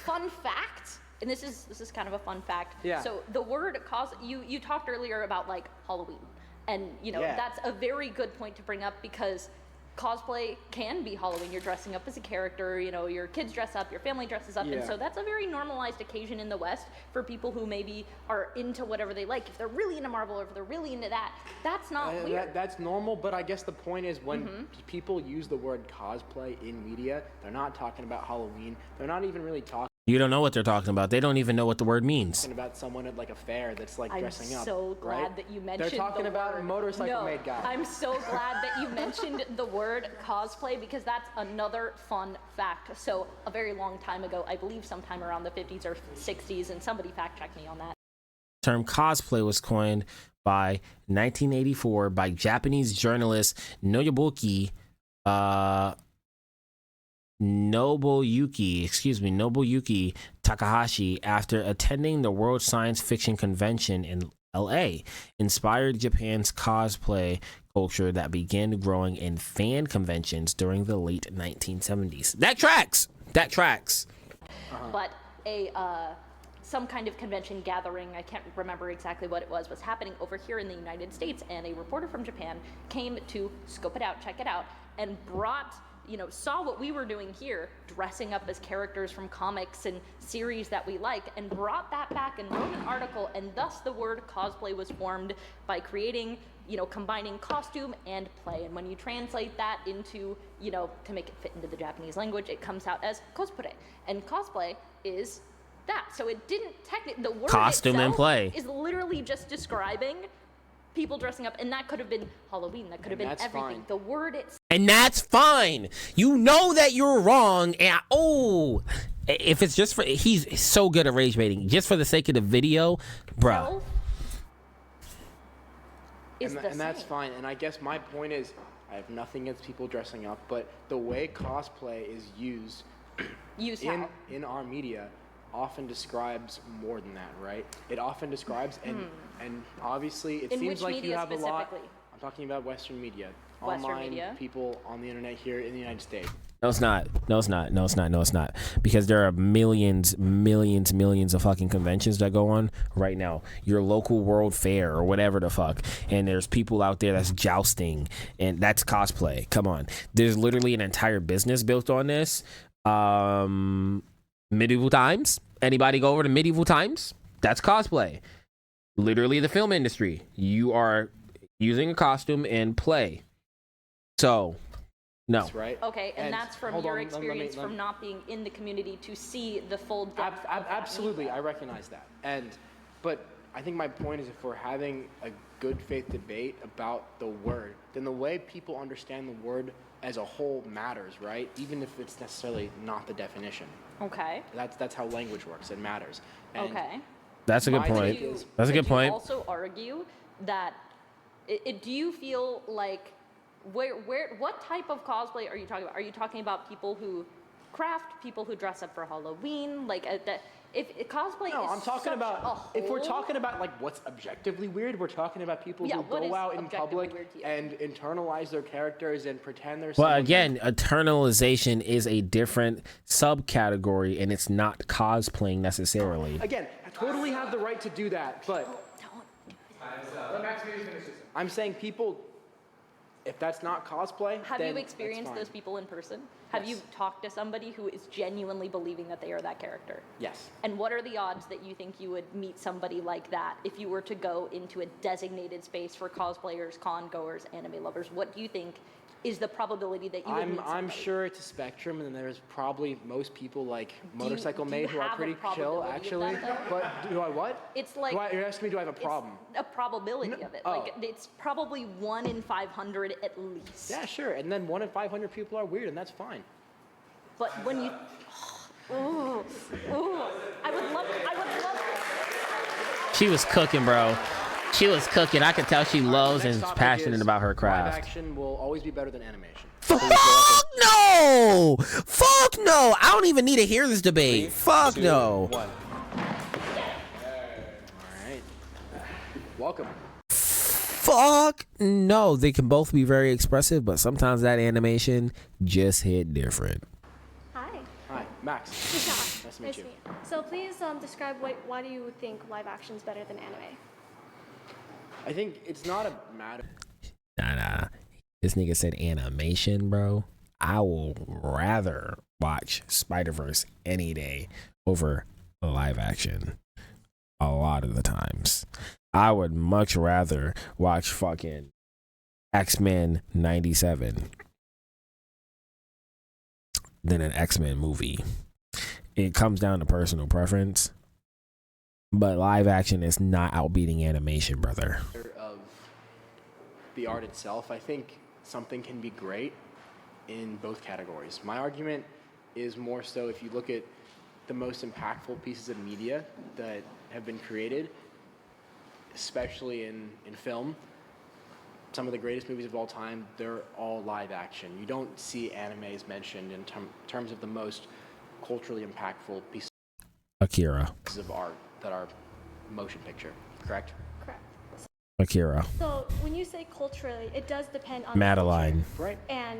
Speaker 4: fun fact, and this is kind of a fun fact.
Speaker 2: Yeah.
Speaker 4: So the word you talked earlier about like Halloween, and
Speaker 2: Yeah.
Speaker 4: that's a very good point to bring up because cosplay can be Halloween. You're dressing up as a character, your kids dress up, your family dresses up,
Speaker 2: Yeah.
Speaker 4: and so that's a very normalized occasion in the West for people who maybe are into whatever they like. If they're really into Marvel or if they're really into that, that's not weird.
Speaker 2: That's normal, but I guess the point is when people use the word cosplay in media, they're not talking about Halloween. They're not even really talking
Speaker 1: You don't know what they're talking about. They don't even know what the word means.
Speaker 2: about someone at like a fair that's like dressing up.
Speaker 4: I'm so glad
Speaker 2: right?
Speaker 4: that you mentioned
Speaker 2: They're talking
Speaker 4: the
Speaker 2: about
Speaker 4: word.
Speaker 2: motorcycle
Speaker 4: No,
Speaker 2: made guy.
Speaker 4: I'm so glad that you mentioned the word cosplay because that's another fun fact. So a very long time ago, I believe sometime around the 50s or 60s, and somebody fact checked me on that.
Speaker 1: The term cosplay was coined by 1984 by Japanese journalist Nobuyuki Takahashi after attending the World Science Fiction Convention in LA, inspired Japan's cosplay culture that began growing in fan conventions during the late 1970s. That tracks.
Speaker 4: But some kind of convention gathering, I can't remember exactly what it was happening over here in the United States, and a reporter from Japan came to scope it out, check it out, and brought, saw what we were doing here, dressing up as characters from comics and series that we like, and brought that back and wrote an article, and thus the word cosplay was formed by creating, combining costume and play. And when you translate that into, to make it fit into the Japanese language, it comes out as cosplay. And cosplay is that. So it didn't technically, the word
Speaker 1: Costume and
Speaker 4: itself
Speaker 1: play
Speaker 4: is literally just describing people dressing up, and that could have been Halloween, that could have been
Speaker 2: that's
Speaker 4: everything.
Speaker 2: fine.
Speaker 4: The word itself.
Speaker 1: And that's fine. You know that you're wrong. And if it's just for, he's so good at rage baiting. Just for the sake of the video, bruh.
Speaker 2: And that's fine. And I guess my point is, I have nothing against people dressing up, but the way cosplay is used
Speaker 4: how?
Speaker 2: in our media, often describes more than that, right? It often describes, and obviously it
Speaker 4: In
Speaker 2: seems
Speaker 4: which
Speaker 2: like you
Speaker 4: media
Speaker 2: have a lot.
Speaker 4: specifically?
Speaker 2: I'm talking about Western media,
Speaker 4: Western
Speaker 2: online
Speaker 4: media?
Speaker 2: people on the internet here in the United States.
Speaker 1: No, it's not. No, it's not. No, it's not. No, it's not. Because there are millions of fucking conventions that go on right now. Your local World Fair or whatever the fuck. And there's people out there that's jousting, and that's cosplay. Come on. There's literally an entire business built on this. Medieval times. Anybody go over to medieval times? That's cosplay. Literally the film industry. You are using a costume and play. So, no.
Speaker 2: That's right.
Speaker 4: Okay, and that's from
Speaker 2: hold
Speaker 4: your
Speaker 2: on,
Speaker 4: experience
Speaker 2: let me-
Speaker 4: from not being in the community to see the full depth.
Speaker 2: Absolutely, I recognize that. But I think my point is, if we're having a good faith debate about the word, then the way people understand the word as a whole matters, right? Even if it's necessarily not the definition.
Speaker 4: Okay.
Speaker 2: That's how language works. It matters. And
Speaker 4: Okay.
Speaker 1: That's a good
Speaker 2: my
Speaker 1: point.
Speaker 2: take is-
Speaker 1: That's a good
Speaker 4: Could you
Speaker 1: point.
Speaker 4: also argue that do you feel like what type of cosplay are you talking about? Are you talking about people who craft, people who dress up for Halloween, like if cosplay
Speaker 2: No,
Speaker 4: is
Speaker 2: I'm talking
Speaker 4: such
Speaker 2: about,
Speaker 4: a
Speaker 2: if we're
Speaker 4: whole-
Speaker 2: talking about like what's objectively weird, we're talking about people
Speaker 4: Yeah,
Speaker 2: who
Speaker 4: what is
Speaker 2: go out in
Speaker 4: objectively
Speaker 2: public
Speaker 4: weird to you?
Speaker 2: and internalize their characters and pretend they're
Speaker 1: Well,
Speaker 2: someone
Speaker 1: again, eternalization is a different subcategory, and it's not cosplaying necessarily.
Speaker 2: Again, I totally have the right to do that, but I'm saying people, if that's not cosplay,
Speaker 4: Have
Speaker 2: then
Speaker 4: you
Speaker 2: that's
Speaker 4: experienced
Speaker 2: fine.
Speaker 4: those people in person? Have you talked to somebody who is genuinely believing that they are that character?
Speaker 2: Yes.
Speaker 4: And what are the odds that you think you would meet somebody like that if you were to go into a designated space for cosplayers, con goers, anime lovers? What do you think is the probability that you would meet
Speaker 2: I'm
Speaker 4: somebody?
Speaker 2: sure it's a spectrum, and there's probably most people like
Speaker 4: Do you-
Speaker 2: Motorcycle
Speaker 4: do
Speaker 2: Maid
Speaker 4: you
Speaker 2: who are
Speaker 4: have a
Speaker 2: pretty chill,
Speaker 4: probability of
Speaker 2: actually.
Speaker 4: that, though?
Speaker 2: But do I what?
Speaker 4: It's like
Speaker 2: You're asking me, do I have a problem?
Speaker 4: a probability of it.
Speaker 2: oh.
Speaker 4: Like it's probably 1 in 500 at least.
Speaker 2: Yeah, sure. And then 1 in 500 people are weird, and that's fine.
Speaker 4: But when you, ooh, I would love.
Speaker 1: She was cooking, bro. She was cooking. I could tell she loves and is
Speaker 2: Next topic
Speaker 1: passionate
Speaker 2: is
Speaker 1: about her
Speaker 2: Live
Speaker 1: craft.
Speaker 2: action will always be better than animation.
Speaker 1: Fuck no! Fuck no! I don't even need to hear this debate. Fuck no.
Speaker 2: All right. Welcome.
Speaker 1: Fuck no. They can both be very expressive, but sometimes that animation just hit different.
Speaker 8: Hi.
Speaker 2: Hi, Max.
Speaker 8: Nisha.
Speaker 2: Nice to meet you.
Speaker 8: So please describe why do you think live action is better than anime?
Speaker 2: I think it's not a matter.
Speaker 1: Nah. This nigga said animation, bro. I will rather watch Spider-Verse any day over live action. A lot of the times. I would much rather watch fucking X-Men 97 than an X-Men movie. It comes down to personal preference. But live action is not outbeating animation, brother.
Speaker 2: Of the art itself, I think something can be great in both categories. My argument is more so if you look at the most impactful pieces of media that have been created, especially in film, some of the greatest movies of all time, they're all live action. You don't see animes mentioned in terms of the most culturally impactful pieces
Speaker 1: Akira.
Speaker 2: of art that are motion picture, correct?
Speaker 8: Correct.
Speaker 1: Akira.
Speaker 8: So when you say culturally, it does depend on
Speaker 1: Madeline.
Speaker 2: Right.
Speaker 8: And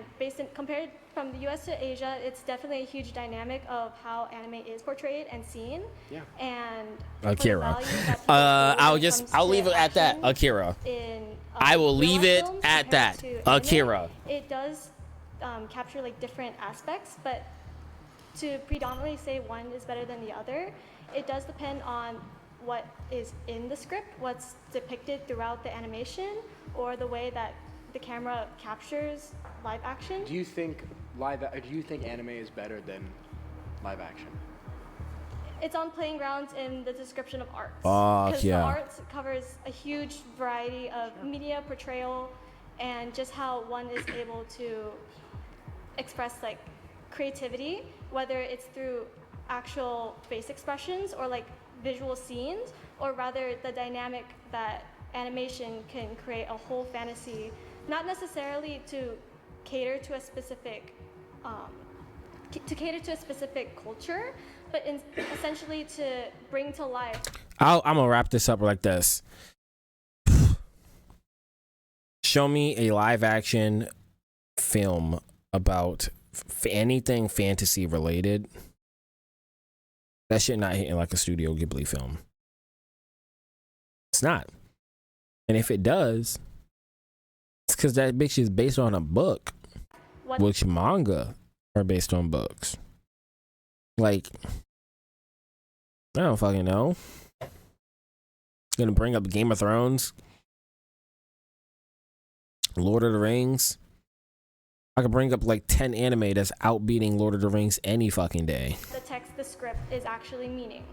Speaker 8: compared from the U.S. to Asia, it's definitely a huge dynamic of how anime is portrayed and seen.
Speaker 2: Yeah.
Speaker 8: And
Speaker 1: Akira. I'll leave it at that. Akira. I will leave it at that. Akira.
Speaker 8: It does capture like different aspects, but to predominantly say one is better than the other, it does depend on what is in the script, what's depicted throughout the animation, or the way that the camera captures live action.
Speaker 2: Do you think anime is better than live action?
Speaker 8: It's on playing grounds in the description of arts.
Speaker 1: Fuck yeah.
Speaker 8: The arts covers a huge variety of media portrayal and just how one is able to express like creativity, whether it's through actual face expressions or like visual scenes, or rather the dynamic that animation can create a whole fantasy, not necessarily to cater to a specific
Speaker 18: to cater to a specific culture, but essentially to bring to life.
Speaker 1: I'm gonna wrap this up like this. Show me a live action film about anything fantasy related. That shit not hitting like a Studio Ghibli film. It's not. And if it does, it's because that bitch is based on a book.
Speaker 18: What?
Speaker 1: Which manga are based on books. Like, I don't fucking know. Gonna bring up Game of Thrones, Lord of the Rings. I could bring up like 10 anime that's outbeating Lord of the Rings any fucking day.
Speaker 18: The text, the script is actually meaning.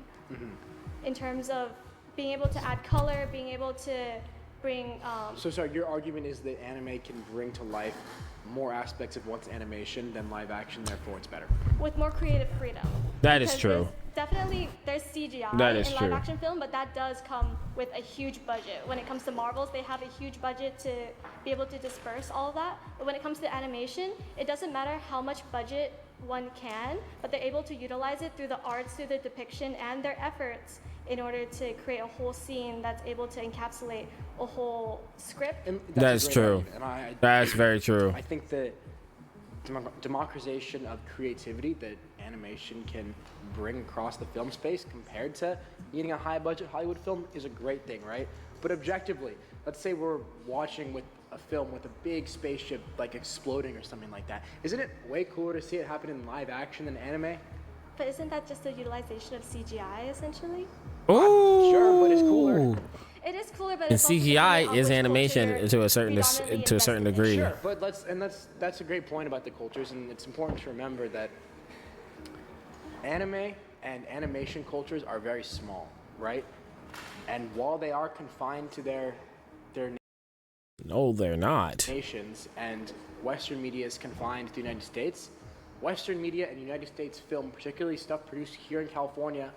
Speaker 18: In terms of being able to add color, being able to bring.
Speaker 2: So sorry, your argument is that anime can bring to life more aspects of what's animation than live action, therefore it's better.
Speaker 18: With more creative freedom.
Speaker 1: That is
Speaker 18: Because
Speaker 1: true.
Speaker 18: There's CGI
Speaker 1: That is
Speaker 18: in
Speaker 1: true.
Speaker 18: live action film, but that does come with a huge budget. When it comes to Marvels, they have a huge budget to be able to disperse all of that. But when it comes to animation, it doesn't matter how much budget one can, but they're able to utilize it through the arts, through the depiction, and their efforts in order to create a whole scene that's able to encapsulate a whole script.
Speaker 1: That's true. That's very true.
Speaker 2: I think that democratization of creativity that animation can bring across the film space compared to eating a high budget Hollywood film is a great thing, right? But objectively, let's say we're watching with a film with a big spaceship like exploding or something like that. Isn't it way cooler to see it happen in live action than anime?
Speaker 18: But isn't that just a utilization of CGI essentially?
Speaker 1: Ooh.
Speaker 2: Sure, but it's cooler.
Speaker 18: It is cooler, but
Speaker 1: And
Speaker 18: it's also dependent
Speaker 1: CGI
Speaker 18: on
Speaker 1: is
Speaker 18: which
Speaker 1: animation
Speaker 18: culture
Speaker 1: to a certain
Speaker 18: predominantly
Speaker 1: degree.
Speaker 2: Sure, but that's a great point about the cultures, and it's important to remember that anime and animation cultures are very small, right? And while they are confined to their
Speaker 1: No, they're not.
Speaker 2: nations, and Western media is confined to the United States, Western media and United States film, particularly stuff produced here in California,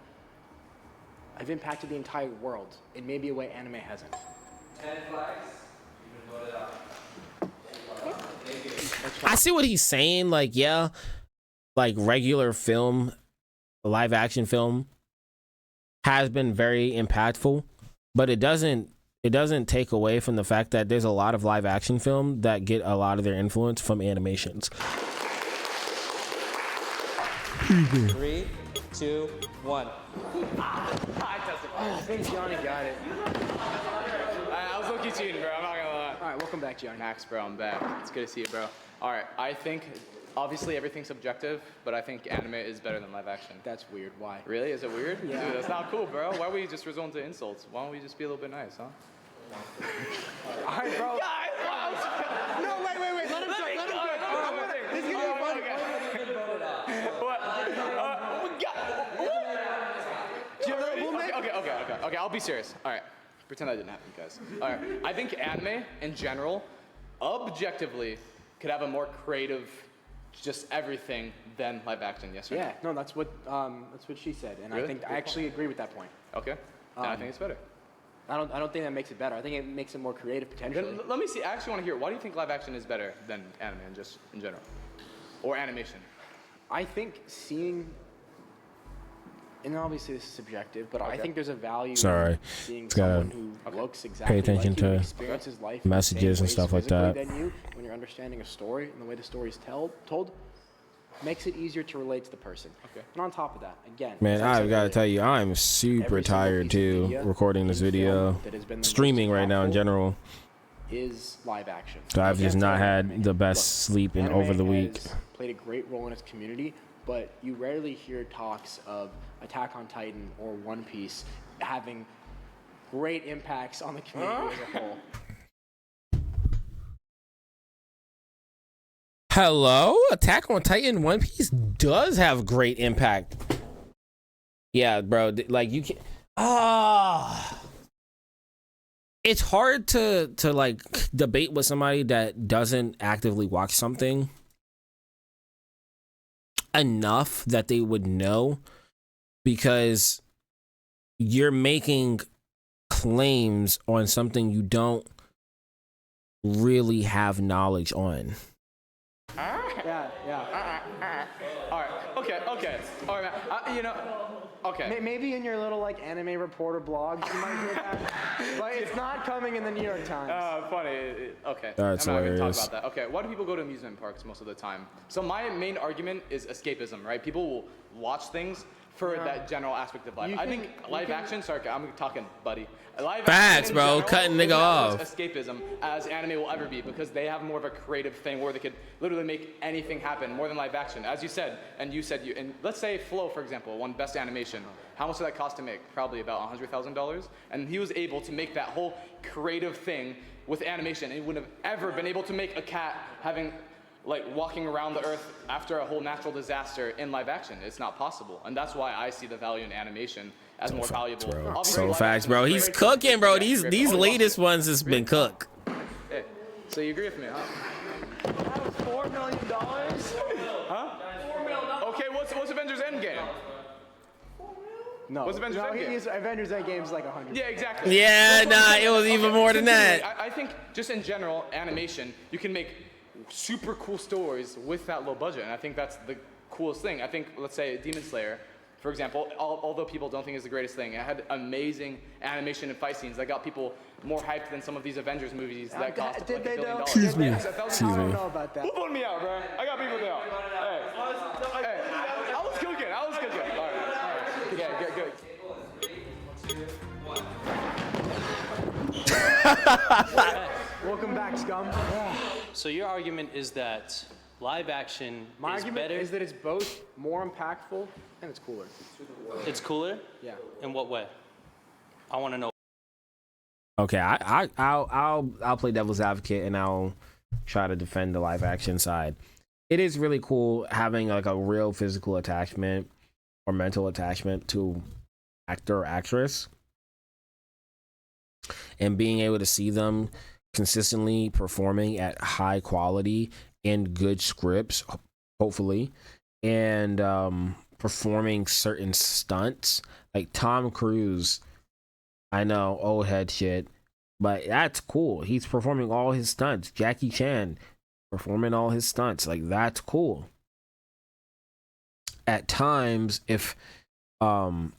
Speaker 2: have impacted the entire world in maybe a way anime hasn't.
Speaker 9: 10 flags. You can vote it out.
Speaker 1: I see what he's saying. Like, yeah, like regular film, live action film has been very impactful, but it doesn't take away from the fact that there's a lot of live action film that get a lot of their influence from animations.
Speaker 9: 3, 2, 1.
Speaker 2: I think Johnny got it.
Speaker 6: I was low-key cheating, bro. I'm not gonna lie.
Speaker 2: All right, welcome back, Johnny.
Speaker 6: Max, bro, I'm back. It's good to see you, bro. All right, I think obviously everything's subjective, but I think anime is better than live action.
Speaker 2: That's weird. Why?
Speaker 6: Really? Is it weird?
Speaker 2: Yeah.
Speaker 6: Dude, that's not cool, bro. Why are we just resort to insults? Why don't we just be a little bit nice, huh?
Speaker 2: All right, bro.
Speaker 6: No, wait. Let him cook. This is gonna be fun. What? Okay, I'll be serious. All right, pretend that didn't happen, guys. All right, I think anime in general, objectively, could have a more creative, just everything than live action. Yes or no?
Speaker 2: Yeah, no, that's what she said, and
Speaker 6: Really?
Speaker 2: I think I actually agree with that point.
Speaker 6: Okay, then I think it's better.
Speaker 2: I don't think that makes it better. I think it makes it more creative potentially.
Speaker 6: Then let me see. I actually want to hear. Why do you think live action is better than anime, just in general, or animation?
Speaker 2: I think seeing, and obviously this is subjective, but I think there's a value
Speaker 1: Sorry.
Speaker 2: in seeing
Speaker 1: It's gotta
Speaker 2: someone who looks exactly
Speaker 1: pay attention
Speaker 2: like you,
Speaker 1: to
Speaker 2: experiences life in the
Speaker 1: messages
Speaker 2: same
Speaker 1: and
Speaker 2: ways
Speaker 1: stuff like
Speaker 2: physically
Speaker 1: that.
Speaker 2: than you, when you're understanding a story and the way the story is told, makes it easier to relate to the person.
Speaker 6: Okay.
Speaker 2: And on top of that, again,
Speaker 1: Man,
Speaker 2: as I said
Speaker 1: I've got to
Speaker 2: earlier,
Speaker 1: tell you, I'm super
Speaker 2: every single
Speaker 1: tired
Speaker 2: piece of
Speaker 1: too,
Speaker 2: media
Speaker 1: recording this
Speaker 2: in
Speaker 1: video,
Speaker 2: film that has been the most
Speaker 1: streaming right now in
Speaker 2: impactful
Speaker 1: general.
Speaker 2: is live action.
Speaker 1: So I've
Speaker 2: You
Speaker 1: just
Speaker 2: can't
Speaker 1: not
Speaker 2: say
Speaker 1: had
Speaker 2: anime.
Speaker 1: the best
Speaker 2: Look,
Speaker 1: sleep in
Speaker 2: anime
Speaker 1: over the week.
Speaker 2: has played a great role in its community, but you rarely hear talks of Attack on Titan or One Piece having great impacts on the community as a whole.
Speaker 1: Hello? Attack on Titan One Piece does have great impact. Yeah, bro. Like, you can't. It's hard to like debate with somebody that doesn't actively watch something enough that they would know, because you're making claims on something you don't really have knowledge on.
Speaker 2: Yeah.
Speaker 6: All right, Sorry, man. You know, okay.
Speaker 2: Maybe in your little like anime reporter blog, you might hear that, but it's not coming in the New York Times.
Speaker 6: Funny. Okay.
Speaker 1: That's
Speaker 6: I'm not gonna
Speaker 1: hilarious.
Speaker 6: talk about that. Okay. Why do people go to amusement parks most of the time? So my main argument is escapism, right? People will watch things for that general aspect of life. I think live action. Sorry, I'm talking, buddy. Live
Speaker 1: Facts,
Speaker 6: action in
Speaker 1: bro.
Speaker 6: general
Speaker 1: Cutting
Speaker 6: is
Speaker 1: nigga
Speaker 6: not
Speaker 1: off.
Speaker 6: as much escapism as anime will ever be because they have more of a creative thing where they could literally make anything happen more than live action. As you said, and let's say Flow, for example, won Best Animation. How much did that cost to make? Probably about $100,000. And he was able to make that whole creative thing with animation. And he wouldn't have ever been able to make a cat walking around the earth after a whole natural disaster in live action. It's not possible. And that's why I see the value in animation as more valuable.
Speaker 1: Bro.
Speaker 6: Obviously,
Speaker 1: So
Speaker 6: live
Speaker 1: facts,
Speaker 6: action
Speaker 1: bro.
Speaker 6: is
Speaker 1: He's
Speaker 6: great.
Speaker 1: cooking, bro. These latest ones has been cooked.
Speaker 6: Hey, so you agree with me, huh?
Speaker 2: That was $4 million.
Speaker 6: Huh? Okay, what's Avengers Endgame?
Speaker 2: No.
Speaker 6: What's Avengers Endgame?
Speaker 2: Avengers Endgame is like 100.
Speaker 6: Yeah, exactly.
Speaker 1: Yeah, nah, it was even more than that.
Speaker 6: I think just in general, animation, you can make super cool stories with that low budget, and I think that's the coolest thing. I think, let's say, Demon Slayer, for example, although people don't think it's the greatest thing, it had amazing animation and fight scenes that got people more hyped than some of these Avengers movies that cost like $1 billion.
Speaker 1: Excuse me.
Speaker 2: I don't know about that.
Speaker 6: Who put me out, bro? I got people down. Hey, I was cooking. All right. Yeah, good.
Speaker 2: Welcome back, scum.
Speaker 15: So your argument is that live action
Speaker 2: My
Speaker 15: is
Speaker 2: argument
Speaker 15: better.
Speaker 2: is that it's both more impactful and it's cooler.
Speaker 15: It's cooler.
Speaker 2: Yeah.
Speaker 15: In what way? I want to know.
Speaker 1: Okay, I'll play devil's advocate and I'll try to defend the live action side. It is really cool having like a real physical attachment or mental attachment to actor or actress and being able to see them consistently performing at high quality and good scripts, hopefully, and performing certain stunts. Like Tom Cruise, I know, old head shit, but that's cool. He's performing all his stunts. Jackie Chan performing all his stunts. Like, that's cool. At times, if well,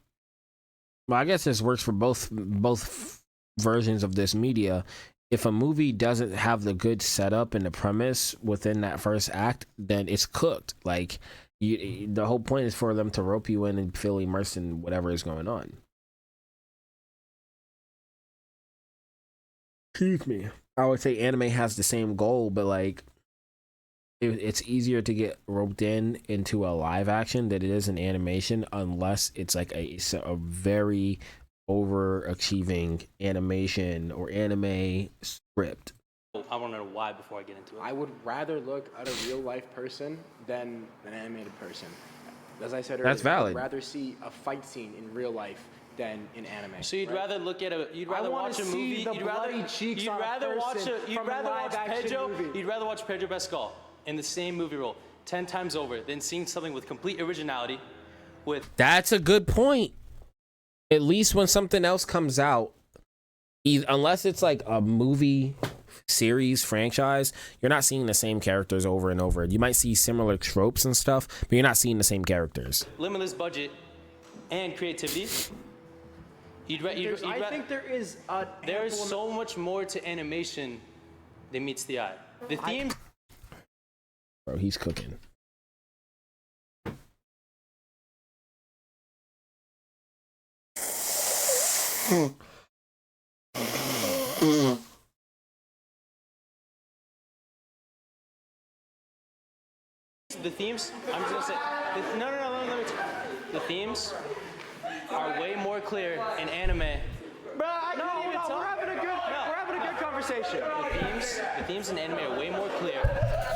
Speaker 1: I guess this works for both versions of this media. If a movie doesn't have the good setup and the premise within that first act, then it's cooked. Like, the whole point is for them to rope you in and feel immersed in whatever is going on. Excuse me. I would say anime has the same goal, but like, it's easier to get roped into a live action than it is an animation, unless it's like a very overachieving animation or anime script.
Speaker 15: I want to know why before I get into it.
Speaker 2: I would rather look at a real life person than an animated person. As I said earlier,
Speaker 1: That's valid.
Speaker 2: I'd rather see a fight scene in real life than in anime.
Speaker 15: So you'd
Speaker 2: right?
Speaker 15: rather look at
Speaker 2: I wanna
Speaker 15: watch a
Speaker 2: see
Speaker 15: movie.
Speaker 2: the bloody cheeks on a person from a live-action movie.
Speaker 15: You'd rather watch Pedro Pascal in the same movie role 10 times over than seeing something with complete originality.
Speaker 1: That's a good point. At least when something else comes out, unless it's like a movie series franchise, you're not seeing the same characters over and over. You might see similar tropes and stuff, but you're not seeing the same characters.
Speaker 15: Limitless budget and creativity.
Speaker 2: I think there is
Speaker 15: there is so much more to animation than meets the eye. The themes.
Speaker 1: Bro, he's cooking.
Speaker 15: The themes, I'm just gonna say, let me the themes are way more clear in anime.
Speaker 2: We're having a good conversation.
Speaker 15: The themes in anime are way more clear.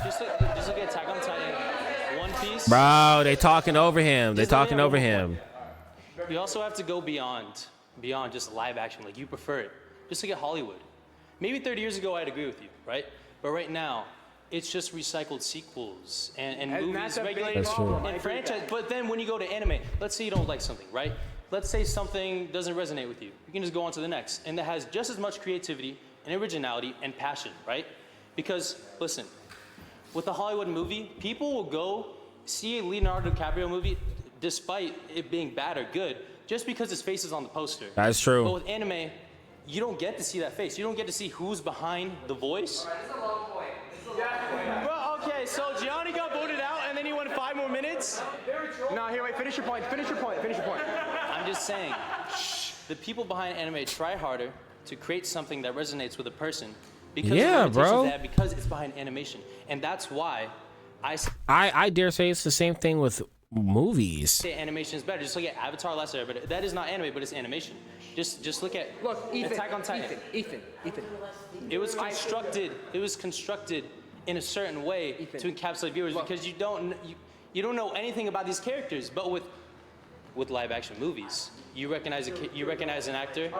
Speaker 15: Just look at Attack on Titan, One Piece.
Speaker 1: Bro, they talking over him. They're talking over him.
Speaker 15: You also have to go beyond just live action, like you prefer it. Just look at Hollywood. Maybe 30 years ago I'd agree with you, right? But right now, it's just recycled sequels and movies regulated and franchise. But then when you go to anime, let's say you don't like something, right? Let's say something doesn't resonate with you. You can just go on to the next. And that has just as much creativity and originality and passion, right? Because, listen, with a Hollywood movie, people will go see a Leonardo DiCaprio movie despite it being bad or good, just because his face is on the poster.
Speaker 1: That's true.
Speaker 15: But with anime, you don't get to see that face. You don't get to see who's behind the voice.
Speaker 10: Well, okay, so Gianni got voted out, and then he won 5 more minutes.
Speaker 2: No, here, wait. Finish your point. Finish your point. Finish your point.
Speaker 15: I'm just saying, the people behind anime try harder to create something that resonates with a person because of the limitations
Speaker 1: bro.
Speaker 15: they have, because it's behind animation, and that's why
Speaker 1: I dare say it's the same thing with movies.
Speaker 15: say animation is better. Just look at Avatar: Last Airbender. That is not anime, but it's animation. Just look at
Speaker 2: Ethan,
Speaker 15: Attack on Titan.
Speaker 2: Ethan.
Speaker 15: It was constructed. It was constructed in a certain way to encapsulate viewers because you don't know anything about these characters. But with live action movies, you recognize an actor.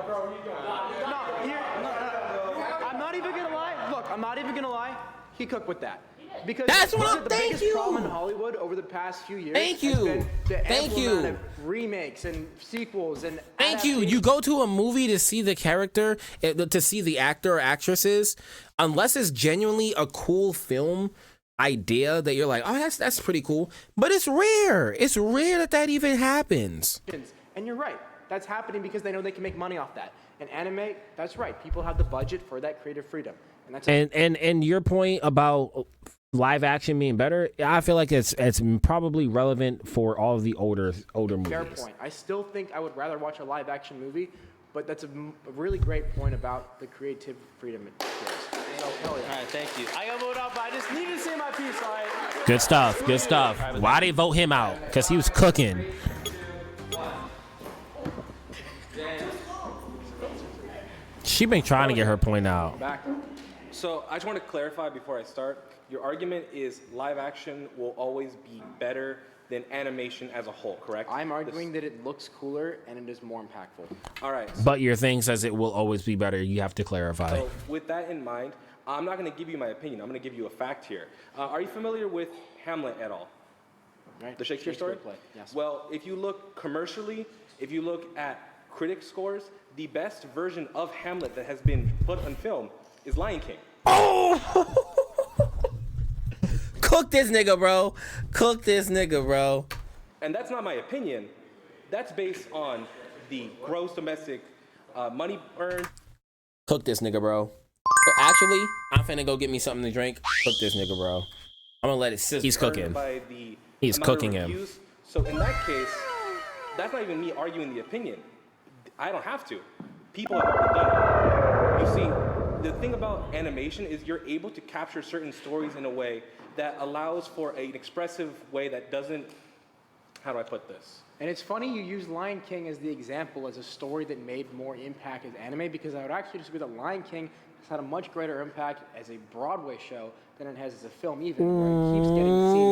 Speaker 2: I'm not even gonna lie. Look, I'm not even gonna lie. He cooked with that. Because
Speaker 1: That's what I'm.
Speaker 2: the
Speaker 1: Thank
Speaker 2: biggest
Speaker 1: you.
Speaker 2: problem in Hollywood over the past few years.
Speaker 1: Thank
Speaker 2: has
Speaker 1: you.
Speaker 2: been the
Speaker 1: Thank
Speaker 2: ample
Speaker 1: you.
Speaker 2: amount of remakes and sequels and.
Speaker 1: Thank you. You go to a movie to see the character, to see the actor or actresses, unless it's genuinely a cool film idea that you're like, oh, that's pretty cool. But it's rare. It's rare that even happens.
Speaker 2: And you're right. That's happening because they know they can make money off that. And anime, that's right. People have the budget for that creative freedom. And that's
Speaker 1: And your point about live action being better, I feel like it's probably relevant for all of the older movies.
Speaker 2: fair point. I still think I would rather watch a live action movie, but that's a really great point about the creative freedom it gives. So, hell yeah.
Speaker 15: All right, thank you. I got voted out, but I just needed to say my piece. All right.
Speaker 1: Good stuff. Good stuff. Why they vote him out? Because he was cooking. She been trying to get her point out.
Speaker 11: So I just want to clarify before I start. Your argument is live action will always be better than animation as a whole, correct?
Speaker 2: I'm arguing that it looks cooler and it is more impactful.
Speaker 11: All right.
Speaker 1: But your thing says it will always be better. You have to clarify.
Speaker 11: So with that in mind, I'm not going to give you my opinion. I'm going to give you a fact here. Are you familiar with Hamlet at all?
Speaker 2: Right.
Speaker 11: The Shakespeare story?
Speaker 2: Play. Yes.
Speaker 11: Well, if you look commercially, if you look at critic scores, the best version of Hamlet that has been put on film is Lion King.
Speaker 1: Oh! Cook this nigga, bro. Cook this nigga, bro.
Speaker 11: And that's not my opinion. That's based on the gross domestic money earned.
Speaker 1: Cook this nigga, bro. But actually, I'm finna go get me something to drink. Cook this nigga, bro. I'm gonna let it sit. He's cooking. He's cooking him.
Speaker 11: So in that case, that's not even me arguing the opinion. I don't have to. People have already done it. You see, the thing about animation is you're able to capture certain stories in a way that allows for an expressive way that doesn't, how do I put this?
Speaker 2: And it's funny you use Lion King as the example as a story that made more impact as anime, because I would actually disagree that Lion King has had a much greater impact as a Broadway show than it has as a film, even where it keeps getting
Speaker 1: seen.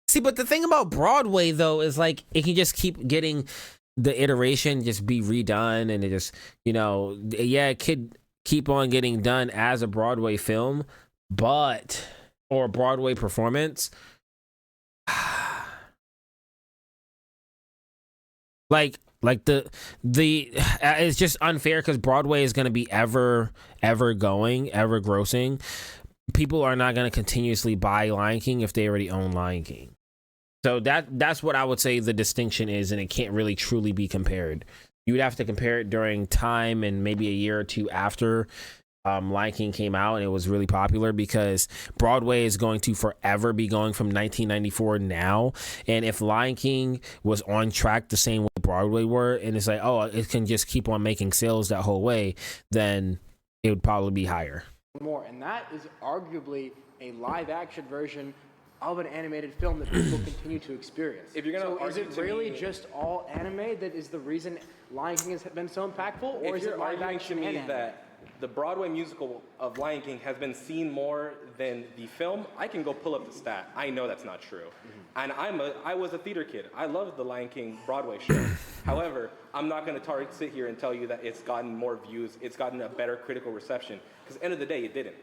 Speaker 1: See, but the thing about Broadway though is like it can just keep getting the iteration just be redone, and it just, you know, yeah, it could keep on getting done as a Broadway film, but or a Broadway performance. like the it's just unfair because Broadway is going to be ever grossing. People are not going to continuously buy Lion King if they already own Lion King. So that's what I would say the distinction is, and it can't really truly be compared. You would have to compare it during time and maybe a year or two after Lion King came out and it was really popular, because Broadway is going to forever be going from 1994 now. And if Lion King was on track the same way Broadway were, and it's like, oh, it can just keep on making sales that whole way, then it would probably be higher.
Speaker 2: More, and that is arguably a live action version of an animated film that people continue to experience.
Speaker 11: If you're gonna
Speaker 2: so is
Speaker 11: argue
Speaker 2: it
Speaker 11: to
Speaker 2: really
Speaker 11: me-
Speaker 2: just all anime that is the reason Lion King has been so impactful, or
Speaker 11: If
Speaker 2: is
Speaker 11: you're
Speaker 2: it live
Speaker 11: arguing
Speaker 2: action
Speaker 11: to me
Speaker 2: and anime?
Speaker 11: that the Broadway musical of Lion King has been seen more than the film, I can go pull up the stat. I know that's not true. And I was a theater kid. I loved the Lion King Broadway show. However, I'm not going to sit here and tell you that it's gotten more views, it's gotten a better critical reception, because at the end of the day, it didn't.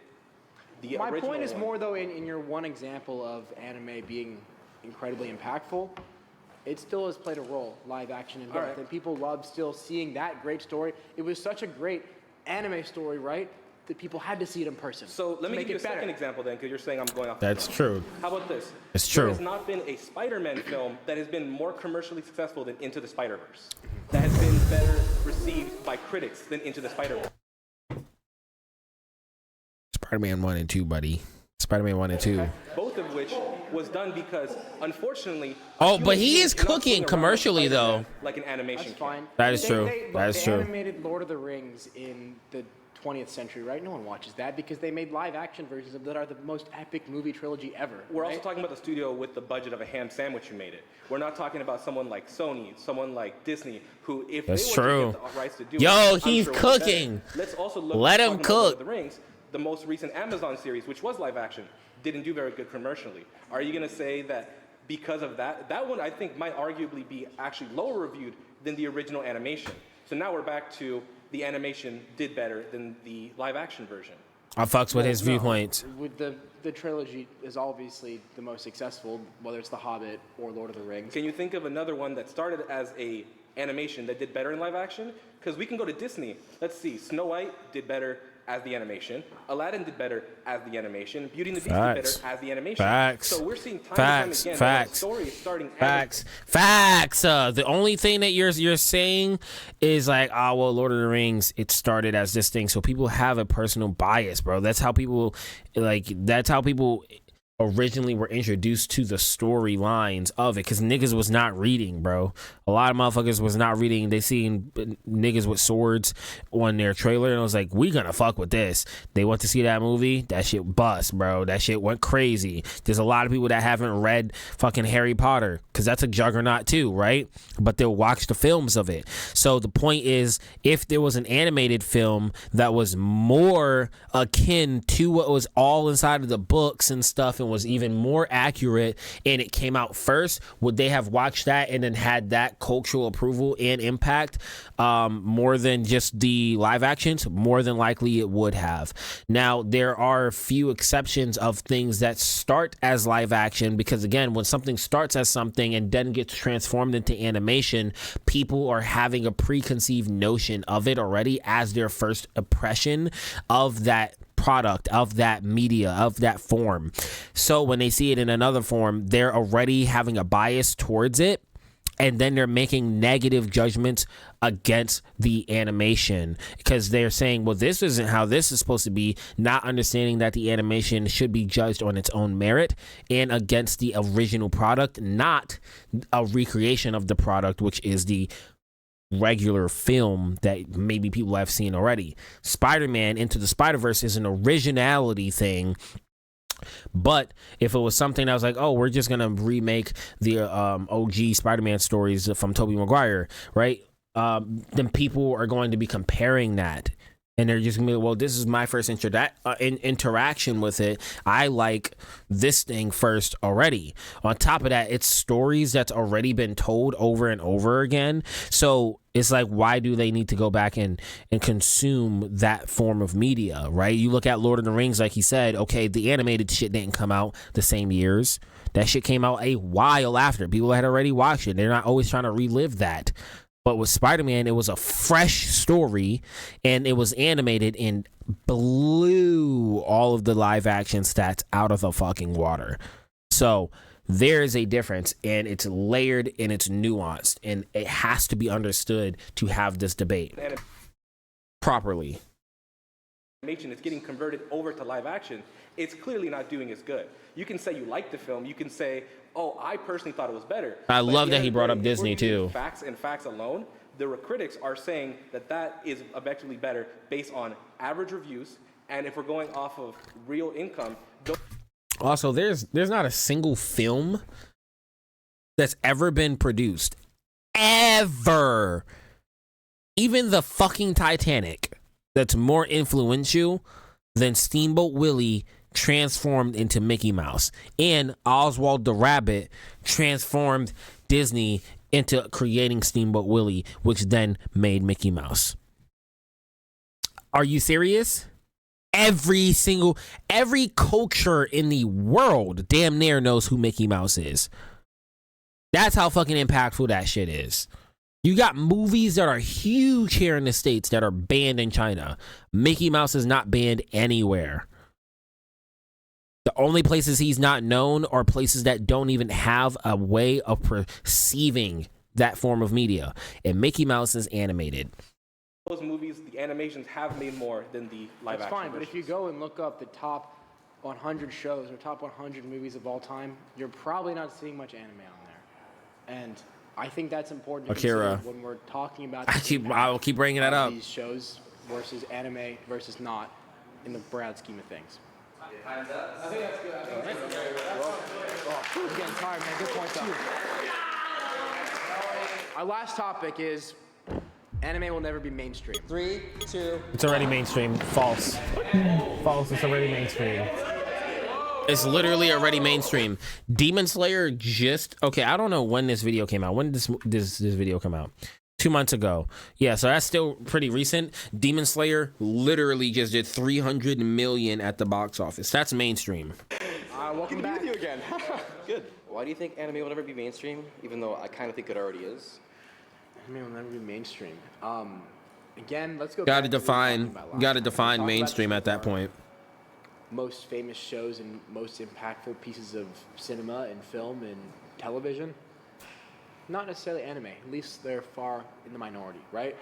Speaker 11: The
Speaker 2: My
Speaker 11: original
Speaker 2: point is
Speaker 11: one-
Speaker 2: more, though, in your one example of anime being incredibly impactful, it still has played a role, live action and both.
Speaker 11: All right.
Speaker 2: And people love still seeing that great story. It was such a great anime story, right? the people had to see it in person.
Speaker 11: So let me
Speaker 2: make
Speaker 11: give you a
Speaker 2: it better.
Speaker 11: second example then, because you're saying I'm going off.
Speaker 1: That's
Speaker 11: the
Speaker 1: true.
Speaker 11: How about this?
Speaker 1: It's
Speaker 11: There
Speaker 1: true.
Speaker 11: has not been a Spider-Man film that has been more commercially successful than Into the Spider-Verse. That has been better received by critics than Into the Spider-Verse.
Speaker 1: Spider-Man 1 and 2, buddy. Spider-Man 1 and 2.
Speaker 11: Both of which was done because, unfortunately.
Speaker 1: Oh, but he is cooking commercially, though.
Speaker 11: Like an animation.
Speaker 2: That's fine.
Speaker 1: That is true. That is
Speaker 2: they
Speaker 1: true.
Speaker 2: animated Lord of the Rings in the 20th century, right? No one watches that because they made live action versions of that are the most epic movie trilogy ever.
Speaker 11: We're
Speaker 2: right?
Speaker 11: also talking about the studio with the budget of a ham sandwich who made it. We're not talking about someone like Sony, someone like Disney, who, if
Speaker 1: That's
Speaker 11: they were
Speaker 1: true.
Speaker 11: to get the rights to do
Speaker 1: Yo,
Speaker 11: it, I'm
Speaker 1: he's
Speaker 11: sure would be better.
Speaker 1: cooking.
Speaker 11: Let's also look
Speaker 1: Let
Speaker 11: at
Speaker 1: him
Speaker 11: talking about Lord
Speaker 1: cook.
Speaker 11: of the Rings. The most recent Amazon series, which was live action, didn't do very good commercially. Are you going to say that because of that, that one I think might arguably be actually lower reviewed than the original animation? So now we're back to the animation did better than the live action version.
Speaker 1: I fucks with his
Speaker 2: No,
Speaker 1: viewpoints.
Speaker 2: With the trilogy is obviously the most successful, whether it's The Hobbit or Lord of the Rings.
Speaker 11: Can you think of another one that started as a animation that did better in live action? Because we can go to Disney. Let's see, Snow White did better as the animation. Aladdin did better as the animation. Beauty and the Beast
Speaker 1: Facts.
Speaker 11: did better as the animation.
Speaker 1: Facts.
Speaker 11: So we're seeing time
Speaker 1: Facts.
Speaker 11: and time again that the
Speaker 1: Facts.
Speaker 11: story is starting
Speaker 1: Facts. Facts. The only thing that you're saying is like, oh well, Lord of the Rings, it started as this thing, so people have a personal bias, bro. That's how people originally were introduced to the storylines of it, because niggas was not reading, bro. A lot of motherfuckers was not reading. They seen niggas with swords on their trailer and I was like, we gonna fuck with this. They went to see that movie, that shit bust, bro. That shit went crazy. There's a lot of people that haven't read fucking Harry Potter, because that's a juggernaut too, right? But they'll watch the films of it. So the point is, if there was an animated film that was more akin to what was all inside of the books and stuff and was even more accurate, and it came out first, would they have watched that and then had that cultural approval and impact more than just the live actions? More than likely it would have. Now, there are a few exceptions of things that start as live action, because again, when something starts as something and then gets transformed into animation, people are having a preconceived notion of it already as their first impression of that product, of that media, of that form. So when they see it in another form, they're already having a bias towards it, and then they're making negative judgments against the animation because they're saying, well, this isn't how this is supposed to be, not understanding that the animation should be judged on its own merit and against the original product, not a recreation of the product, which is the regular film that maybe people have seen already. Spider-Man Into the Spider-Verse is an originality thing. But if it was something that was like, oh, we're just gonna remake the OG Spider-Man stories from Tobey Maguire, right? Then people are going to be comparing that, and they're just gonna be, well, this is my first interaction with it. I like this thing first already. On top of that, it's stories that's already been told over and over again. So it's like, why do they need to go back and consume that form of media, right? You look at Lord of the Rings, like he said, okay, the animated shit didn't come out the same years. That shit came out a while after. People had already watched it. They're not always trying to relive that. But with Spider-Man, it was a fresh story, and it was animated and blew all of the live action stats out of the fucking water. So there is a difference, and it's layered and it's nuanced, and it has to be understood to have this debate properly.
Speaker 11: Animation is getting converted over to live action. It's clearly not doing as good. You can say you like the film. You can say, oh, I personally thought it was better.
Speaker 1: I
Speaker 11: But
Speaker 1: love
Speaker 11: at the
Speaker 1: that
Speaker 11: end
Speaker 1: he
Speaker 11: of the
Speaker 1: brought
Speaker 11: day,
Speaker 1: up
Speaker 11: if
Speaker 1: Disney,
Speaker 11: we're using
Speaker 1: too.
Speaker 11: Facts and facts alone, the critics are saying that that is objectively better based on average reviews. And if we're going off of real income,
Speaker 1: Also, there's not a single film that's ever been produced, ever, even the fucking Titanic, that's more influential than Steamboat Willie transformed into Mickey Mouse, and Oswald the Rabbit transformed Disney into creating Steamboat Willie, which then made Mickey Mouse. Are you serious? Every culture in the world damn near knows who Mickey Mouse is. That's how fucking impactful that shit is. You got movies that are huge here in the States that are banned in China. Mickey Mouse is not banned anywhere. The only places he's not known are places that don't even have a way of perceiving that form of media. And Mickey Mouse is animated.
Speaker 11: Those movies, the animations have made more than the live
Speaker 2: That's
Speaker 11: action
Speaker 2: fine, but if you go and look up the top 100 shows or top 100 movies of all time, you're probably not seeing much anime on there. And I think that's important to
Speaker 1: Akira.
Speaker 2: consider when we're talking about
Speaker 1: I'll keep bringing that up.
Speaker 2: these shows versus anime versus not in the broad scheme of things.
Speaker 6: I think that's good.
Speaker 2: I'm getting tired, man. Good point, too. Our last topic is anime will never be mainstream.
Speaker 9: 3, 2.
Speaker 1: It's already mainstream. False. False. It's already mainstream. It's literally already mainstream. Demon Slayer just... Okay, I don't know when this video came out. When did this video come out? 2 months ago. Yeah, so that's still pretty recent. Demon Slayer literally just did 300 million at the box office. That's mainstream.
Speaker 2: Welcome
Speaker 5: back. Good to be with you again. Good. Why do you think anime will never be mainstream, even though I kind of think it already is?
Speaker 2: Anime will never be mainstream. Again, let's go.
Speaker 1: Gotta define mainstream at that point.
Speaker 2: Most famous shows and most impactful pieces of cinema and film and television. Not necessarily anime. At least they're far in the minority, right?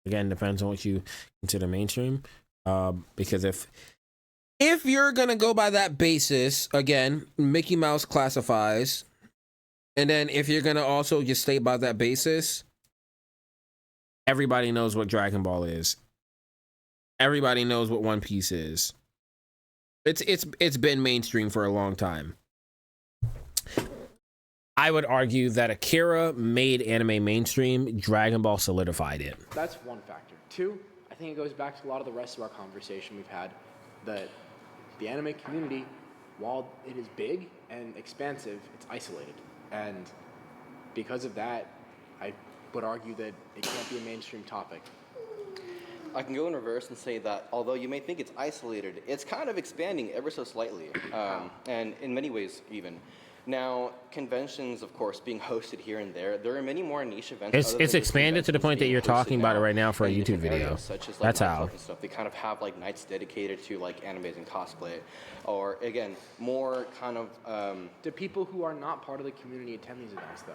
Speaker 1: Again, depends on what you consider mainstream. Because if you're gonna go by that basis, again, Mickey Mouse classifies. And then if you're gonna also just stay by that basis, everybody knows what Dragon Ball is. Everybody knows what One Piece is. It's been mainstream for a long time. I would argue that Akira made anime mainstream. Dragon Ball solidified it.
Speaker 2: That's one factor. Two, I think it goes back to a lot of the rest of our conversation we've had, that the anime community, while it is big and expansive, it's isolated. And because of that, I would argue that it can't be a mainstream topic.
Speaker 5: I can go in reverse and say that although you may think it's isolated, it's kind of expanding ever so slightly, and in many ways even. Now, conventions, of course, being hosted here and there are many more niche events.
Speaker 1: It's expanded to the point that you're talking about it right now for a YouTube video.
Speaker 5: Such as,
Speaker 1: That's how.
Speaker 5: And stuff. They kind of have like nights dedicated to like animes and cosplay, or again, more kind of.
Speaker 2: Do people who are not part of the community attend these events though?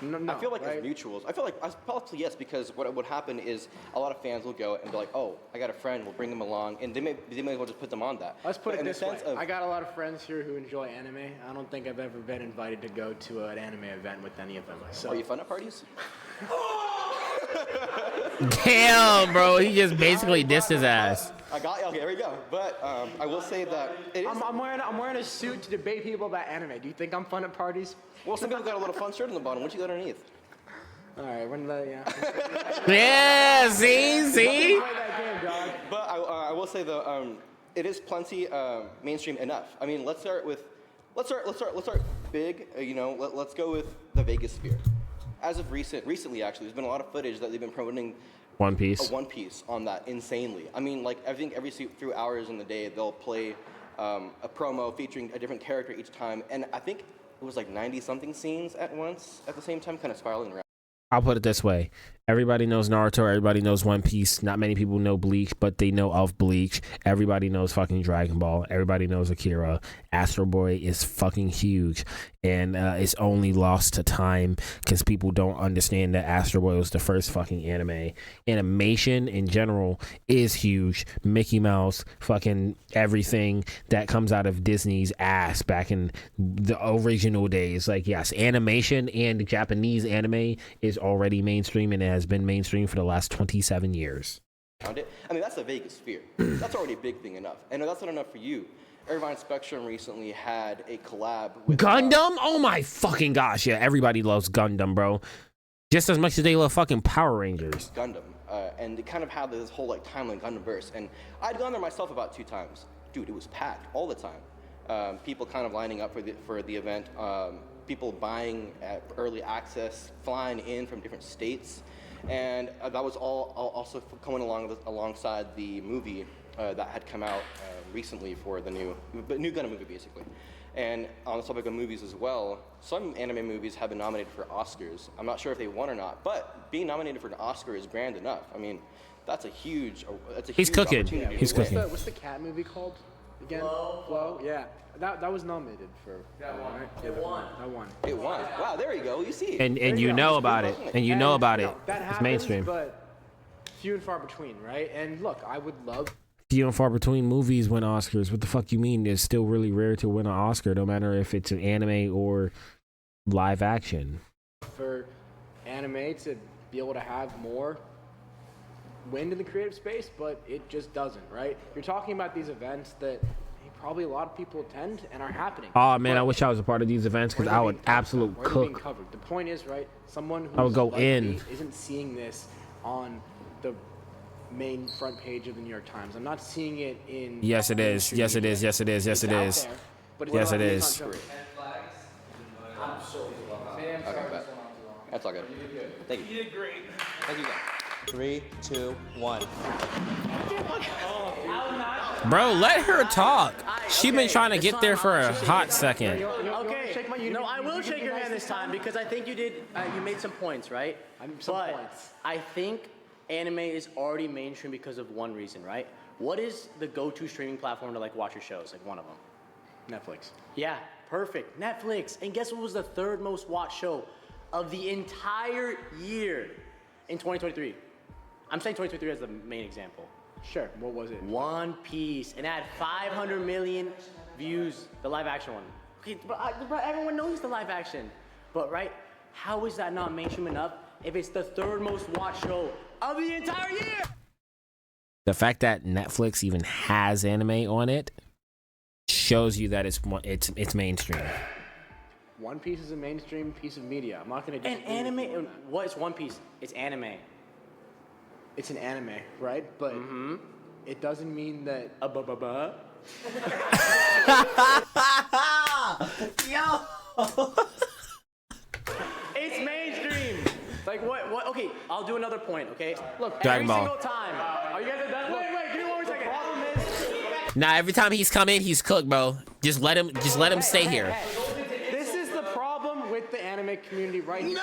Speaker 2: No,
Speaker 5: I feel like
Speaker 2: right?
Speaker 5: it's mutuals. I feel like probably yes, because what would happen is a lot of fans will go and be like, "Oh, I got a friend. We'll bring them along," and they may as well just put them on that.
Speaker 2: Let's put it this way. I got a lot of friends here who enjoy anime. I don't think I've ever been invited to go to an anime event with any of them. So.
Speaker 5: Are you fun at parties?
Speaker 1: Damn, bro, he just basically dissed his ass.
Speaker 5: I got you. Okay, there we go. But I will say that it is.
Speaker 2: I'm wearing a suit to debate people about anime. Do you think I'm fun at parties?
Speaker 5: Well, some people got a little fun shirt on the bottom. What you got underneath?
Speaker 2: All right, when the
Speaker 1: Yeah, see.
Speaker 5: But I will say though, it is plenty mainstream enough. I mean, let's start big. Let's go with the Vegas sphere. As of recently actually, there's been a lot of footage that they've been promoting.
Speaker 1: One Piece.
Speaker 5: One Piece on that insanely. I mean, like I think every few hours in the day they'll play a promo featuring a different character each time, and I think it was like 90-something scenes at once at the same time, kind of spiraling around.
Speaker 1: I'll put it this way. Everybody knows Naruto. Everybody knows One Piece. Not many people know Bleach, but they know of Bleach. Everybody knows fucking Dragon Ball. Everybody knows Akira. Astro Boy is fucking huge. And it's only lost to time because people don't understand that Astro Boy was the first fucking anime. Animation in general is huge. Mickey Mouse, fucking everything that comes out of Disney's ass back in the original days. Like, yes, animation and Japanese anime is already mainstream, and it has been mainstream for the last 27 years.
Speaker 5: I mean, that's the Vegas sphere. That's already a big thing enough. And that's not enough for you. Irvine Spectrum recently had a collab with
Speaker 1: Gundam. Oh my fucking gosh! Yeah, everybody loves Gundam, bro. Just as much as they love fucking Power Rangers.
Speaker 5: Gundam, and they kind of had this whole like timeline Gundam verse. And I'd gone there myself about 2 times. Dude, it was packed all the time. People kind of lining up for the event. People buying at early access, flying in from different states, and that was all also coming alongside the movie that had come out recently for the new Gundam movie, basically. And on the topic of movies as well, some anime movies have been nominated for Oscars. I'm not sure if they won or not, but being nominated for an Oscar is grand enough. I mean, that's a huge
Speaker 1: He's cooking.
Speaker 5: opportunity.
Speaker 1: He's cooking.
Speaker 2: What's the cat movie called again? Flow. Yeah, that was nominated for. That one. Right? Yeah, that won.
Speaker 5: It won. Wow, there you go. You see.
Speaker 1: And you know about it. And you know about it.
Speaker 2: That
Speaker 1: It's
Speaker 2: happens,
Speaker 1: mainstream.
Speaker 2: but few and far between, right? And look, I would love
Speaker 1: Few and far between movies win Oscars. What the fuck you mean? It's still really rare to win an Oscar, no matter if it's an anime or live action.
Speaker 2: for anime to be able to have more wind in the creative space, but it just doesn't, right? You're talking about these events that probably a lot of people attend and are happening.
Speaker 1: Oh man, I wish I was a part of these events because I would absolute
Speaker 2: Where they're being
Speaker 1: cook.
Speaker 2: covered. The point is, right, someone
Speaker 1: I would
Speaker 2: who's
Speaker 1: go
Speaker 2: like
Speaker 1: in.
Speaker 2: me isn't seeing this on the main front page of the New York Times. I'm not seeing it in
Speaker 1: Yes, it is. Yes, it is. Yes, it is. Yes, it
Speaker 2: It's out
Speaker 1: is.
Speaker 2: there, but it's
Speaker 1: Yes,
Speaker 2: not-
Speaker 1: it
Speaker 2: it's
Speaker 1: is.
Speaker 2: not showing.
Speaker 5: Okay, bet. That's all good. Thank you.
Speaker 9: You did great.
Speaker 5: Thank you guys.
Speaker 9: 3, 2, 1.
Speaker 1: Bro, let her talk. She been trying to get there for a hot second.
Speaker 10: Okay. No, I will shake your hand this time because I think you did. You made some points, right? But I think anime is already mainstream because of one reason, right? What is the go-to streaming platform to like watch your shows? Like one of them.
Speaker 2: Netflix.
Speaker 10: Yeah, perfect. Netflix. And guess what was the third most watched show of the entire year in 2023? I'm saying 2023 as the main example.
Speaker 2: Sure. What was it?
Speaker 10: One Piece, and it had 500 million views. The live action one. Okay, but everyone knows the live action. But right, how is that not mainstream enough if it's the third most watched show of the entire year?
Speaker 1: The fact that Netflix even has anime on it shows you that it's mainstream.
Speaker 2: One Piece is a mainstream piece of media. I'm not going to.
Speaker 10: And anime. What is One Piece? It's anime.
Speaker 2: It's an anime, right? But it doesn't mean that.
Speaker 10: Yo. It's mainstream. Like what? Okay, I'll do another point. Okay. Look,
Speaker 1: Dragon Ball.
Speaker 10: single time. Are you guys done? Wait, give me 1 second. The problem is.
Speaker 1: Nah, every time he's come in, he's cooked, bro. Just let him stay here.
Speaker 2: This is the problem with the anime community right now.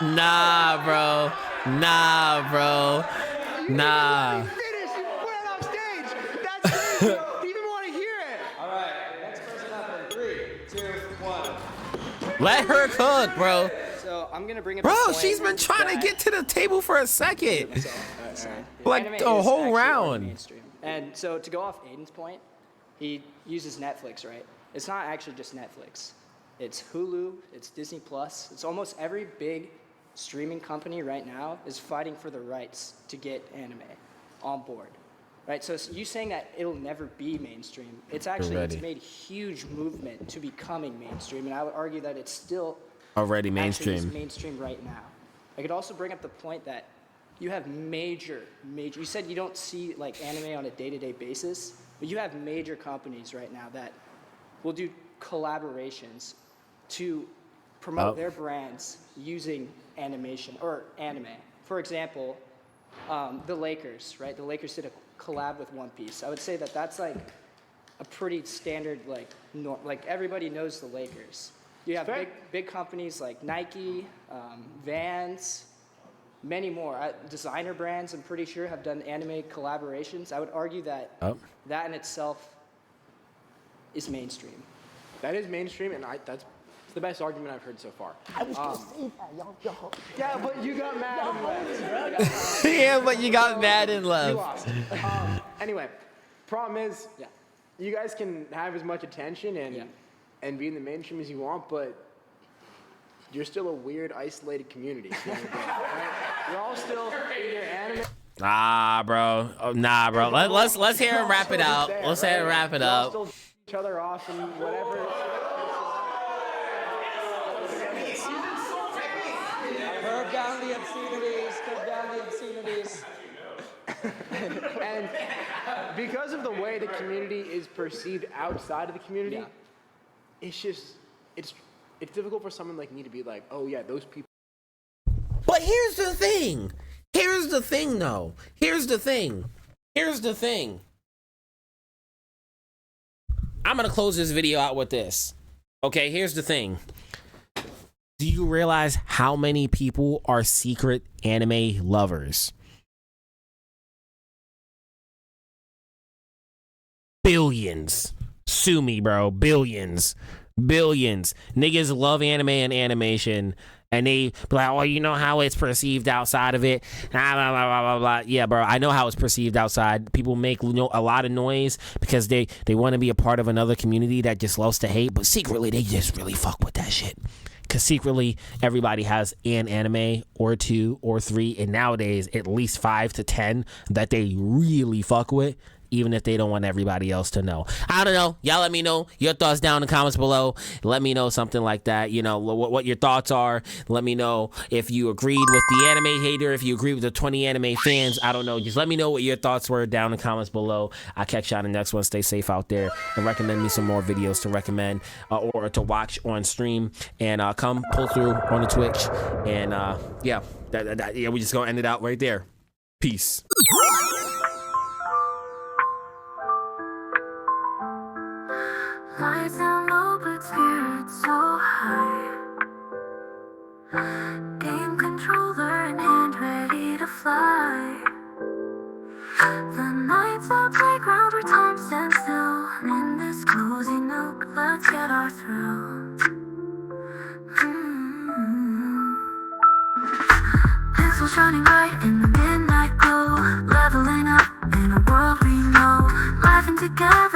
Speaker 1: Nah, bro. Nah, bro. Nah.
Speaker 2: Finish. You put it off stage. That's crazy. Do you even want to hear it?
Speaker 9: All right, next person up in 3, 2, 1.
Speaker 1: Let her cook, bro.
Speaker 14: So I'm gonna bring up.
Speaker 1: Bro,
Speaker 14: a point
Speaker 1: she's been trying to
Speaker 14: that-
Speaker 1: get to the table for a second. Like
Speaker 14: Anime
Speaker 1: a
Speaker 14: is
Speaker 1: whole
Speaker 14: actually already
Speaker 1: round.
Speaker 14: mainstream. And so to go off Aiden's point, he uses Netflix, right? It's not actually just Netflix. It's Hulu, it's Disney Plus. It's almost every big streaming company right now is fighting for the rights to get anime on board. Right? So you saying that it'll never be mainstream, it's made a huge movement to becoming mainstream, and I would argue that it's still
Speaker 1: Already
Speaker 14: actually
Speaker 1: mainstream.
Speaker 14: is mainstream right now. I could also bring up the point that you have major, you said you don't see like anime on a day-to-day basis, but you have major companies right now that will do collaborations to promote their brands using animation or anime. For example, the Lakers, right? The Lakers did a collab with One Piece. I would say that that's like a pretty standard, like everybody knows the Lakers. You have big companies like Nike, Vans, many more. Designer brands, I'm pretty sure, have done anime collaborations. I would argue that that in itself is mainstream.
Speaker 2: That is mainstream, and that's the best argument I've heard so far.
Speaker 10: I was gonna say that, y'all. Yeah, but you got mad and left.
Speaker 1: Yeah, but you got mad and
Speaker 2: You
Speaker 1: left.
Speaker 2: lost. Anyway, problem is, you guys can have as much attention and be in the mainstream as you want, but you're still a weird, isolated community. You're all still either anime.
Speaker 1: Nah, bro. Oh, nah, bro. Let's hear him wrap it up. Let's hear him wrap it
Speaker 2: You're all
Speaker 1: up.
Speaker 2: still each other off and whatever.
Speaker 9: Curb down the obscenities. Curb down the obscenities.
Speaker 2: And because of the way the community is perceived outside of the community, it's difficult for someone like me to be like, oh yeah, those people.
Speaker 1: But here's the thing. Here's the thing, though. Here's the thing. I'm gonna close this video out with this. Okay, here's the thing. Do you realize how many people are secret anime lovers? Billions. Sue me, bro. Billions. Niggas love anime and animation, and they be like, oh, you know how it's perceived outside of it? Blah, blah, blah, blah, blah, blah. Yeah, bro, I know how it's perceived outside. People make a lot of noise because they want to be a part of another community that just loves to hate, but secretly they just really fuck with that shit. Because secretly, everybody has an anime or 2 or 3, and nowadays at least 5 to 10 that they really fuck with, even if they don't want everybody else to know. I don't know. Y'all let me know your thoughts down in the comments below. Let me know something like that. You know, what your thoughts are. Let me know if you agreed with the anime hater, if you agree with the 20 anime fans. I don't know. Just let me know what your thoughts were down in the comments below. I'll catch y'all in the next one. Stay safe out there, and recommend me some more videos to recommend or to watch on stream. And come pull through on the Twitch. And yeah, we just gonna end it out right there. Peace.
Speaker 19: Lights down low, but spirits so high. Game controller in hand, ready to fly. The night's our playground where time stands still. In this cozy nook, let's get our thrill. Pencils shining bright in the midnight glow. Leveling up in a world we know. Laughing together.